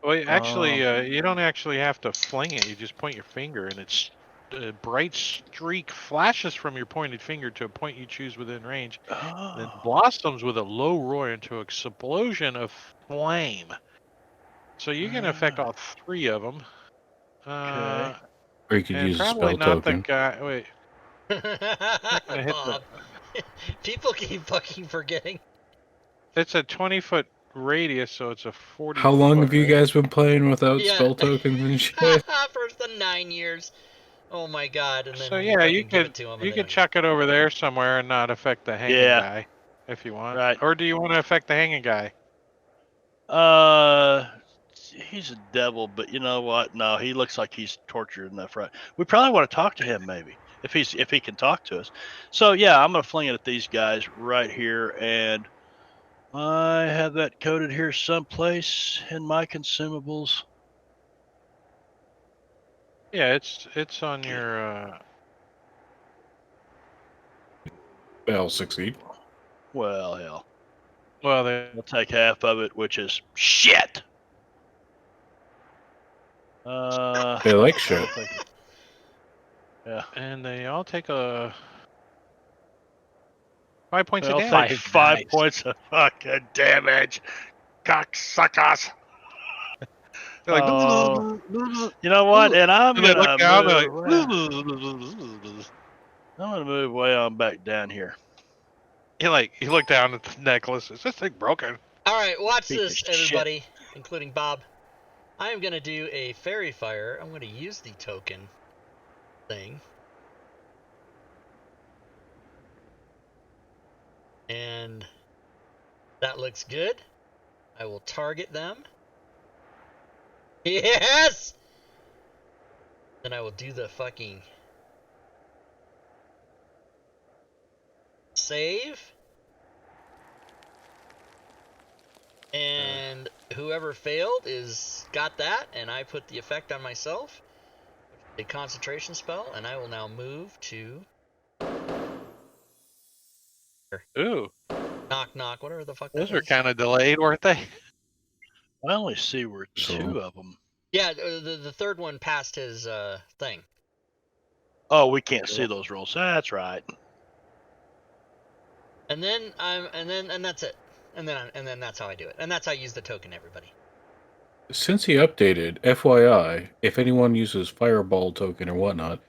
B: Well, actually, you don't actually have to fling it. You just point your finger, and it's a bright streak flashes from your pointed finger to a point you choose within range, then blossoms with a low roar into an explosion of flame. So you can affect all 3 of them.
F: Okay.
K: Or you could
B: And
K: use a
B: probably
K: spell
B: not
K: token.
B: the guy. Wait. Gonna hit
A: Bob. People keep fucking forgetting.
B: It's a 20-foot radius, so it's a 40.
K: How long have you
B: right?
K: guys been playing without
A: Yeah.
K: spell tokens and shit?
A: For the 9 years. Oh my god! And then
B: So
A: you
B: yeah,
A: fucking
B: you
A: give it
B: could
A: to him.
B: you could chuck it over there somewhere and not affect the hanging
F: Yeah.
B: guy, if you want.
F: Right.
B: Or do you want to affect the hanging guy?
F: He's a devil, but you know what? No, he looks like he's tortured enough, right? We probably want to talk to him, maybe, if he can talk to us. So yeah, I'm gonna fling it at these guys right here, and I have that coded here someplace in my consumables.
B: Yeah, it's on your.
K: They'll succeed.
F: Well, hell,
B: Well,
F: I'll take half of it, which is shit.
K: They like shit.
F: Yeah.
B: And they all take a 5 points
F: I'll
B: of
F: take
B: damage.
F: 5 points of fucking damage, cocksuckers.
B: They're like,
F: You know what? And I'm
B: and they
F: gonna
B: look down. They're
F: move.
B: like,
F: I'm gonna move way on back down here.
B: you look down at the necklace. Is this thing broken?
A: All right, watch
F: Piece of
A: this,
F: shit.
A: everybody, including Bob. I am gonna do a fairy fire. I'm gonna use the token thing, and that looks good. I will target them. Yes. Then I will do the fucking save. And whoever failed got that, and I put the effect on myself. A concentration spell, and I will now move to
B: Ooh,
A: knock knock, whatever the fuck
B: those
A: that
B: were
A: is.
B: kind of delayed, weren't they?
F: I only see where
K: So-
F: 2 of them.
A: Yeah, the third one passed his thing.
F: Oh, we can't see those rolls. That's right.
A: And then that's it. And then that's how I do it. And that's how I use the token, everybody.
K: Since he updated, FYI, if anyone uses Fireball token or whatnot,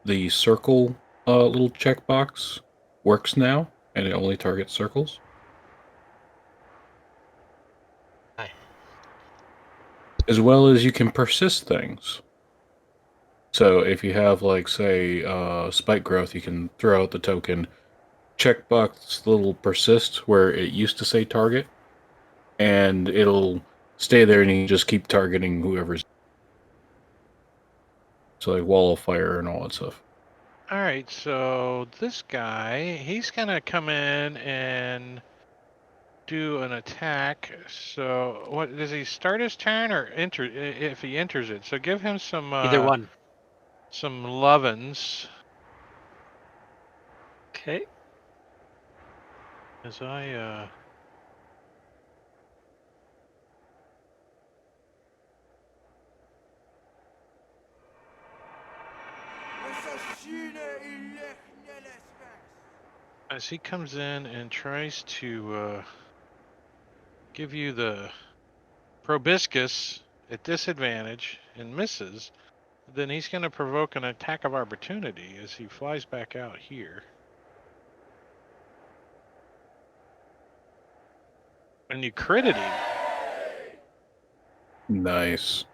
K: the circle little checkbox works now, and it only targets circles.
A: Hi.
K: As well as you can persist things. So if you have, like, say, spike growth, you can throw out the token, checkbox little persist where it used to say target, and it'll stay there and you just keep targeting whoever's. So like wall of fire and all that stuff.
B: All right, so this guy, he's gonna come in and do an attack. So, what does he start his turn or enter? If he enters it, so give him some
E: Either one.
B: some lovin's.
E: Okay.
B: As I as he comes in and tries to give you the proboscis at disadvantage and misses, then he's going to provoke an attack of opportunity as he flies back out here. And you critted him.
K: Nice.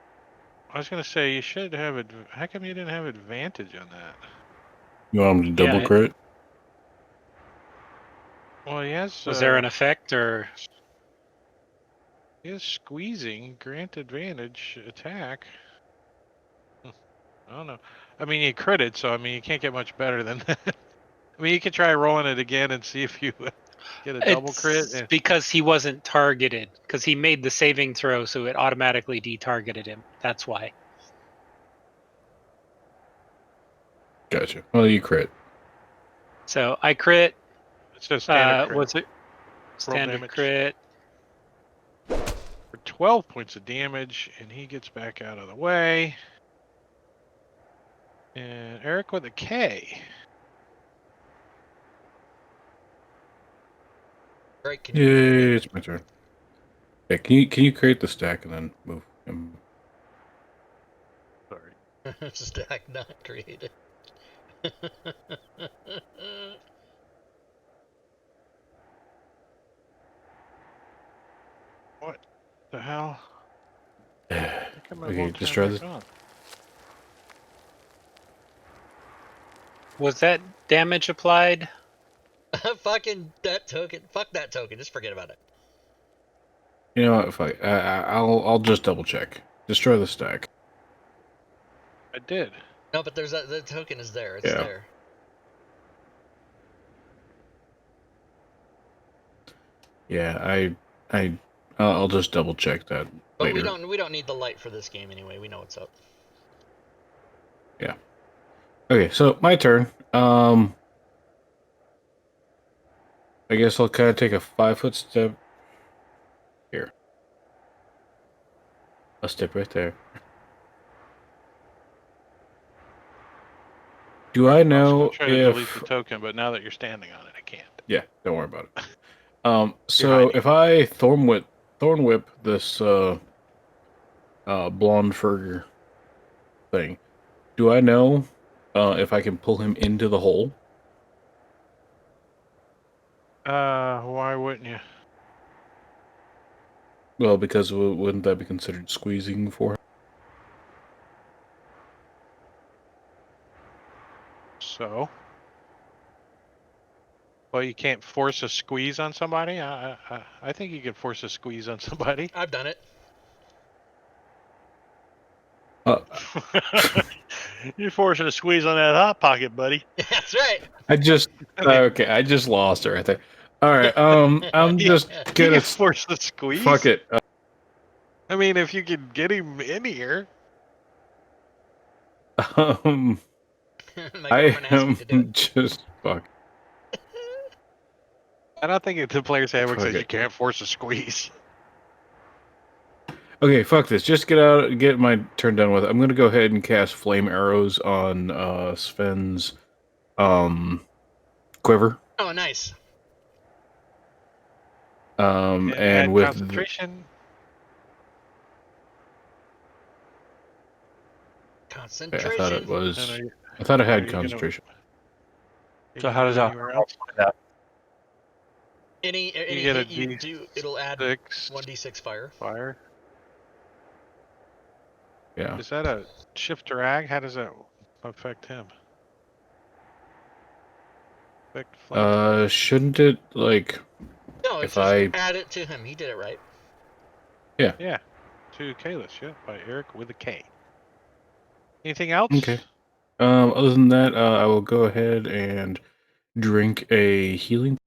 B: I was going to say, you should have it. How come you didn't have advantage on that?
K: You want him to double
E: Yeah,
K: crit?
B: Well, he has.
E: Was there an effect or?
B: He has squeezing, grant advantage, attack. I don't know. I mean, you critted, so I mean, you can't get much better than that. I mean, you can try rolling it again and see if you get a double crit.
E: It's because he wasn't targeted, because he made the saving throw, so it automatically detargeted him. That's why.
K: Gotcha. Well, you crit.
E: So I crit.
B: It's just standard crit.
E: What's it? Standard
B: damage.
E: crit.
B: For 12 points of damage, and he gets back out of the way. And Eric with a K.
A: Great. Can
K: Yay, it's my turn. Yeah, can you create the stack and then move him?
B: Sorry.
A: Stack not created.
B: What the hell? How come it
K: Okay,
B: won't
K: just
B: turn
K: try
B: back
K: this.
B: on?
E: Was that damage applied?
A: Fucking that token. Fuck that token. Just forget about it.
K: You know what? Fuck. I'll just double check. Destroy the stack.
B: I did.
A: No, but the token is there. It's
K: Yeah.
A: there.
K: Yeah, I'll just double check that
A: But
K: later.
A: we don't need the light for this game anyway. We know what's up.
K: Yeah. Okay, so my turn. I guess I'll kind of take a 5-foot step here. A step right there. Do I
B: was
K: know
B: gonna try to delete
K: if?
B: the token, but now that you're standing on it, I can't.
K: Yeah, don't worry about it. So
B: hiding.
K: if I thorn whip this blonde fur thing, do I know if I can pull him into the hole?
B: Why wouldn't you?
K: Well, because wouldn't that be considered squeezing for him?
B: So? Well, you can't force a squeeze on somebody? I think you can force a squeeze on somebody.
A: I've done it.
F: You're forcing a squeeze on that hot pocket, buddy.
A: That's right.
K: I just okay. I just lost her. I think. All right. I'm just
B: You
K: gonna
B: can force the squeeze.
K: fuck it.
B: I mean, if you can get him in here.
K: My
A: My
K: I
A: girlfriend asked me to do
K: am
A: it.
K: just fuck.
B: I don't think the player's handbook
K: Fuck
B: says you
K: it.
B: can't force a squeeze.
K: Okay, fuck this. Just get my turn done with. I'm gonna go ahead and cast flame arrows on Sven's quiver.
A: Oh, nice.
B: And
K: And
B: add
K: with
B: concentration.
K: I thought it
A: Concentration.
K: was.
B: And
K: I thought it
B: are
K: had
B: you gonna-
K: concentration.
D: So how does that work out?
A: Any
B: get a
A: hit you do, it'll add
B: D6
A: 1d6 fire.
B: fire?
K: Yeah.
B: Is that a shift drag? How does that affect him? Affect flame?
K: Shouldn't it like
A: No, it's
K: if
A: just
K: I
A: add it to him. He did it right.
B: Yeah. To Kalis, yeah, by Eric with a K. Anything else?
K: Okay. Other than that, I will go ahead and drink a healing.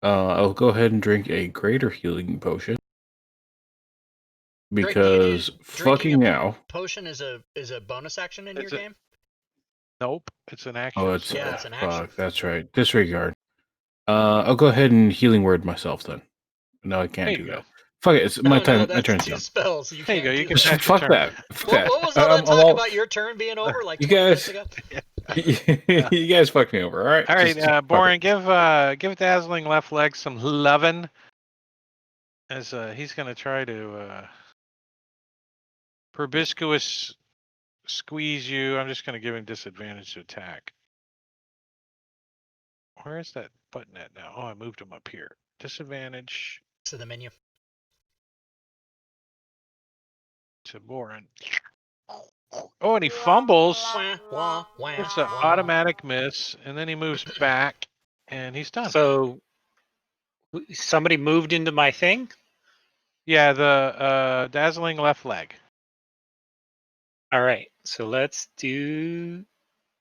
K: I'll go ahead and drink a greater healing potion because
A: Drinking
K: fucking
A: a
K: now.
A: potion is a bonus action in your
B: Is it-
A: game.
B: Nope, it's an action.
K: Oh, it's
A: Yeah, it's an action.
K: fuck. That's right. Disregard. I'll go ahead and healing word myself then. No, I can't
B: There
K: do
B: you
K: that.
B: go.
K: Fuck it. It's
A: No,
K: my
A: no,
K: time. My
A: that's
K: turn's
A: 2
K: done.
A: spells. You
B: There you
A: can't
B: go. You
A: do
B: can
A: that.
B: pass your
K: Fuck
B: turn.
K: that. Fuck that.
A: What was all that
K: I'm
A: talk
K: all-
A: about your turn being over like
K: You
A: 20
K: guys-
A: minutes ago?
K: you guys fucked me over. All right.
B: All right,
K: Just fuck
B: Boren,
K: it.
B: give Dazzling left leg some lovin'. As he's gonna try to proboscis squeeze you. I'm just gonna give him disadvantage to attack. Where is that button at now? Oh, I moved him up here. Disadvantage
A: To the menu.
B: to Boren. Oh, and he fumbles.
A: Wah, wah, wah,
B: It's an
A: wah.
B: automatic miss, and then he moves back, and he's done.
E: So somebody moved into my thing.
B: Yeah, the dazzling left leg.
E: All right. So let's do.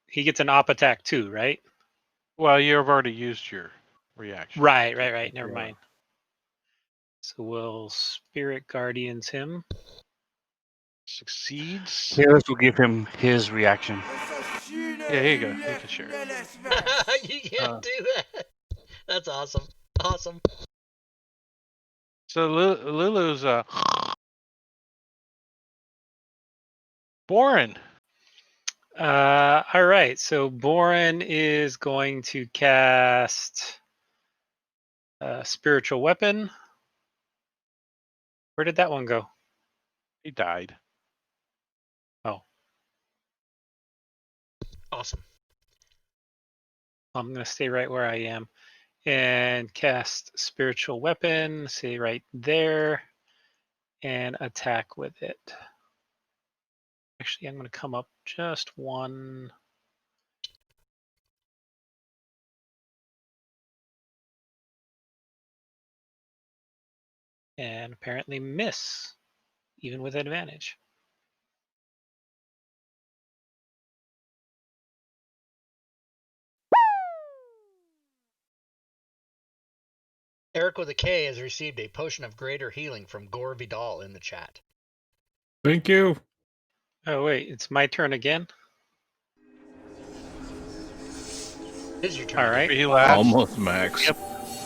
E: He gets an op attack too, right?
B: Well, you've already used your reaction.
E: Right. Never
B: Yeah.
E: mind. So we'll Spirit Guardians him.
B: Succeeds.
D: Kalis will give him his reaction.
B: Yeah, here you go. You can share it.
A: You can't do that. That's awesome. Awesome.
B: So Lulu's Boren.
E: All right. So Boren is going to cast Spiritual Weapon. Where did that one go?
B: He died.
E: Oh,
A: Awesome.
E: I'm going to stay right where I am and cast Spiritual Weapon. Stay right there and attack with it. Actually, I'm going to come up just one. And apparently miss, even with advantage.
A: Eric with a K has received a potion of greater healing from Gore Vidal in the chat.
K: Thank you.
E: Oh, wait, it's my turn again?
A: Is your turn?
E: All right.
B: He last.
K: Almost max.
B: Yep.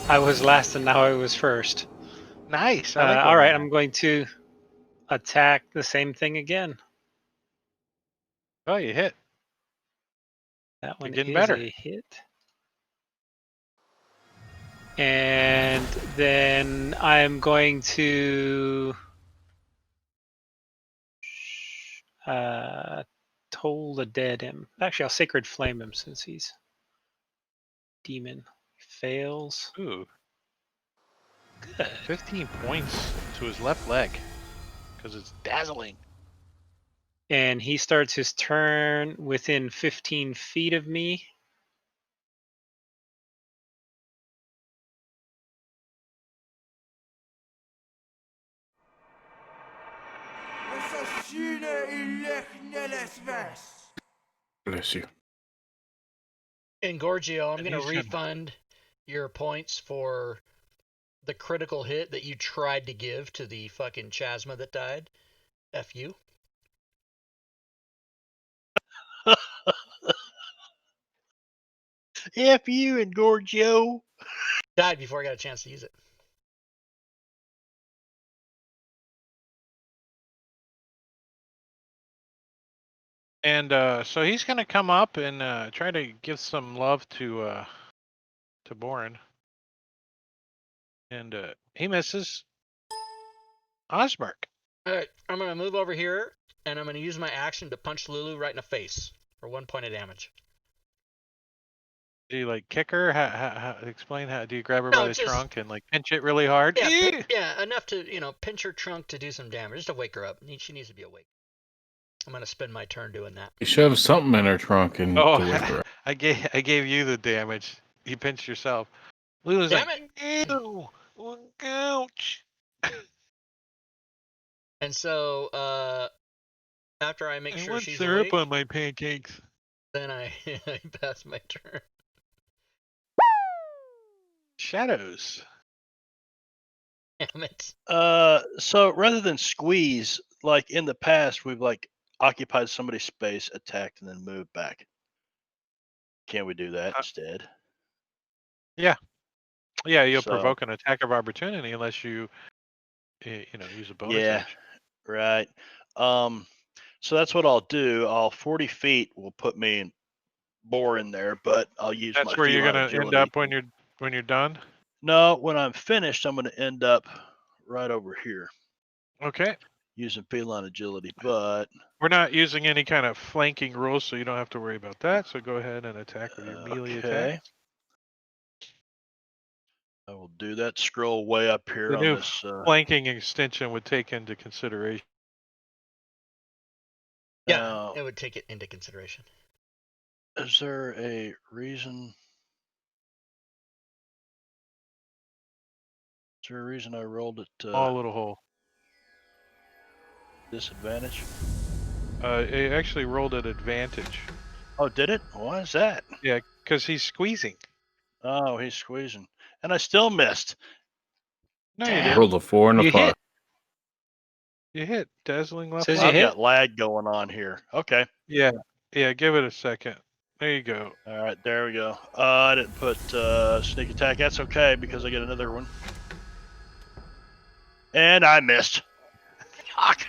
E: I was last and now I was first.
B: Nice. I like
E: All right, I'm going to attack the same thing again.
B: Oh, you hit.
E: That one
B: getting
E: is
B: better.
E: a hit. And then I'm going to Toll the Dead him. Actually, I'll Sacred Flame him since he's demon. Fails.
B: Ooh,
E: Good.
B: 15 points to his left leg because it's dazzling.
E: And he starts his turn within 15 feet of me.
K: Bless you.
A: And Gorgio, I'm
B: And
A: going to
B: he's gonna-
A: refund your points for the critical hit that you tried to give to the fucking Chasma that died. F you.
F: F you and Gorgio.
A: Died before I got a chance to use it.
B: And so he's going to come up and try to give some love to Boren. And he misses. Osmark.
A: All right, I'm going to move over here, and I'm going to use my action to punch Lulu right in the face for 1 point of damage.
B: Do you like kick her? Explain how? Do you grab her
A: No,
B: by the
A: just-
B: trunk and like pinch it really hard?
A: Yeah, yeah, enough to, pinch her trunk to do some damage, just to wake her up. She needs to be awake. I'm going to spend my turn doing that.
K: You shove something in her trunk and
B: Oh,
K: to wake her up.
B: I gave you the damage. You pinched yourself. Lulu's
A: Damn
B: like,
A: it!
G: Ew. Ouch.
A: And so, after I make
G: I
A: sure
G: want
A: she's
G: syrup
A: awake,
G: on my pancakes.
A: then I pass my turn.
B: shadows.
A: Damn it.
F: So rather than squeeze, like in the past, we've like occupied somebody's space, attacked, and then moved back. Can't we do that instead?
B: Yeah, you'll
F: So-
B: provoke an attack of opportunity unless you use a bonus
F: Yeah.
B: action.
F: Right. So that's what I'll do. 40 feet will put me in Boren there, but I'll use
B: That's
F: my
B: where you're
F: feline
B: gonna
F: agility.
B: end up when you're done.
F: No, when I'm finished, I'm going to end up right over here
B: Okay.
F: using feline agility. But
B: We're not using any kind of flanking rules, so you don't have to worry about that. So go ahead and attack with your melee attack.
F: I will do that. Scroll way up here
B: The
F: on
B: new
F: this.
B: flanking extension would take into consideration.
A: Yeah, it would take it into consideration.
F: Is there a reason? Is there a reason I rolled it?
B: Small little hole.
F: Disadvantage.
B: It actually rolled at advantage.
F: Oh, did it? Why is that?
B: Yeah, because he's squeezing.
F: Oh, he's squeezing, and I still missed.
B: No,
F: Damn.
B: you didn't.
K: Rolled a 4 and a
B: You
K: 5.
B: hit. You hit. Dazzling left.
E: Says you
F: I've
E: hit.
F: got lag going on here. Okay.
B: Yeah. Give it a second. There you go.
F: All right, there we go. I didn't put sneak attack. That's okay because I get another one. And I missed. Fuck.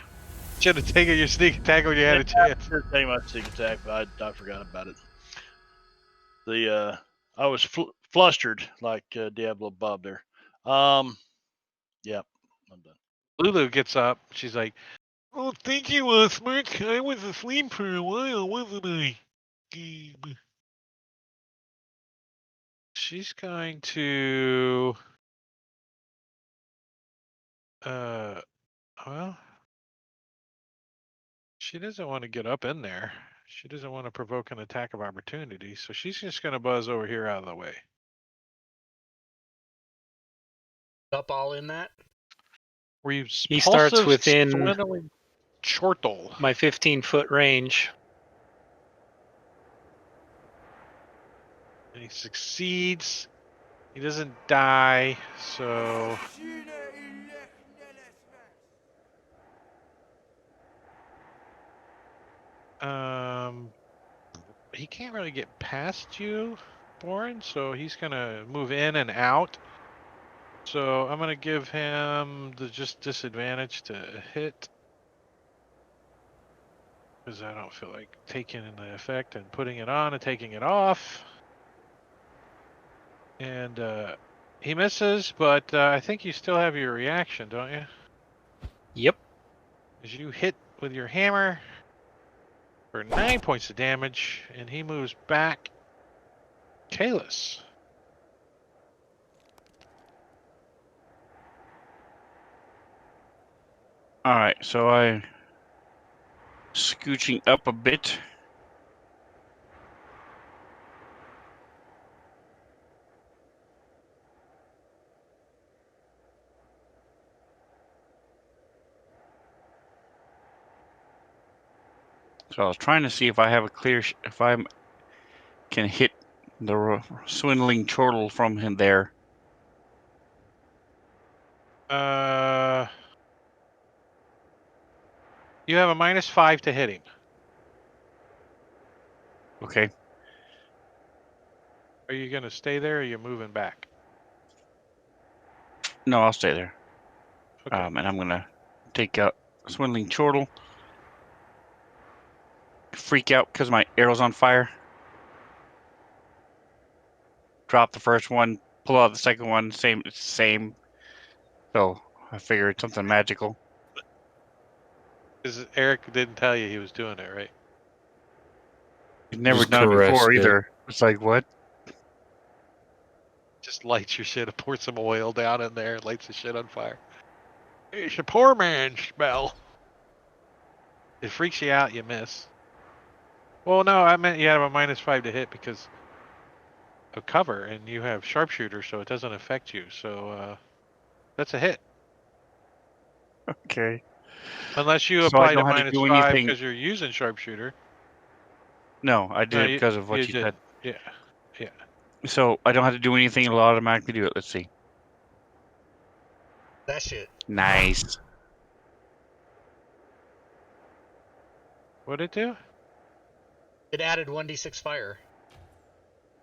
B: Should have taken your sneak attack when you had a chance.
F: Should have taken my sneak attack, but I forgot about it. I was flustered like Diablo Bob there. Yep, I'm done.
B: Lulu gets up. She's like,
G: Oh, thank you, Osmark. I was asleep for a while, wasn't I?
B: she's going to. Well, she doesn't want to get up in there. She doesn't want to provoke an attack of opportunity, so she's just going to buzz over here out of the way.
A: Up all in that?
B: He
E: starts within
B: chortle.
E: my 15-foot range.
B: And he succeeds. He doesn't die, so. He can't really get past you, Boren, so he's gonna move in and out. So I'm gonna give him the just disadvantage to hit. Because I don't feel like taking the effect and putting it on and taking it off. And he misses, but I think you still have your reaction, don't you?
E: Yep.
B: As you hit with your hammer for 9 points of damage, and he moves back. Kalis.
D: All right, so I scooching up a bit. So I was trying to see if I have a clear, if I can hit the swindling chortle from him there.
B: You have a -5 to hit him.
D: Okay.
B: Are you going to stay there or are you moving back?
D: No, I'll stay there.
B: Okay.
D: And I'm gonna take out swindling chortle. Freak out because my arrow's on fire. Drop the first one, pull out the second one, same. So I figure it's something magical.
B: Because Eric didn't tell you he was doing it, right?
D: He's never
K: Just
D: done it before
K: caressed it.
D: either. It's like, what?
B: Just lights your shit, pour some oil down in there, lights the shit on fire. It's a poor man's spell. It freaks you out, you miss. Well, no, I meant you have a -5 to hit because of cover, and you have sharpshooter, so it doesn't affect you. So that's a hit.
D: Okay.
B: Unless you
D: So I
B: applied a
D: don't have to do
B: -5
D: anything.
B: because you're using sharpshooter.
D: No, I did
B: No,
D: it because of what you
B: did.
D: said.
B: Yeah, yeah.
D: So I don't have to do anything. It'll automatically do it. Let's see.
A: That shit.
D: Nice.
B: What'd it do?
A: It added 1d6 fire.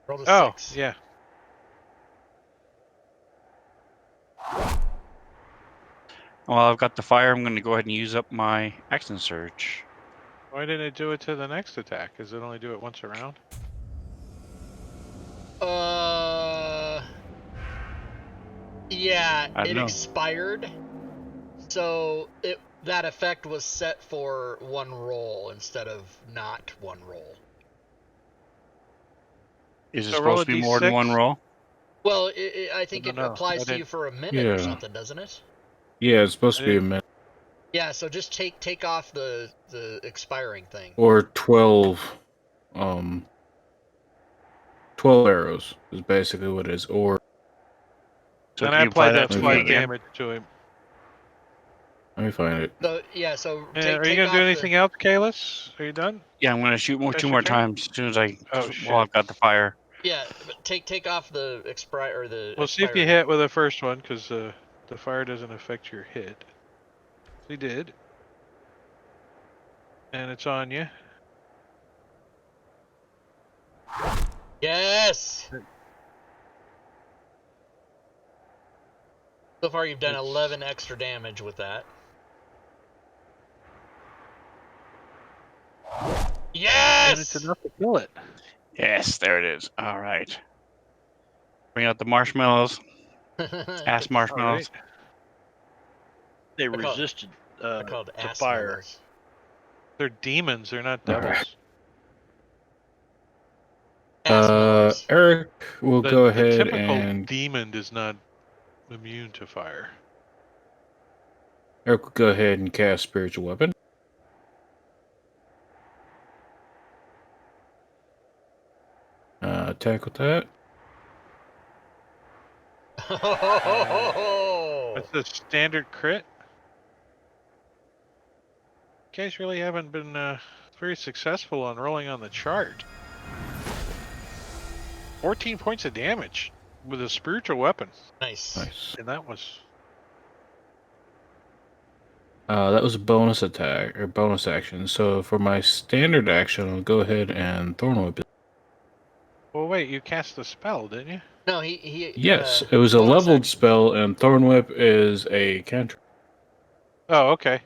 A: Rolled a
B: Oh,
A: 6.
B: yeah.
D: Well, I've got the fire. I'm going to go ahead and use up my action surge.
B: Why didn't it do it to the next attack? Does it only do it once around?
A: Yeah,
D: I don't
A: it
D: know.
A: expired. So that effect was set for one roll instead of not one roll.
D: Is it
B: So roll
D: supposed
B: a
D: to be more than one
B: d6?
D: roll?
A: Well, I think it
B: No,
A: applies
B: I
A: to you
B: didn't.
A: for a minute or
K: Yeah.
A: something, doesn't it?
K: Yeah, it's supposed
B: I
K: to be a
B: didn't-
K: minute.
A: Yeah, so just take off the expiring thing.
K: Or 12 12 arrows is basically what it is. Or
D: So
B: Then
D: can
B: I
D: you apply
B: applied
D: that
B: that
D: to
K: Let me
D: me
B: 5
K: find it.
D: again?
B: damage to him.
K: let me find it.
A: So yeah, so
B: Are
A: take
B: you gonna
A: off
B: do anything else, Kalis? Are you done?
D: Yeah, I'm going to shoot
B: That's
D: two
B: your
D: more
B: turn?
D: times as soon as
B: Oh,
D: while
B: shit.
D: I've got the fire.
A: Yeah, but take off the expire or the.
B: We'll see if you
A: expiring.
B: hit with the first one, because the fire doesn't affect your hit. He did. And it's on you.
A: Yes. So far, you've done
B: It's-
A: 11 extra damage with that.
B: And
A: Yes.
B: it's enough to kill it.
D: Yes, there it is. All right. Bring out the marshmallows. Ass marshmallows.
B: Alright.
F: They
A: call it-
F: resisted
A: They're called
F: to
A: ass
F: fire.
A: mellows.
B: They're demons, they're not
K: Alright.
B: devils.
A: Ass mellows.
K: Eric will go
B: The
K: ahead
B: typical
K: and
B: demon is not immune to fire.
K: Eric will go ahead and cast spiritual weapon. Attack with that.
B: That's the standard crit. You guys really haven't been very successful on rolling on the chart. 14 points of damage with a spiritual weapon.
A: Nice.
K: Nice.
B: And that was...
K: That was a bonus attack or bonus action. So for my standard action, I'll go ahead and thorn whip it.
B: Well, wait, you cast the spell, didn't you?
A: No, he.
K: Yes, it was a
A: bonus
K: leveled
A: action.
K: spell, and thorn whip is a cantrip.
B: Oh, okay.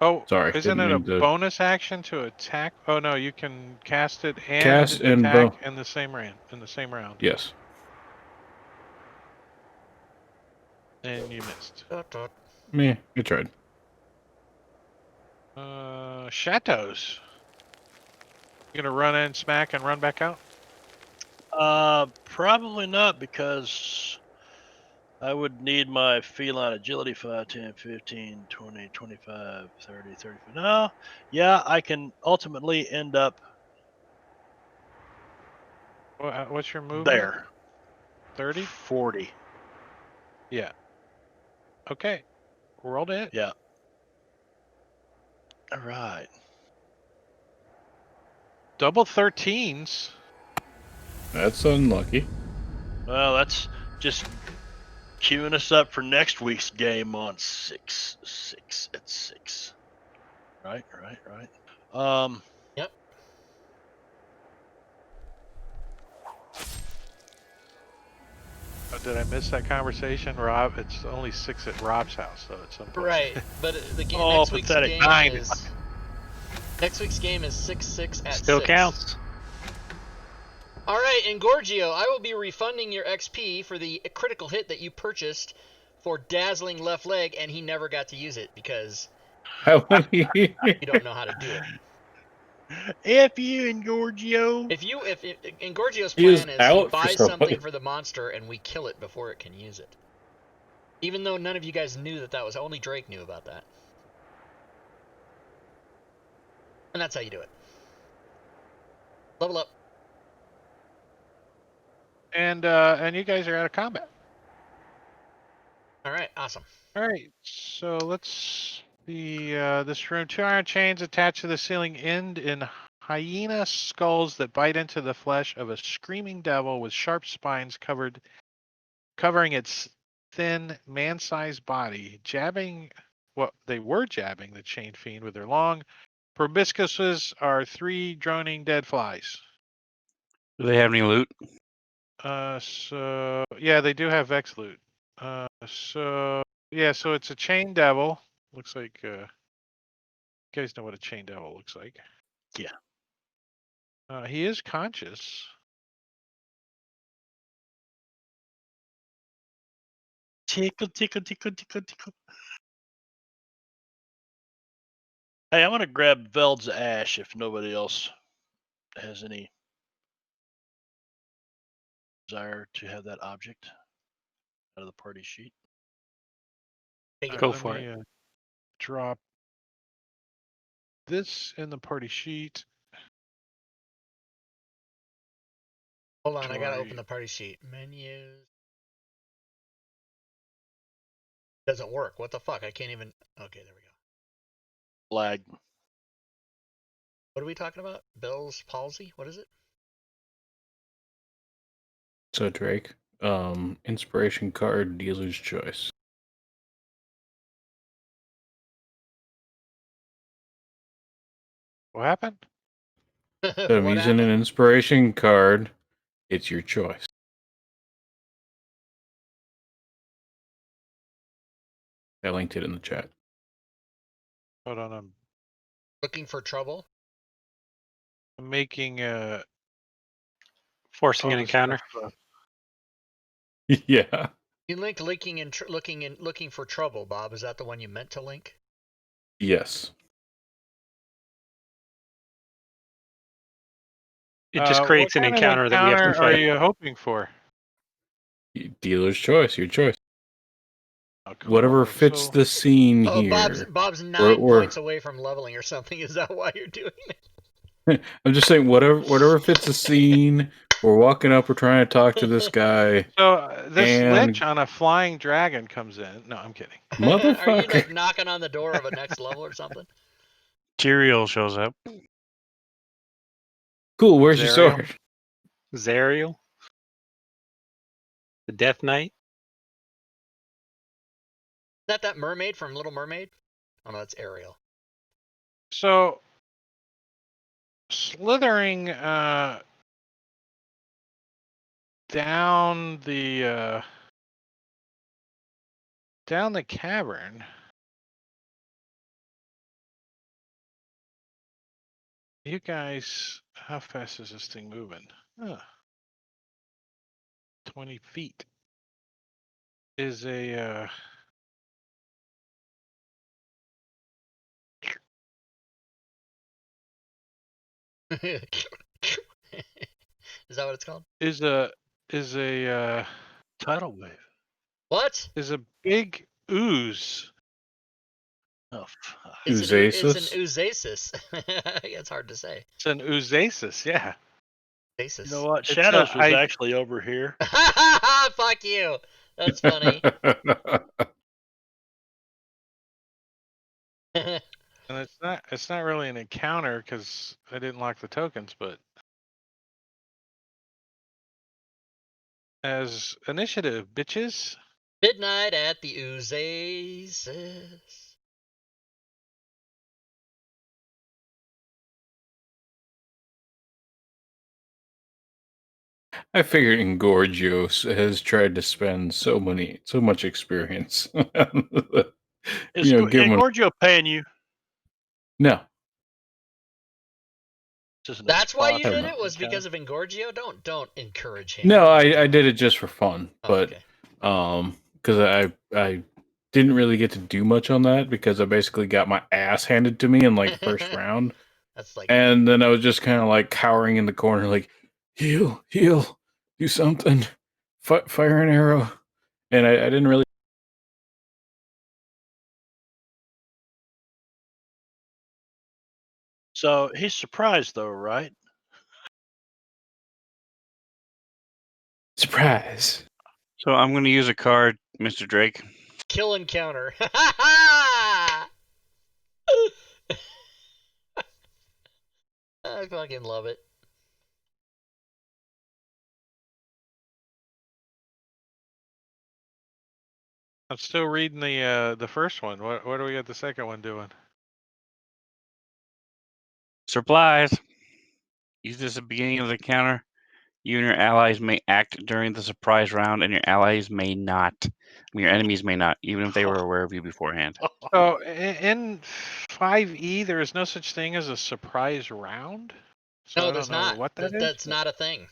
B: Oh,
K: Sorry,
B: isn't
K: didn't
B: it a
K: mean to
B: bonus action to attack? Oh no, you can cast it and
K: cast and
B: attack in the same round.
K: Yes.
B: And you missed.
K: Yeah, you tried.
B: Chateaus. You gonna run in, smack, and run back out?
F: Probably not, because I would need my feline agility 5, 10, 15, 20, 25, 30, 35. No, yeah, I can ultimately end up
B: What's your movement?
F: there.
B: 30?
F: 40.
B: Yeah. Okay. Roll it.
F: Yeah. All right.
B: Double 13s.
K: That's unlucky.
F: Well, that's just queuing us up for next week's game on 6 at 6. Right.
A: Yep.
B: Oh, did I miss that conversation, Rob? It's only 6 at Rob's house, so it's unfortunate.
A: Right, but
F: Oh,
A: next week's
F: pathetic.
A: game
B: 9
A: is 6 at
E: Still
A: 6.
E: counts.
A: All right, and Gorgio, I will be refunding your XP for the critical hit that you purchased for dazzling left leg, and he never got to use it because
K: How many?
A: you don't know how to do it.
F: F you and Giorgio.
A: If and Gorgio's
K: He is
A: plan is he
K: out for
A: buys
K: somebody.
A: something for the monster and we kill it before it can use it. Even though none of you guys knew that was, only Drake knew about that. And that's how you do it. Level up.
B: And you guys are out of combat.
A: All right, awesome.
B: All right, so let's see. This room, 2 iron chains attached to the ceiling end in hyena skulls that bite into the flesh of a screaming devil with sharp spines covering its thin, man-sized body, they were jabbing the chained fiend with their long proboscises are 3 droning dead flies.
D: Do they have any loot?
B: So yeah, they do have Vex loot. So it's a chain devil. Looks like you guys know what a chain devil looks like.
F: Yeah.
B: He is conscious.
F: Tickle. Hey, I'm gonna grab Veld's ash if nobody else has any desire to have that object out of the party sheet.
E: Go
B: Let
E: for
B: me,
E: it.
B: Drop this in the party sheet.
A: Hold on, I gotta open the party sheet. Menus. Doesn't work. What the fuck? I can't even. Okay, there we go.
F: Lag.
A: What are we talking about? Bell's palsy? What is it?
K: So Drake, inspiration card, dealer's choice.
B: What happened?
K: So I'm
A: What
K: using
A: happened?
K: an inspiration card. It's your choice. I linked it in the chat.
B: Hold on, I'm
A: Looking for trouble?
B: making a
E: Forcing an encounter.
K: Yeah.
A: You linked looking for trouble, Bob. Is that the one you meant to link?
K: Yes.
E: It just creates
B: what
E: an
B: kind of
E: encounter that we have to
B: encounter are
E: fight.
B: you hoping for?
K: Dealer's choice. Your choice.
B: Oh, cool.
K: Whatever fits
B: So-
K: the scene
A: Oh,
K: here.
A: Bob's 9
K: We're-
A: points away from leveling or something. Is that why you're doing it?
K: I'm just saying, whatever fits the scene. We're walking up. We're trying to talk to this guy.
B: So this
K: And-
B: lich on a flying dragon comes in. No, I'm kidding.
K: Motherfucker.
A: Are you like knocking on the door of a next level or something?
D: Tyrael shows up.
K: Cool. Where's your
B: Zariel?
K: sword?
E: Zariel, the Death Knight.
A: Is that mermaid from Little Mermaid? Oh no, that's Ariel.
B: So slithering down the cavern. You guys, how fast is this thing moving? 20 feet is a
A: Is that what it's called?
B: is a
F: Tidal wave.
A: What?
B: is a big ooze.
F: Oh, fuck.
A: It's an oozasis. It's hard to say.
B: It's an oozasis, yeah.
A: Oozasis.
F: You know what?
B: It's,
F: Shadows was
B: I-
F: actually over here.
A: Fuck you. That's funny.
B: And it's not really an encounter because I didn't lock the tokens, but as initiative, bitches.
A: Midnight at the Oasis.
K: I figured Engorgios has tried to spend so much experience.
F: Is
K: give him
F: Gorgio paying you?
K: no.
F: Just an
A: That's why you
F: sponsor
A: did
K: no.
A: it? Was
F: kind
A: because of Engorgio? Don't encourage him.
K: No, I did it just for fun,
A: Oh,
K: but
A: okay.
K: because I didn't really get to do much on that because I basically got my ass handed to me in like first round,
A: That's like
K: and then I was just kind of like cowering in the corner, like heal, do something, fire an arrow, and I didn't really.
F: So he's surprised though, right?
K: Surprise.
D: So I'm going to use a card, Mr. Drake.
A: kill encounter. I fucking love it.
B: I'm still reading the first one. What do we got the second one doing?
D: Supplies. Use this at the beginning of the counter. You and your allies may act during the surprise round, and your allies may not. Your enemies may not, even if they were aware of you beforehand.
B: So in 5e, there is no such thing as a surprise round. So
A: No,
B: I
A: there's
B: don't know
A: not.
B: what that is.
A: That's not a thing.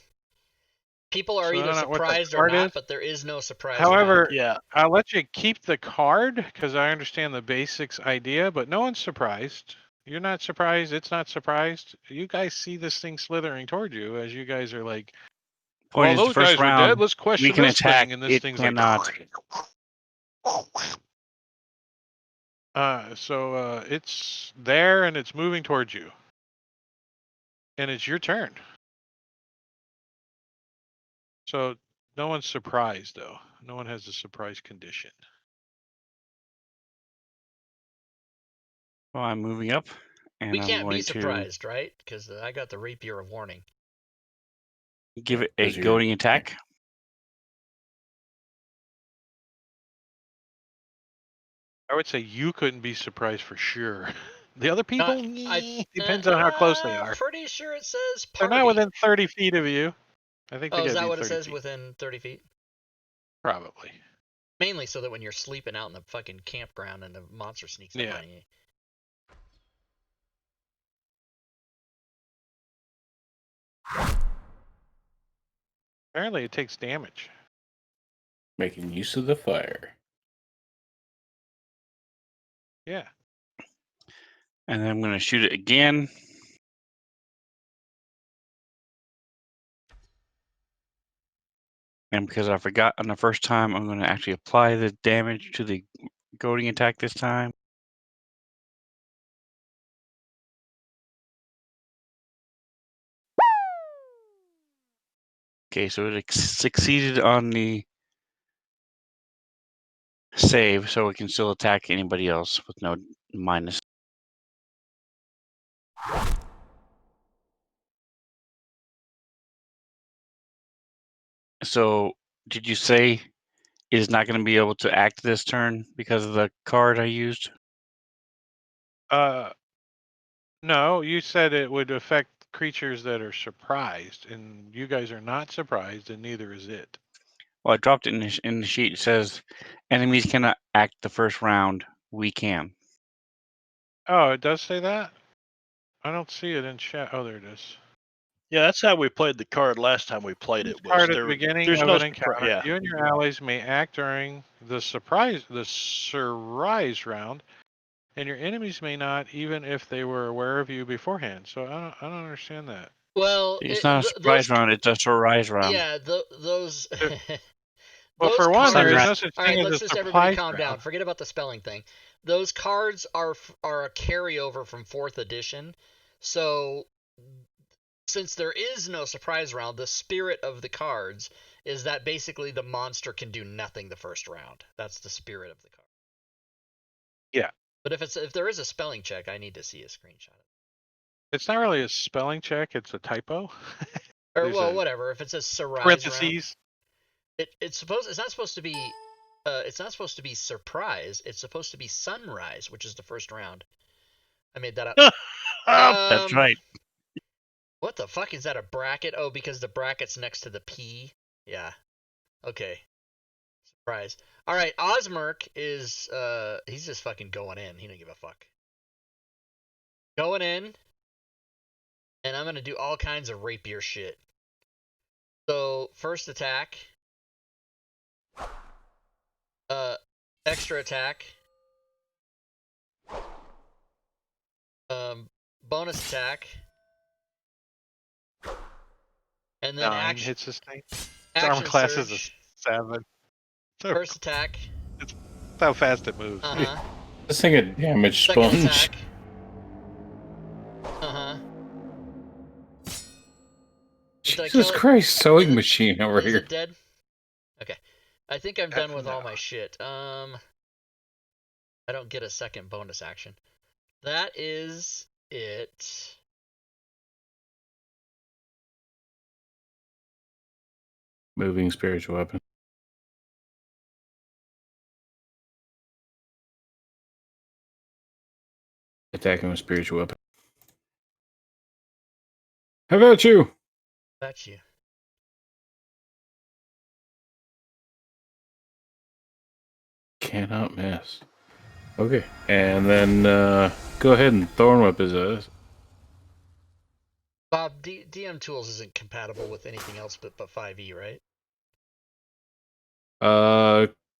A: People are
B: So I
A: either
B: don't know what the
A: surprised or
B: card
A: not,
B: is.
A: but there is no surprise
B: However,
A: round.
F: Yeah.
B: I'll let you keep the card because I understand the basics idea, but no one's surprised. You're not surprised. It's not surprised. You guys see this thing slithering toward you as you guys are like,
D: Point
B: well,
D: is, the
B: those
D: first
B: guys are dead.
D: round
B: Let's
D: we
B: question
D: can
B: this
D: attack.
B: thing. And this
D: It
B: thing's
D: cannot.
B: So it's there and it's moving towards you. And it's your turn. So no one's surprised, though. No one has a surprise condition.
D: Well, I'm moving up, and
A: We
D: I'm
A: can't be
D: going to
A: surprised, right? Because I got the rapier of warning.
D: give it a
K: 'Cause you're-
D: goading attack.
B: I would say you couldn't be surprised for sure. The other people, depends
A: I'm
B: on how close they are.
A: pretty sure it says
B: They're
A: party.
B: not within 30 feet of you. I think they
A: Oh, is
B: gotta
A: that
B: be
A: what it
B: 30
A: says?
B: feet.
A: Within 30 feet?
B: Probably.
A: Mainly so that when you're sleeping out in the fucking campground and the monster sneaks up
B: Yeah.
A: on you.
B: Apparently it takes damage.
K: Making use of the fire.
B: Yeah.
D: And then I'm going to shoot it again. And because I forgot on the first time, I'm going to actually apply the damage to the goading attack this time. Okay, so it succeeded on the save, so it can still attack anybody else with no minus. So, did you say it is not going to be able to act this turn because of the card I used?
B: No, you said it would affect creatures that are surprised, and you guys are not surprised, and neither is it.
D: Well, I dropped it in the sheet. It says enemies cannot act the first round. We can.
B: Oh, it does say that? I don't see it in chat. Oh, there it is.
F: Yeah, that's how we played the card last time we played it. Was
B: Card at
F: there?
B: the beginning
F: There's
B: of
F: no
B: an encounter.
F: Yeah.
B: You and your allies may act during the surprise round, and your enemies may not, even if they were aware of you beforehand. So I don't understand that.
A: Well,
D: It's not a surprise round. It's a surprise round.
A: Yeah, those.
B: Well,
A: Those
B: for one, there is
A: cards.
B: no such
A: All
B: thing
A: right,
B: as
A: let's
B: a
A: just everybody
B: surprise
A: calm
B: round.
A: down. Forget about the spelling thing. Those cards are a carryover from 4th edition. So, since there is no surprise round, the spirit of the cards is that basically the monster can do nothing the first round. That's the spirit of the card.
B: Yeah.
A: But if there is a spelling check, I need to see a screenshot.
B: It's not really a spelling check; it's a typo.
A: Or
B: There's
A: well,
B: a
A: whatever. If it says surprise round,
B: parentheses.
A: it's not supposed to be. It's not supposed to be surprise. It's supposed to be sunrise, which is the first round. I made that up.
D: That's right.
A: What the fuck is that? A bracket? Oh, because the bracket's next to the P. Yeah. Okay. Surprise. All right. Osmerk is he's just fucking going in. He don't give a fuck. Going in, and I'm gonna do all kinds of rapier shit. So first attack. Extra attack. Bonus attack. And then
B: 9
A: action.
B: hits this thing. Its armor class is a 7. So
A: First attack.
B: That's how fast it moves.
K: This thing a damage
A: Second
K: sponge.
A: attack.
K: Jesus Christ, sewing machine over
A: Is
K: here.
A: it dead? Okay. I think I'm done with all my shit. I don't get a second bonus action. That is it.
K: Moving spiritual weapon. Attacking with spiritual weapon. How about you?
A: That's you.
K: Cannot miss. Okay, and then go ahead and Thorn Whip is a.
A: Bob, DM Tools isn't compatible with anything else but 5e, right?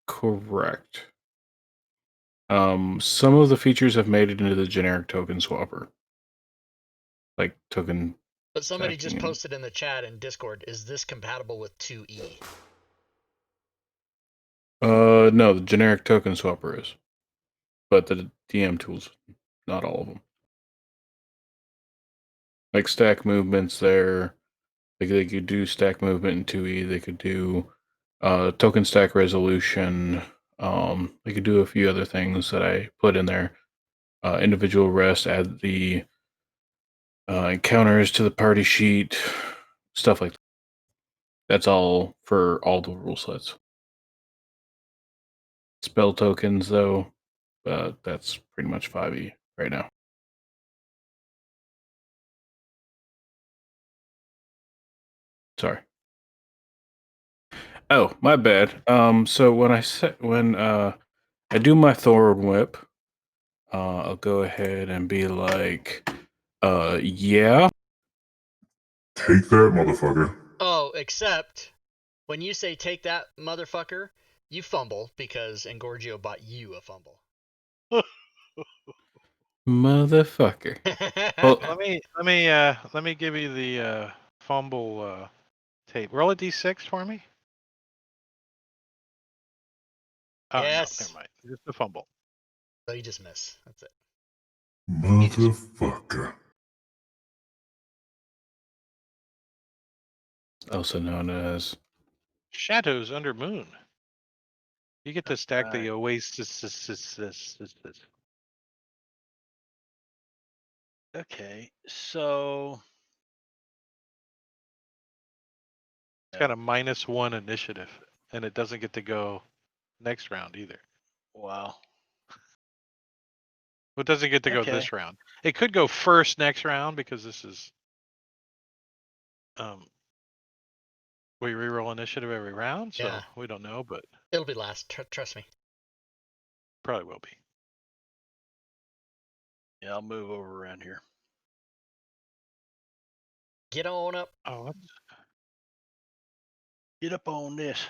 K: Correct. Some of the features have made it into the generic token swapper. Like token.
A: But somebody just
K: stacking
A: posted in the chat in Discord, is this compatible with 2e?
K: No, the generic token swapper is. But the DM tools, not all of them. Like stack movements there. Like they could do stack movement in 2e. They could do token stack resolution. They could do a few other things that I put in there. Individual rest, add the encounters to the party sheet, stuff like that. That's all for all the rule sets. Spell tokens, though, that's pretty much 5e right now. Sorry. Oh, my bad. So when I do my Thorn Whip, I'll go ahead and be like, yeah.
L: Take that, motherfucker.
A: Oh, except when you say take that, motherfucker, you fumble because Engorgio bought you a fumble.
K: Motherfucker.
B: Well, let me give you the fumble tape. Roll a d6 for me. Oh,
A: yes.
B: No, never mind. Just a fumble.
A: So you just miss. That's it.
L: Motherfucker.
K: Also known as
B: Shadows Under Moon. You get to stack the Oasis.
F: Okay, so
B: It's got a -1 initiative, and it doesn't get to go next round either.
F: wow.
B: It doesn't get to go this round. It could go first next round because this is we reroll initiative every round, so
A: Yeah.
B: we don't know, but
A: It'll be last. Trust me.
B: probably will be.
F: Yeah, I'll move over around here.
A: Get on up.
B: Oh,
F: Get up on this.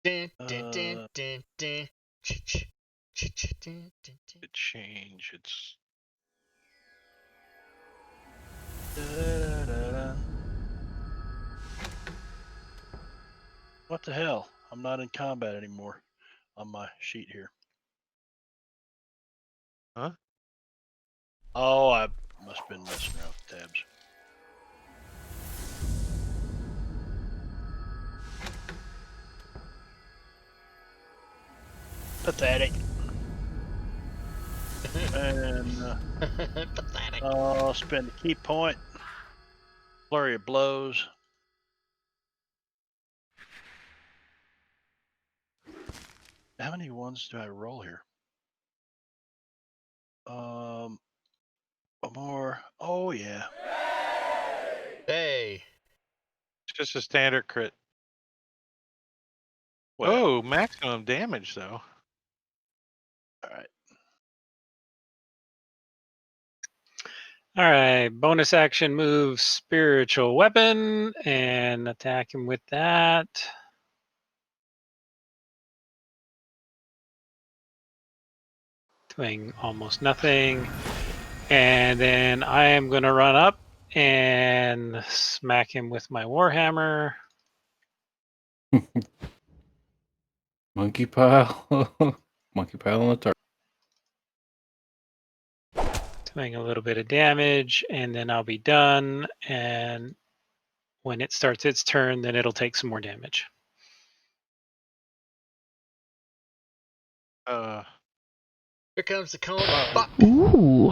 A: Dun, dun, dun, dun, dun.
B: it change. It's
F: What the hell? I'm not in combat anymore on my sheet here.
B: Huh?
F: Oh, I must have been messing around with tabs. Pathetic. And
A: Pathetic.
F: spend a key point. Flurry of blows. How many ones do I roll here? More. Oh yeah.
A: Hey.
B: It's just a standard crit.
F: Well,
B: Oh, maximum damage though.
F: all right.
E: All right, bonus action move, spiritual weapon, and attack him with that. Doing almost nothing. And then I am going to run up and smack him with my warhammer.
K: Monkey pile. Monkey pile on the target.
E: Doing a little bit of damage, and then I'll be done. And when it starts its turn, then it'll take some more damage.
A: Here comes the cone of fuck.
I: Ooh.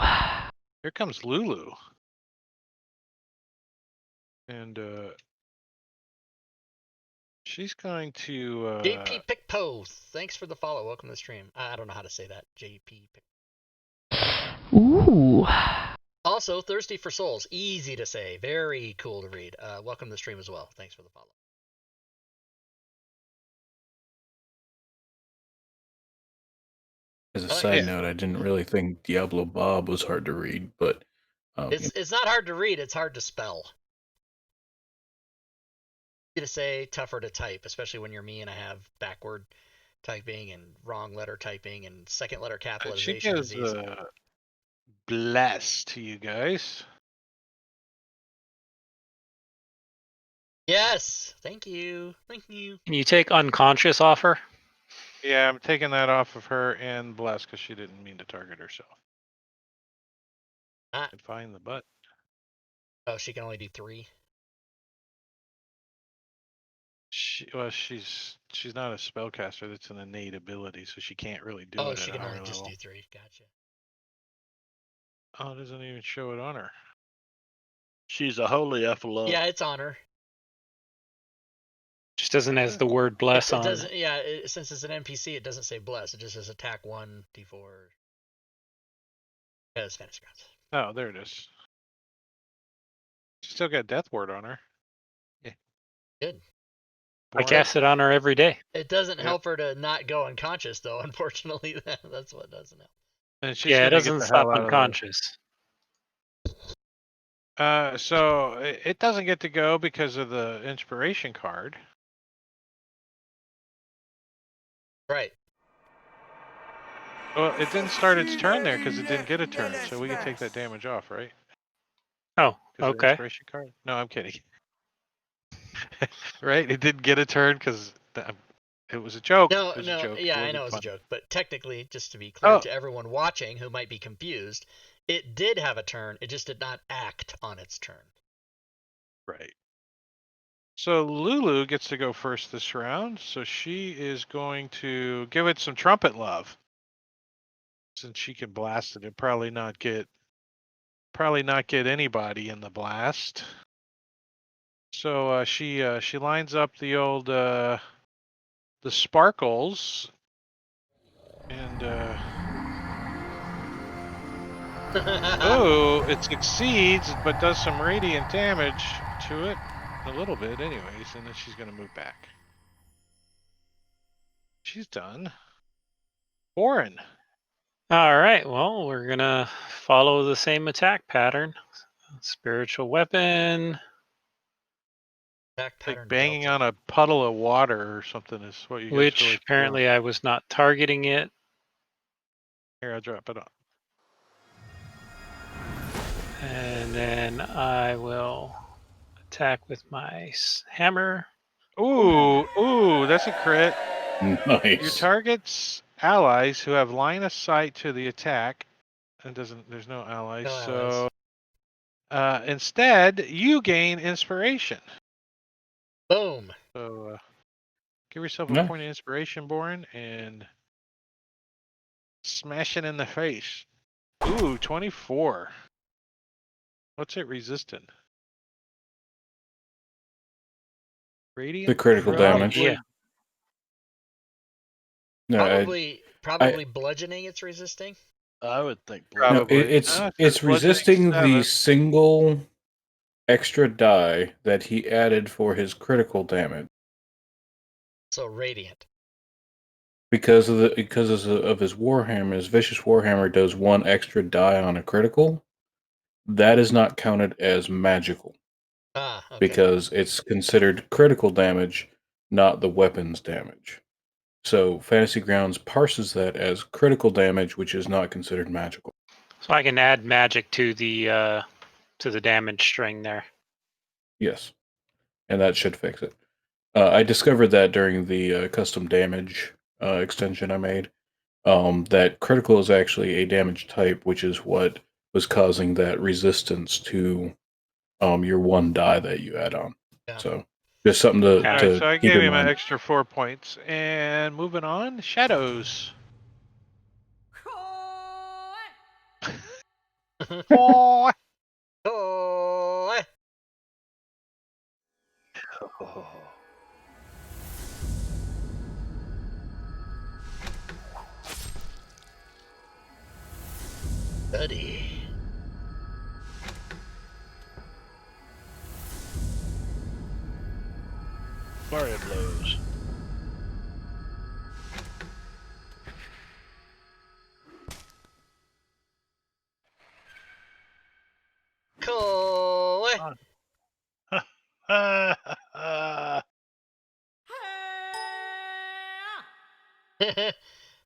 B: Here comes Lulu. And she's going to
A: JP Pickpo, thanks for the follow. Welcome to the stream. I don't know how to say that. JP Pick.
I: Ooh.
A: Also, Thirsty for Souls. Easy to say. Very cool to read. Welcome to the stream as well. Thanks for the follow.
K: As a side note, I didn't really think Diablo Bob was hard to read, but
A: it's not hard to read. It's hard to spell. Easy to say, tougher to type, especially when you're me and I have backward typing and wrong letter typing and second letter capitalization.
B: she gives bless to you guys.
A: Yes, thank you. Thank you.
E: Can you take unconscious off her?
B: Yeah, I'm taking that off of her and bless because she didn't mean to target herself. And find the butt.
A: Oh, she can only do 3.
B: She's not a spellcaster. That's an innate ability, so she can't really do it.
A: She
B: at
A: can
B: a higher
A: only just
B: level.
A: do 3. Gotcha.
B: Oh, it doesn't even show it on her.
F: She's a holy effalo.
A: Yeah, it's on her.
E: Just doesn't have the word bless
A: It
E: on.
A: doesn't. Yeah, since it's an NPC, it doesn't say bless. It just says attack 1 d4. Yeah, it's fantasy grounds.
B: Oh, there it is. She's still got death ward on her. Yeah.
A: Good.
E: I cast it on her every day.
A: It doesn't help her to not go unconscious, though. Unfortunately, that's what doesn't help.
B: And she's
E: Yeah, it
B: gonna get
E: doesn't
B: the
E: stop
B: hell out of
E: unconscious.
B: So it doesn't get to go because of the inspiration card.
A: Right.
B: Well, it didn't start its turn there because it didn't get a turn, so we can take that damage off, right?
E: Oh,
B: Because of the
E: okay.
B: inspiration card? No, I'm kidding. Right? It didn't get a turn because it was a joke.
A: No,
B: It was
A: no,
B: a joke.
A: yeah,
B: It
A: I know
B: wasn't
A: it's a
B: funny.
A: joke, but technically, just to be clear
B: Oh.
A: to everyone watching who might be confused, it did have a turn. It just did not act on its turn.
B: Right. So Lulu gets to go first this round. So she is going to give it some trumpet love. Since she can blast it, and probably not get anybody in the blast. So she lines up the old the sparkles and oh, it succeeds, but does some radiant damage to it, a little bit, anyways, and then she's gonna move back. She's done. Warren.
E: All right. Well, we're gonna follow the same attack pattern. Spiritual weapon.
A: Attack pattern.
B: Like banging on a puddle of water or something is what you guys
E: Which
B: feel like
E: apparently I was not targeting it.
B: Here, I'll drop it on.
E: And then I will attack with my hammer.
B: Ooh, that's a crit.
K: Nice.
B: Your target's allies who have line of sight to the attack. There's no allies.
A: No
B: so instead, you gain inspiration.
A: Boom.
B: So give yourself a
K: Yeah.
B: point of inspiration, Boren, and smash it in the face. Ooh, 24. What's it resistant? Radiant?
K: The critical damage.
F: Probably.
E: Yeah.
K: No,
A: Probably bludgeoning it's resisting.
F: I would think
K: no,
B: Probably.
K: it's
B: It says
K: it's
B: bludgeoning
K: resisting the
B: 7.
K: single extra die that he added for his critical damage
A: So radiant.
K: because of his warhammer. His vicious warhammer does 1 extra die on a critical. That is not counted as magical
A: Ah, okay.
K: because it's considered critical damage, not the weapon's damage. So Fantasy Grounds parses that as critical damage, which is not considered magical.
E: So I can add magic to the damage string there.
K: Yes, and that should fix it. I discovered that during the custom damage extension I made. That critical is actually a damage type, which is what was causing that resistance to your 1 die that you add on.
A: Yeah.
K: So just something to,
B: All right,
K: to
B: so I
K: keep
B: gave
K: in
B: him an
K: mind.
B: extra 4 points. And moving on, shadows. Oh,
A: Oh, buddy.
F: Flurry blows.
A: Cool.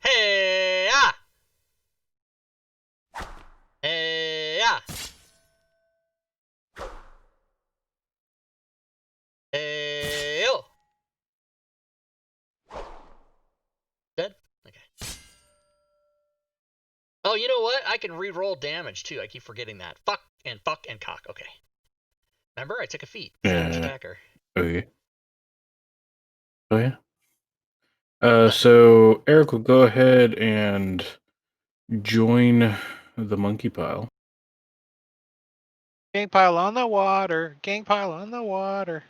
A: Hey ah. Hey ah. Hey oh. Dead? Okay. Oh, you know what? I can re-roll damage too. I keep forgetting that. Fuck and cock. Okay. Remember, I took a feat. Damage attacker.
K: Okay. Oh yeah. So Eric will go ahead and join the monkey pile.
B: gang pile on the water. Gang pile on the water.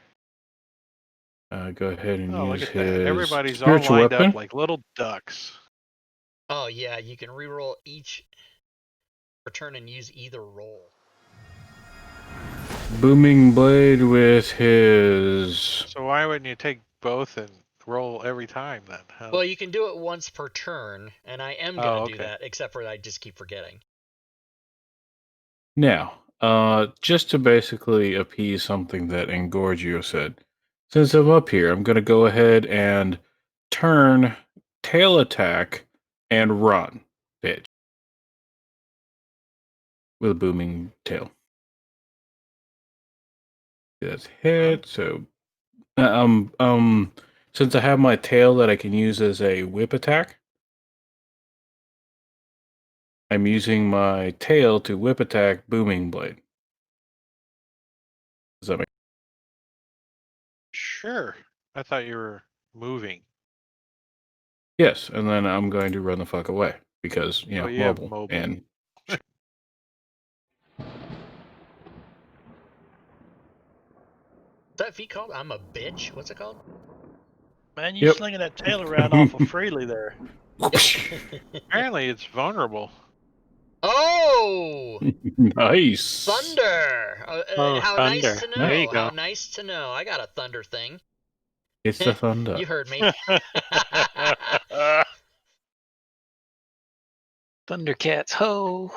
K: Go ahead and
B: Oh, look
K: use
B: at that.
K: his
B: Everybody's all
K: spiritual
B: lined
K: weapon.
B: up like little ducks.
A: Oh yeah, you can re-roll each return and use either roll.
K: Booming blade with his.
B: So why wouldn't you take both and roll every time then? Huh?
A: Well, you can do it once per turn, and I am gonna do
B: okay.
A: that, except for I just keep forgetting.
K: Now, just to basically appease something that Engorgio said, since I'm up here, I'm going to go ahead and turn tail attack and run, bitch, with a booming tail. That's hit. So, since I have my tail that I can use as a whip attack, I'm using my tail to whip attack booming blade. Does that make?
B: Sure. I thought you were moving.
K: Yes, and then I'm going to run the fuck away because
B: Oh, you have
K: mobile
B: mobile.
K: and.
A: What's that feat called? I'm a bitch. What's it called?
F: Man, you slinging that tail around awful freely there.
B: Apparently, it's vulnerable.
A: Oh!
K: Nice.
A: Thunder! How
E: thunder.
A: nice to know.
E: There you go.
A: How nice to know. I got a thunder thing.
K: It's the thunder.
A: You heard me.
E: Thundercats, ho!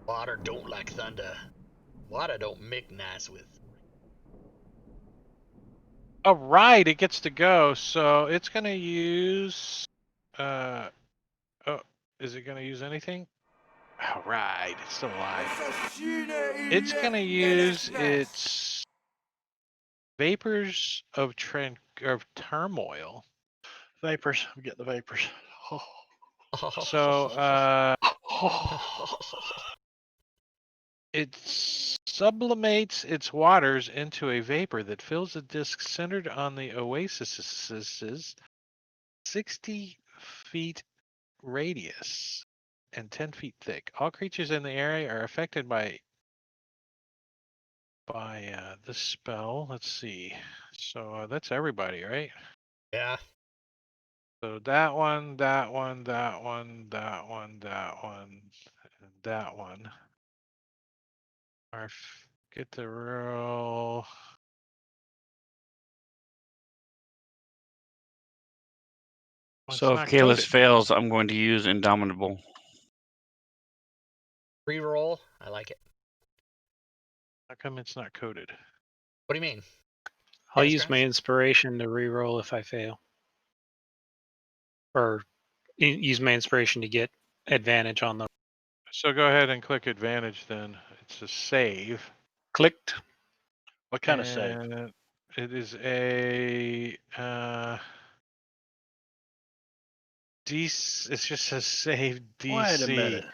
A: Water don't like thunder. Water don't make nice with.
B: All right, it gets to go. So it's going to use. Oh, is it going to use anything? All right, it's still alive. It's going to use its vapors of turmoil.
F: Vapors. I'm getting the vapors.
B: So it sublimates its waters into a vapor that fills a disc centered on the oasis's 60 feet radius and 10 feet thick. All creatures in the area are affected by this spell. Let's see. So that's everybody, right?
A: Yeah.
B: So that one, that one, that one, that one, that one, and that one. Get the roll. Well,
D: So if Kalis fails, I'm going to use Indomitable.
A: Reroll. I like it.
B: How come it's not coded?
A: What do you mean?
E: I'll use my inspiration to reroll if I fail. Or use my inspiration to get advantage on them.
B: So go ahead and click advantage then. It's a save.
E: Clicked.
F: What kind of save?
B: It is a DC. It just says save DC.
F: Wait a minute.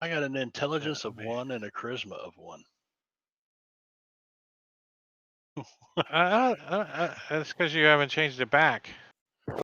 F: I got an intelligence of 1 and a charisma of 1.
B: That's because you haven't changed it back.